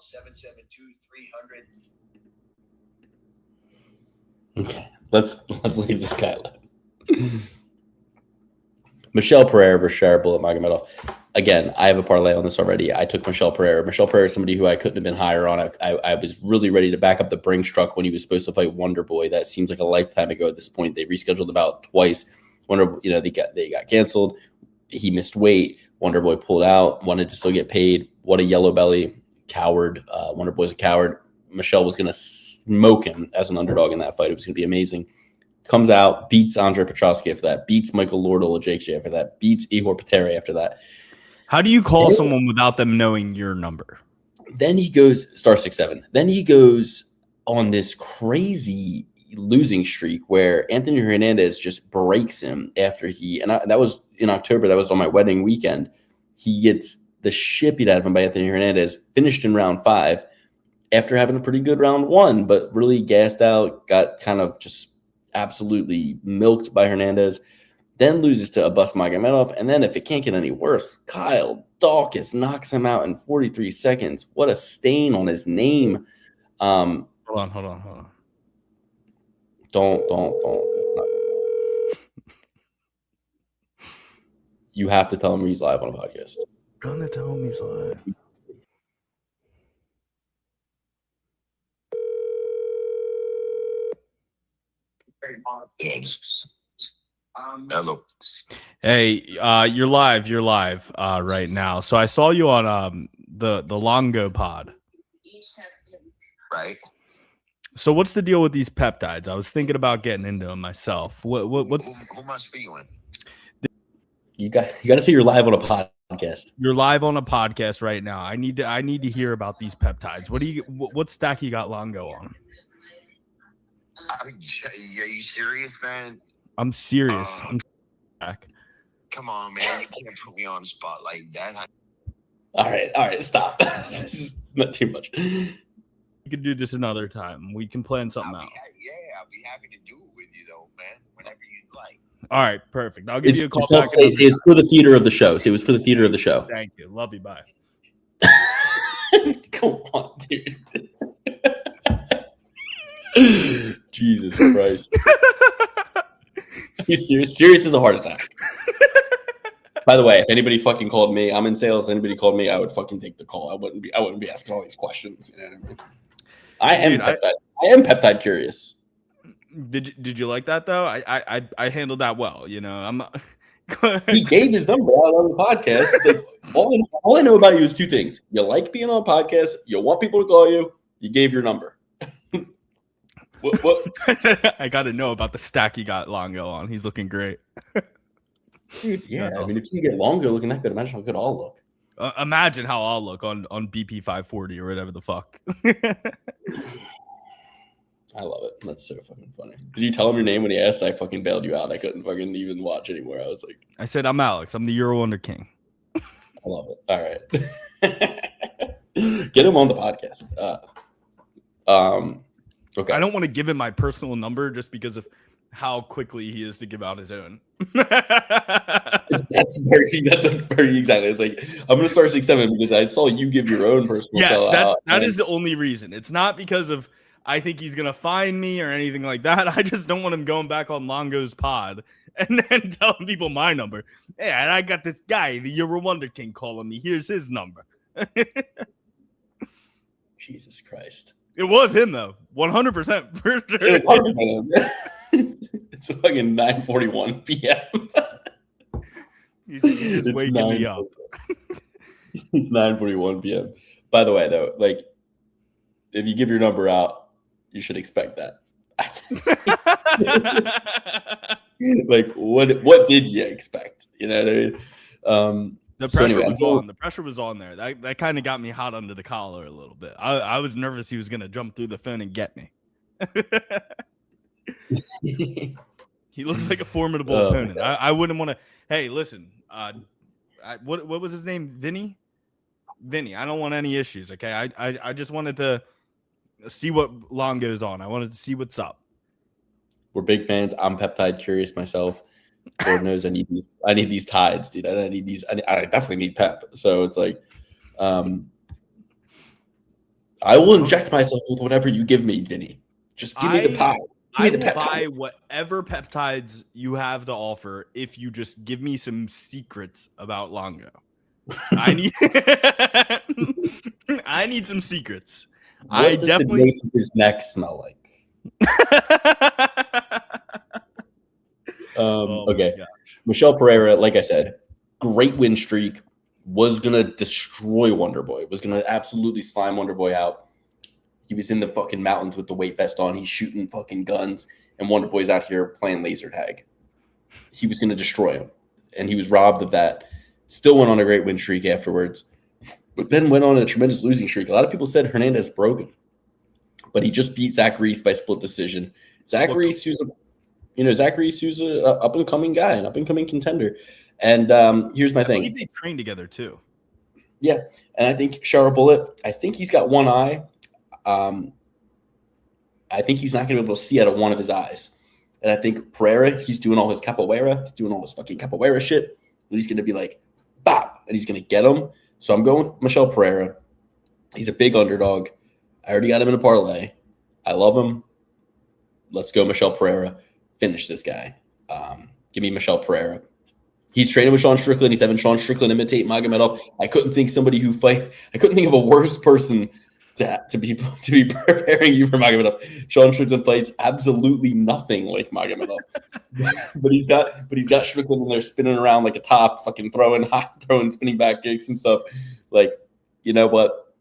772-300. Okay, let's leave this guy alone. Michelle Pereira versus Shara Bullet Magomedov. Again, I have a parlay on this already. I took Michelle Pereira. Michelle Pereira is somebody who I couldn't have been higher on. I was really ready to back up the Brinks truck when he was supposed to fight Wonder Boy. That seems like a lifetime ago at this point. They rescheduled about twice. They got canceled. He missed weight. Wonder Boy pulled out, wanted to still get paid. What a yellow belly. Coward. Wonder Boy's a coward. Michelle was going to smoke him as an underdog in that fight. It was going to be amazing. Comes out, beats Andre Petroski after that, beats Michael Lordol after that, beats Igor Petere after that. How do you call someone without them knowing your number? Then he goes star 6-7. Then he goes on this crazy losing streak where Anthony Hernandez just breaks him after that was in October. That was on my wedding weekend. He gets the shit beat out of him by Anthony Hernandez, finished in round 5 after having a pretty good round 1, but really gassed out, got kind of just absolutely milked by Hernandez, then loses to Abbas Magomedov. And then if it can't get any worse, Kyle Dawkins knocks him out in 43 seconds. What a stain on his name. Hold on. Don't. It's not. You have to tell him he's live on a podcast. Gonna tell him he's live. Hello. Hey, you're live right now. So I saw you on the Longo pod. Right. So what's the deal with these peptides? I was thinking about getting into them myself. What? Who am I speaking with? You got to say you're live on a podcast. You're live on a podcast right now. I need to hear about these peptides. What stack you got Longo on? Are you serious, man? I'm serious. I'm back. Come on, man. You can't put me on the spot like that. All right, stop. This is not too much. We could do this another time. We can plan something out. I'll be happy to do it with you, though, man. Whenever you'd like. All right, perfect. I'll give you a call back. It's for the theater of the show. See, it was for the theater of the show. Thank you. Love you. Bye. Come on, dude. Jesus Christ. Are you serious? Serious is a heart attack. By the way, if anybody fucking called me, I'm in sales. Anybody called me, I would fucking take the call. I wouldn't be asking all these questions. You know what I mean? I am peptide curious. Did you like that though? I handled that well. You know, I'm. He gave his number out on the podcast. It's like all I know about you is 2 things: you like being on a podcast, you want people to call you. You gave your number. What? I said I got to know about the stack he got Longo on. He's looking great. Dude, yeah. That's I mean, awesome. if you get Longo looking that good, imagine how good I'll look. Imagine how I'll look on BP 540 or whatever the fuck. I love it. That's so fucking funny. Did you tell him your name when he asked? I fucking bailed you out. I couldn't fucking even watch anymore. I was like, I said I'm Alex. I'm the Euro Wonder King. I love it. All right. Get him on the podcast. Okay. I don't want to give him my personal number just because of how quickly he is to give out his own. That's very exactly. It's like I'm gonna start 6-7 because I saw you give your own personal. Yes, that is the only reason. It's not because of I think he's gonna find me or anything like that. I just don't want him going back on Longo's pod and then telling people my number. Hey, I got this guy, the Euro Wonder King, calling me. Here's his number. Jesus Christ. It was him though, 100% for sure. It was 100%. It's fucking 9:41 p.m. He's just waking me up. It's 9:41 p.m. By the way, though, like if you give your number out, you should expect that. Like, what did you expect? You know what I mean? The pressure was on. The pressure was on there. That kind of got me hot under the collar a little bit. I was nervous he was going to jump through the phone and get me. He looks like a formidable opponent. I wouldn't want to. Hey, listen. What was his name? Vinny. I don't want any issues. Okay. I just wanted to see what Longo's on. I wanted to see what's up. We're big fans. I'm peptide curious myself. Lord knows I need these tides, dude. I need these. I definitely need pep. So it's like, I will inject myself with whatever you give me, Vinny. Just give me the tide. I will buy whatever peptides you have to offer if you just give me some secrets about Longo. I need some secrets. What does the nape of his neck smell like? Okay. Michelle Pereira, like I said, great win streak, was going to destroy Wonderboy, was going to absolutely slime Wonderboy out. He was in the fucking mountains with the weight vest on. He's shooting fucking guns, and Wonderboy's out here playing laser tag. He was going to destroy him, and he was robbed of that. Still went on a great win streak afterwards. but then went on a tremendous losing streak. A lot of people said Hernandez broke him, but he just beat Zach Reese by split decision. Zach Reese, who's a up and coming guy, an up and coming contender. And here's my thing. I believe they train together too. Yeah, and I think Shara Bullet, I think he's got one eye. I think he's not going to be able to see out of one of his eyes. And I think Pereira, he's doing all his capoeira. He's doing all his fucking capoeira shit. And he's going to be like, bop, and he's going to get him. So I'm going with Michel Pereira. He's a big underdog. I already got him in a parlay. I love him. Let's go Michel Pereira. Finish this guy. Give me Michel Pereira. He's training with Sean Strickland. He's having Sean Strickland imitate Magomedov. I couldn't think of a worse person to be preparing you for Magomedov. Sean Strickland fights absolutely nothing like Magomedov. but he's got Strickland in there spinning around like a top, fucking throwing spinning back kicks and stuff. Like, you know what?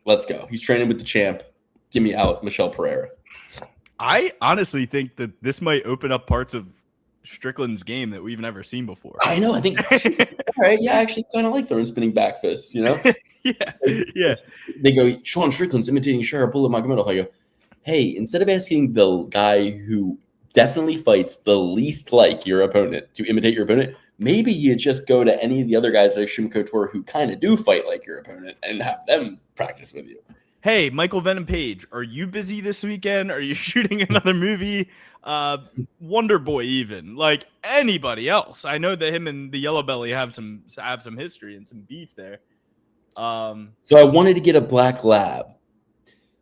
Let's go. He's training with the champ. Give me out Michel Pereira. I honestly think that this might open up parts of Strickland's game that we've never seen before. I know. I think, all right, yeah, I actually kind of like throwing spinning back fists, you know? Yeah. They go, Sean Strickland's imitating Shara Bullet Magomedov. I go, hey, instead of asking the guy who definitely fights the least like your opponent to imitate your opponent, maybe you just go to any of the other guys like Shim Couture who kind of do fight like your opponent and have them practice with you. Hey, Michael Venom Page, are you busy this weekend? Are you shooting another movie? Wonder Boy, even like anybody else. I know that him and the Yellow Belly have some history and some beef there. So I wanted to get a black lab.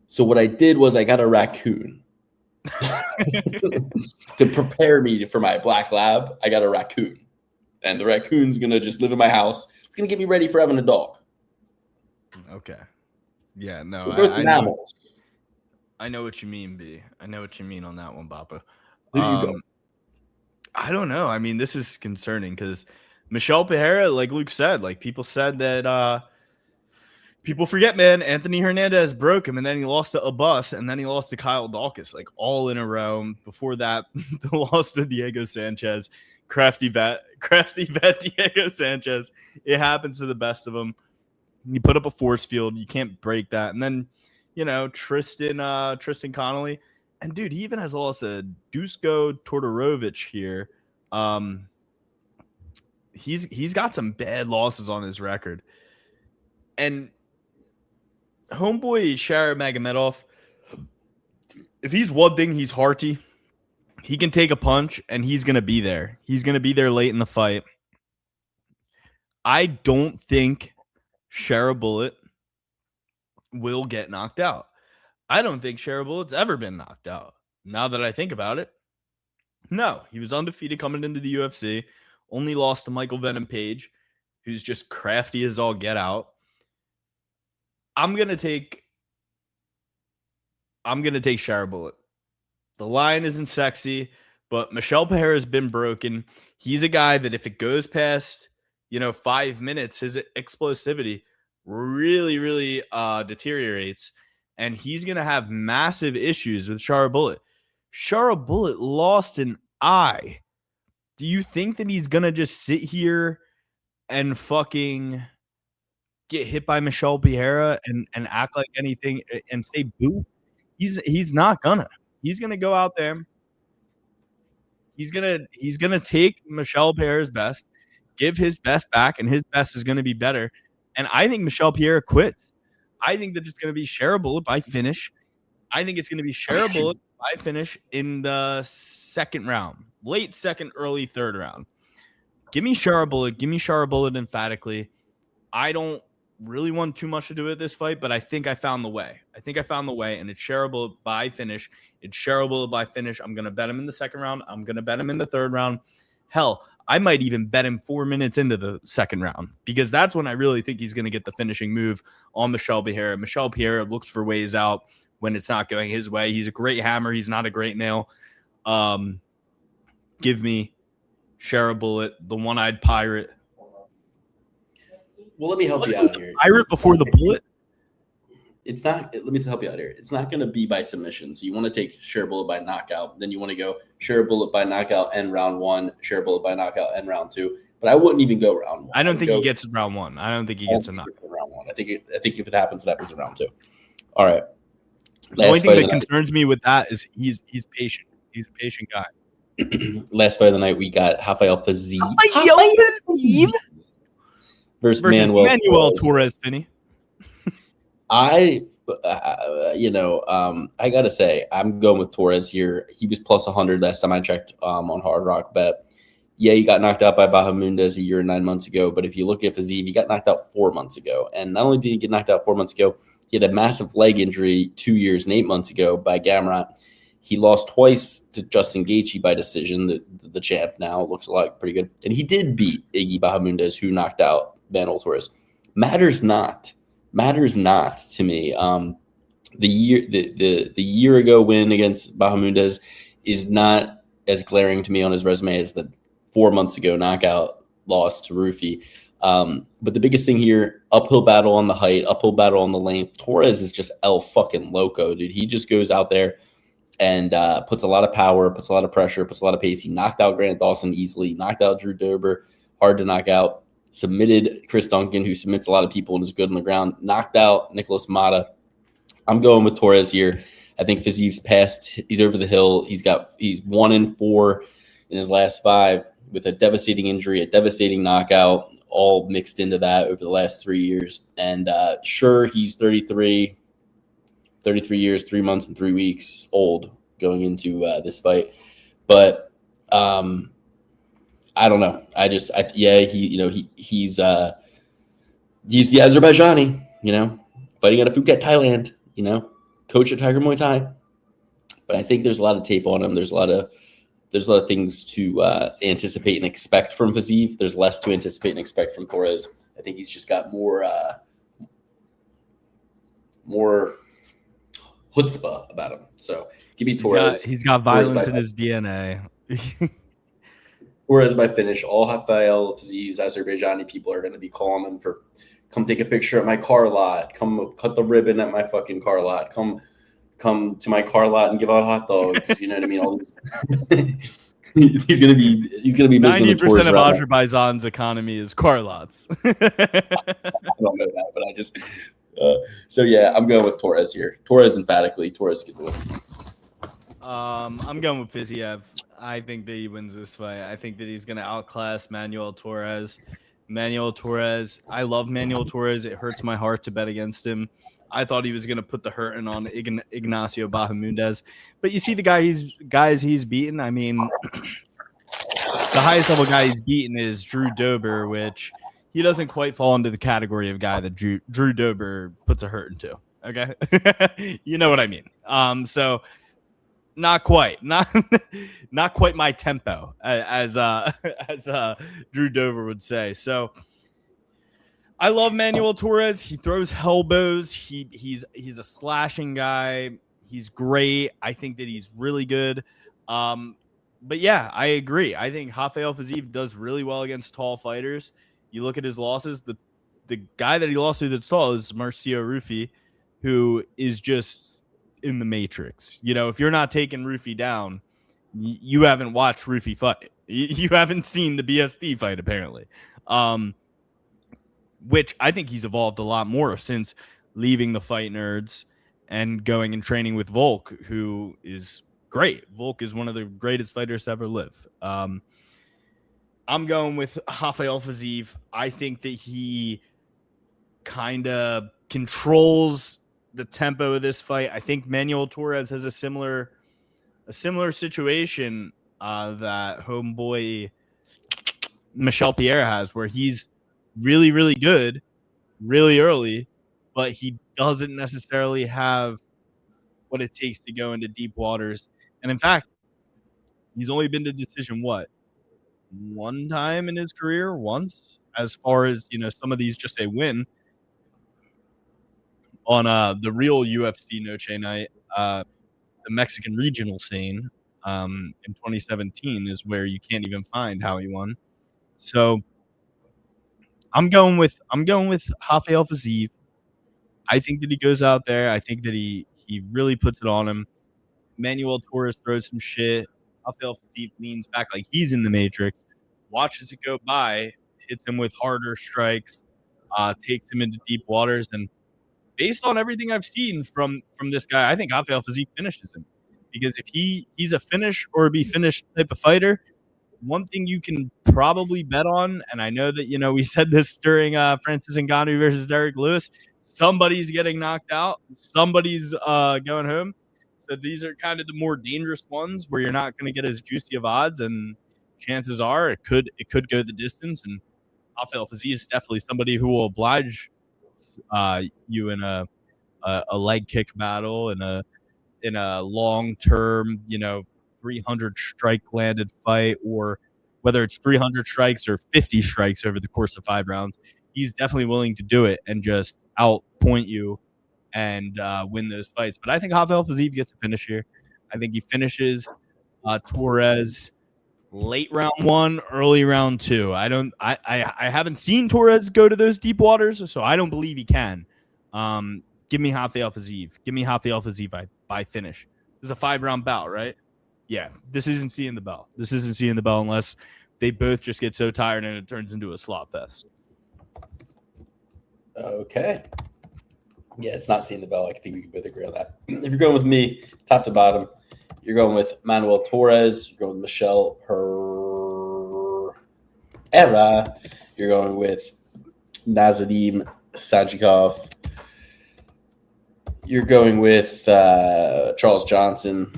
So what I did was I got a raccoon to prepare me for my black lab. I got a raccoon, and the raccoon's gonna just live in my house. It's gonna get me ready for having a dog. Okay. Yeah, no, I know what you mean, B. I know what you mean on that one, Bappa. There you go. I don't know. I mean, this is concerning because Michel Pereira, like Luke said, like people said that people forget, man, Anthony Hernandez broke him, and then he lost to Abbas, and then he lost to Kyle Dawkins, like all in a row. Before that, the loss to Diego Sanchez, crafty vet Diego Sanchez. It happens to the best of them. You put up a force field, you can't break that. And then, you know, Tristan Connolly. And dude, he even has lost a Dusko Tordorovich here. He's got some bad losses on his record. And homeboy Shara Magomedov, if he's one thing, he's hearty. He can take a punch and he's gonna be there. He's gonna be there late in the fight. I don't think Shara Bullet will get knocked out. I don't think Shara Bullet's ever been knocked out. Now that I think about it, no. He was undefeated coming into the UFC. Only lost to Michael Venom Page, who's just crafty as all get out. I'm gonna take Shara Bullet. The line isn't sexy, but Michel Pereira has been broken. He's a guy that if it goes past 5 minutes, his explosivity really, really deteriorates, and he's going to have massive issues with Shara Bullet. Shara Bullet lost an eye. Do you think that he's going to just sit here and fucking get hit by Michel Pereira and act like anything and say boo? He's not gonna. He's going to go out there. He's going to take Michel Pereira's best, give his best back, and his best is going to be better. And I think Michel Pereira quits. I think that it's going to be Shara Bullet by finish. I think it's going to be Shara Bullet by finish in the second round, late second, early third round. Give me Shara Bullet. Give me Shara Bullet emphatically. I don't really want too much to do with this fight, but I think I found the way. And it's Shara Bullet by finish. It's Shara Bullet by finish. I'm going to bet him in the second round. I'm going to bet him in the third round. Hell, I might even bet him 4 minutes into the second round because that's when I really think he's going to get the finishing move on Michel Pereira. Michel Pereira looks for ways out when it's not going his way. He's a great hammer. He's not a great nail. Give me Shara Bullet, the one-eyed pirate. Well, let me help you out here. Pirate before the bullet? It's not. Let me help you out here. It's not going to be by submission. So you want to take Shara Bullet by knockout. Then you want to go Shara Bullet by knockout and round one, Shara Bullet by knockout and round two. But I wouldn't even go round one. I don't think he gets round one. I don't think he gets a knockout. Round I think if it happens in round 2. All right. The only thing that concerns me with that is he's patient. He's a patient guy. Last fight of the night, we got Rafael Fiziev versus Manuel Torres. Finney. I gotta say, I'm going with Torres here. He was plus 100 last time I checked on Hard Rock Bet. Yeah, he got knocked out by Bahamundes a year and 9 months ago. But if you look at Fiziev, he got knocked out 4 months ago. And not only did he get knocked out 4 months ago, he had a massive leg injury 2 years and 8 months ago by Gamrot. He lost twice to Justin Gaethje by decision. The champ now looks pretty good. And he did beat Iggy Bahamundes, who knocked out Manuel Torres. Matters not to me. The year ago win against Bahamundes is not as glaring to me on his resume as the 4 months ago knockout loss to Rufy. But the biggest thing here, uphill battle on the height, uphill battle on the length. Torres is just El fucking loco, dude. He just goes out there and puts a lot of power, puts a lot of pressure, puts a lot of pace. He knocked out Grant Dawson easily, knocked out Drew Dober, hard to knock out. Submitted Chris Duncan, who submits a lot of people and is good on the ground. Knocked out Nicholas Mata. I'm going with Torres here. I think Fiziev's passed. He's over the hill. He's 1-4 in his last 5 with a devastating injury, a devastating knockout, all mixed into that over the last 3 years. And sure, he's 33 years, 3 months, and 3 weeks old going into this fight. But I don't know. He's the Azerbaijani, fighting out of Phuket, Thailand, coach at Tiger Muay Thai. But I think there's a lot of tape on him. There's a lot of things to anticipate and expect from Fiziev. There's less to anticipate and expect from Torres. I think he's just got more chutzpah about him. So give me Torres. He's got violence in his DNA. Torres by finish. All Rafael Fiziev's Azerbaijani people are going to be calling him for, come take a picture at my car lot. Come cut the ribbon at my fucking car lot. Come to my car lot and give out hot dogs. You know what I mean? All these. he's gonna be 90% of Azerbaijan's economy is car lots. I don't know that, but I just. So yeah, I'm going with Torres here. Torres emphatically. Torres can do it. I'm going with Fiziev. I think that he wins this fight. I think that he's going to outclass Manuel Torres. I love Manuel Torres. It hurts my heart to bet against him. I thought he was going to put the hurting on Ignacio Bahamundes. But you see the guys he's beaten. I mean, the highest level guy he's beaten is Drew Dober, which he doesn't quite fall into the category of guy that Drew Dober puts a hurt into. Okay? You know what I mean? So not quite my tempo, as Drew Dober would say. So I love Manuel Torres. He throws elbows. He's a slashing guy. He's great. I think that he's really good. But yeah, I agree. I think Rafael Fiziev does really well against tall fighters. You look at his losses. The guy that he lost to that's tall is Marcio Rufy, who is just in the Matrix. If you're not taking Rufy down, you haven't watched Rufy fight. You haven't seen the BSD fight, apparently. Which I think he's evolved a lot more since leaving the Fight Nerds and going and training with Volk, who is great. Volk is one of the greatest fighters to ever live. I'm going with Rafael Fiziev. I think that he kind of controls the tempo of this fight. I think Manuel Torres has a similar situation that homeboy Michel Pierre has, where he's really, really good really early, but he doesn't necessarily have what it takes to go into deep waters. And in fact, he's only been to decision one time in his career, once, as far as some of these just a win on the real UFC Noche night. The Mexican regional scene in 2017 is where you can't even find how he won. So I'm going with Rafael Fiziev. I think that he goes out there. I think that he really puts it on him. Manuel Torres throws some shit. Rafael Fiziev leans back like he's in the Matrix, watches it go by, hits him with harder strikes, takes him into deep waters. And based on everything I've seen from this guy, I think Rafael Fiziev finishes him. Because if he's a finish or be finished type of fighter, one thing you can probably bet on, and I know that, we said this during Francis Ngannou versus Derek Lewis, somebody's getting knocked out, somebody's going home. So these are kind of the more dangerous ones where you're not going to get as juicy of odds, and chances are it could go the distance. And Rafael Fiziev is definitely somebody who will oblige you in a leg kick battle, in a long term, 300 strike landed fight, or whether it's 300 strikes or 50 strikes over the course of 5 rounds. He's definitely willing to do it and just outpoint you and win those fights. But I think Rafael Fiziev gets a finish here. I think he finishes Torres late round 1, early round 2. I haven't seen Torres go to those deep waters, so I don't believe he can. Give me Rafael Fiziev. Give me Rafael Fiziev by finish. This is a 5-round bout, right? Yeah, this isn't seeing the bell. This isn't seeing the bell unless they both just get so tired and it turns into a slot fest. Okay. Yeah, it's not seeing the bell. I think we can both agree on that. If you're going with me, top to bottom, you're going with Manuel Torres. You're going with Michelle Herrera. You're going with Nazadim Sajikov. You're going with Charles Johnson.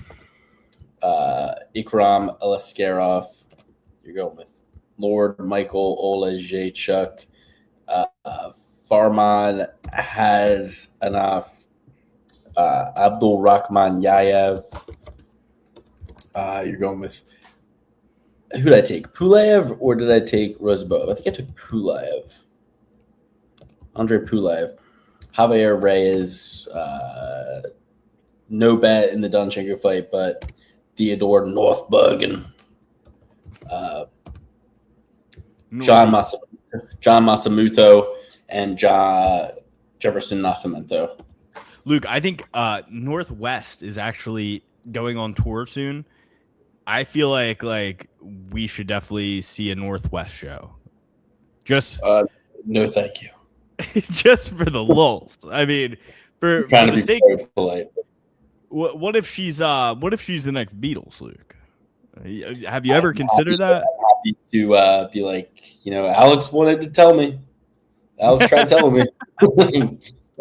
Ikram Eliskerov. You're going with Lord Michael Olejchuk. Farman has enough. Abdul Rahman Yayev. You're going with, who did I take? Pulaev or did I take Rozbov? I think I took Pulaev. Andre Pulaev. Javier Reyes. No bet in the Donchenko fight, but Theodore Northbergen. John Masamuto and Jefferson Nascimento. Luke, I think Northwest is actually going on tour soon. I feel like we should definitely see a Northwest show. Just no, thank you. Just for the lulz. I mean, for trying the to be sake. very polite. What if she's the next Beatles, Luke? Have you ever considered that? I'm happy to be like, Alex wanted to tell me. Alex tried telling me.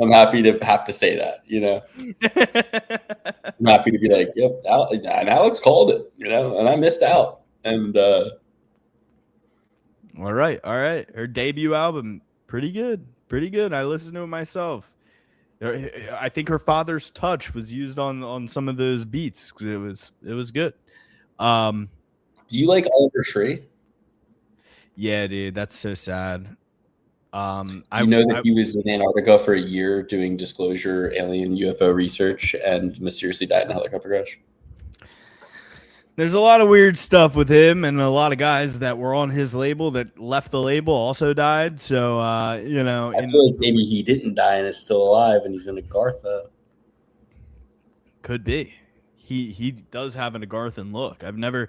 I'm happy to have to say that, I'm happy to be like, yep, and Alex called it, and I missed out. And all right. Her debut album, pretty good. I listened to it myself. I think her father's touch was used on some of those beats. It was good. Do you like Oliver Tree? Yeah, dude, that's so sad. I know that he was in Antarctica for a year doing disclosure alien UFO research and mysteriously died in a helicopter crash. There's a lot of weird stuff with him, and a lot of guys that were on his label that left the label also died. So, I feel like maybe he didn't die and is still alive, and he's in Agartha. Could be. He does have an Agarthan look. I've never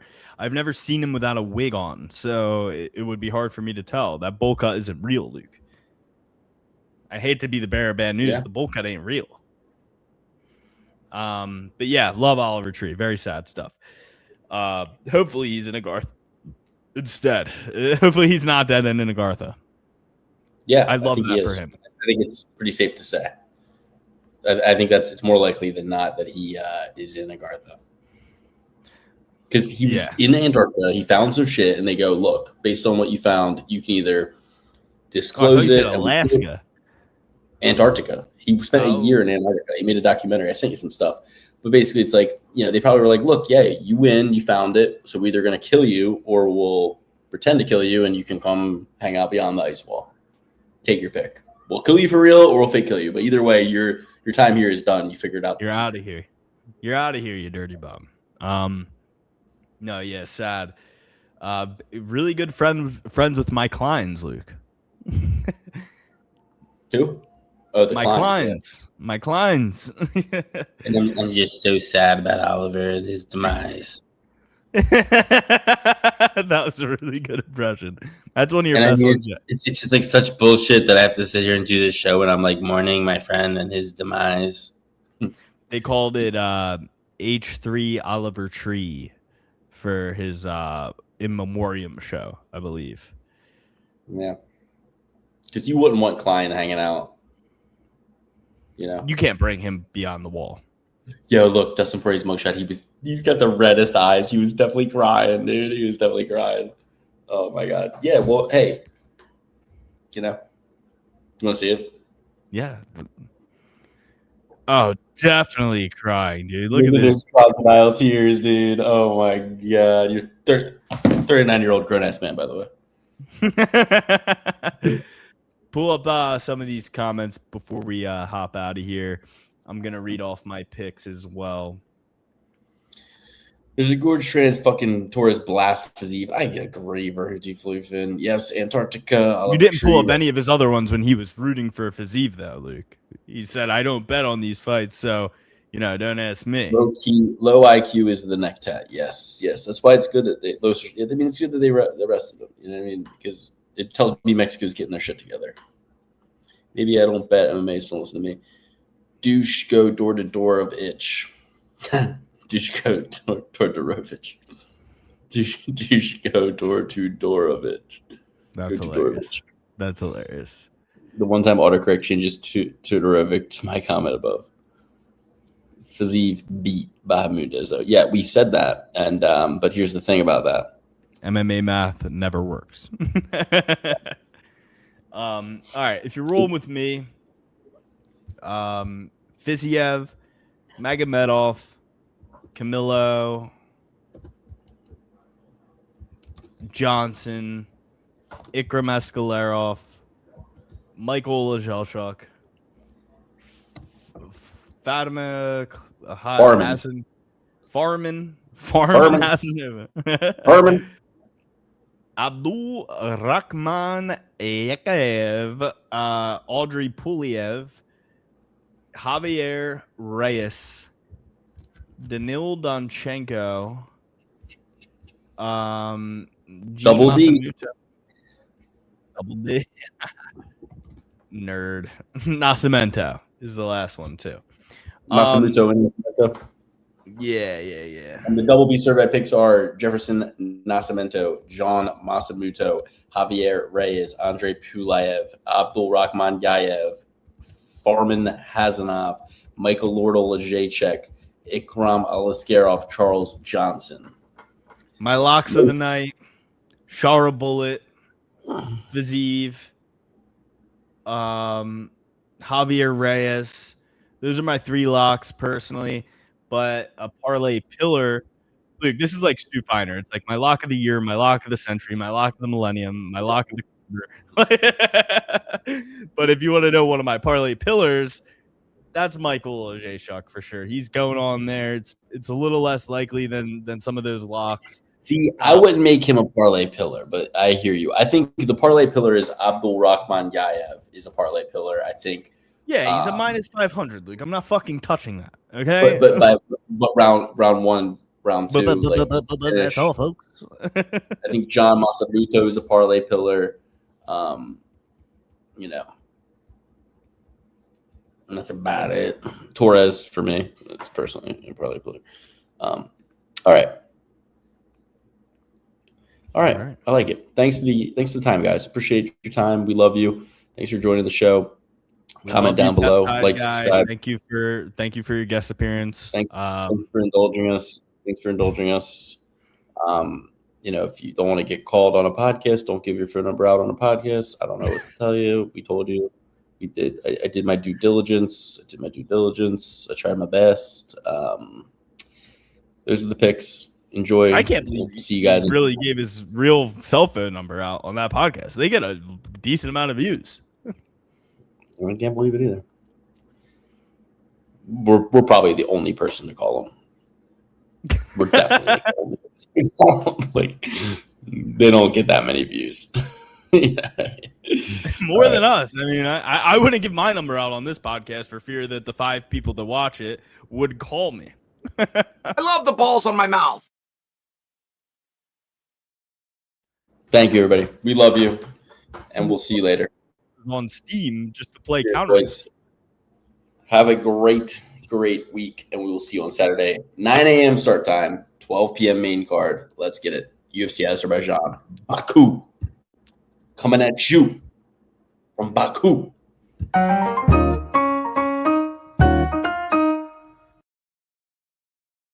seen him without a wig on, so it would be hard for me to tell. That bowl cut isn't real, Luke. I hate to be the bearer of bad news. Yeah. The bowl cut ain't real. But yeah, love Oliver Tree. Very sad stuff. Hopefully he's in Agartha instead. Hopefully he's not dead and in Agartha. Yeah, I love that for him. I think it's pretty safe to say. I think it's more likely than not that he is in Agartha. Because he was in Antarctica, he found some shit, and they go, look, based on what you found, you can either disclose it. Alaska. Antarctica. He spent a year in Antarctica. He made a documentary. I sent you some stuff. But basically, it's like, they probably were like, look, yeah, you win, you found it, so we're either going to kill you or we'll pretend to kill you, and you can come hang out beyond the ice wall. Take your pick. We'll kill you for real or we'll fake kill you. But either way, your time here is done. You figured out. You're out of here. You're out of here, you dirty bum. No, yeah, sad. Really good friends with Mike Kleins, Luke. Who? Oh, the Kleins. Mike Kleins. And I'm just so sad about Oliver and his demise. That was a really good impression. That's one of your And I best mean, ones yet. it's just like such bullshit that I have to sit here and do this show, and I'm like mourning my friend and his demise. They called it H3 Oliver Tree for his in memoriam show, I believe. Yeah, because you wouldn't want Klein hanging out. You know, You can't bring him beyond the wall. yo, look, Dustin Poirier's mugshot. He's got the reddest eyes. He was definitely crying, dude. He was definitely crying. Oh my god. Yeah. Well, hey, you want to see it? Yeah. Oh, definitely crying, dude. Look at this. those crocodile tears, dude. Oh my god. You're 39-year-old grown ass man, by the way. Pull up some of these comments before we hop out of here. I'm gonna read off my picks as well. There's a gorge trans fucking Torres blast Fiziev. I agree, Verhoeven Flufin. Yes, Antarctica. You didn't pull up any of his other ones when he was rooting for Fiziev, though, Luke. He said, "I don't bet on these fights, so don't ask me." Low IQ is the neck tat. Yes. That's why it's good that it's good that they arrested him. You know what I mean? Because it tells me Mexico's getting their shit together. Maybe I don't bet MMA, so don't listen to me. Douche go door to door of itch. Douche go toward Dorovich. Douche go door to door of itch. That's hilarious. That's hilarious. The one-time autocorrect changes to Dorovich to my comment above. Fiziev beat Bahamut. So yeah, we said that, and but here's the thing about that. MMA math never works. All right, if you're rolling with me, Fiziev, Magomedov, Camilo, Johnson, Ikram Escalarov, Michael Lajelchuk, Fatima Farman Farman. Abdul Rahman Yakayev, Audrey Puliev, Javier Reyes, Danil Donchenko, Double D. Double D. Nerd. Nascimento is the last one, too. Masamuto and Nascimento. Yeah. And the double B survey picks are Jefferson Nascimento, John Masamuto, Javier Reyes, Andre Pulayev, Abdul Rahman Yayev, Farman Hazanov, Michael Lordal Lajacek, Ikram Alaskarov, Charles Johnson. My locks of the night: Shara Bullet, Fiziev, Javier Reyes. Those are my three locks personally. But a parlay pillar, Luke, this is like Stu Feiner. It's like my lock of the year, my lock of the century, my lock of the millennium, my lock of the quarter. But if you want to know one of my parlay pillars, that's Michael Lajeschuk for sure. He's going on there. It's a little less likely than some of those locks. See, I wouldn't make him a parlay pillar, but I hear you. I think the parlay pillar is Abdul Rahman Yayev is a parlay pillar. I think. Yeah, he's a minus 500, Luke. I'm not fucking touching that. Okay. But round one, round two. That's all, folks. I think John Masabuto is a parlay pillar. And that's about it. Torres for me, it's personally a parlay pillar. All right. I like it. Thanks for the time, guys. Appreciate your time. We love you. Thanks for joining the show. Comment down below, like, subscribe. Thank you for your guest appearance. Thanks for indulging us. If you don't want to get called on a podcast, don't give your phone number out on a podcast. I don't know what to tell you. We told you. We did. I did my due diligence. I tried my best. Those are the picks. Enjoy. I can't believe see you guys. He really gave his real cell phone number out on that podcast. They get a decent amount of views. I can't believe it either. We're probably the only person to call them. We're definitely the only person to call them. Like, they don't get that many views. More than us. I mean, I wouldn't give my number out on this podcast for fear that the 5 people that watch it would call me. I love the balls on my mouth. Thank you, everybody. We love you, and we'll see you later. On Steam just to play Cheers, Counter. boys. Have a great week, and we will see you on Saturday, 9 a.m. start time, 12 p.m. main card. Let's get it. UFC Azerbaijan, Baku, coming at you from Baku.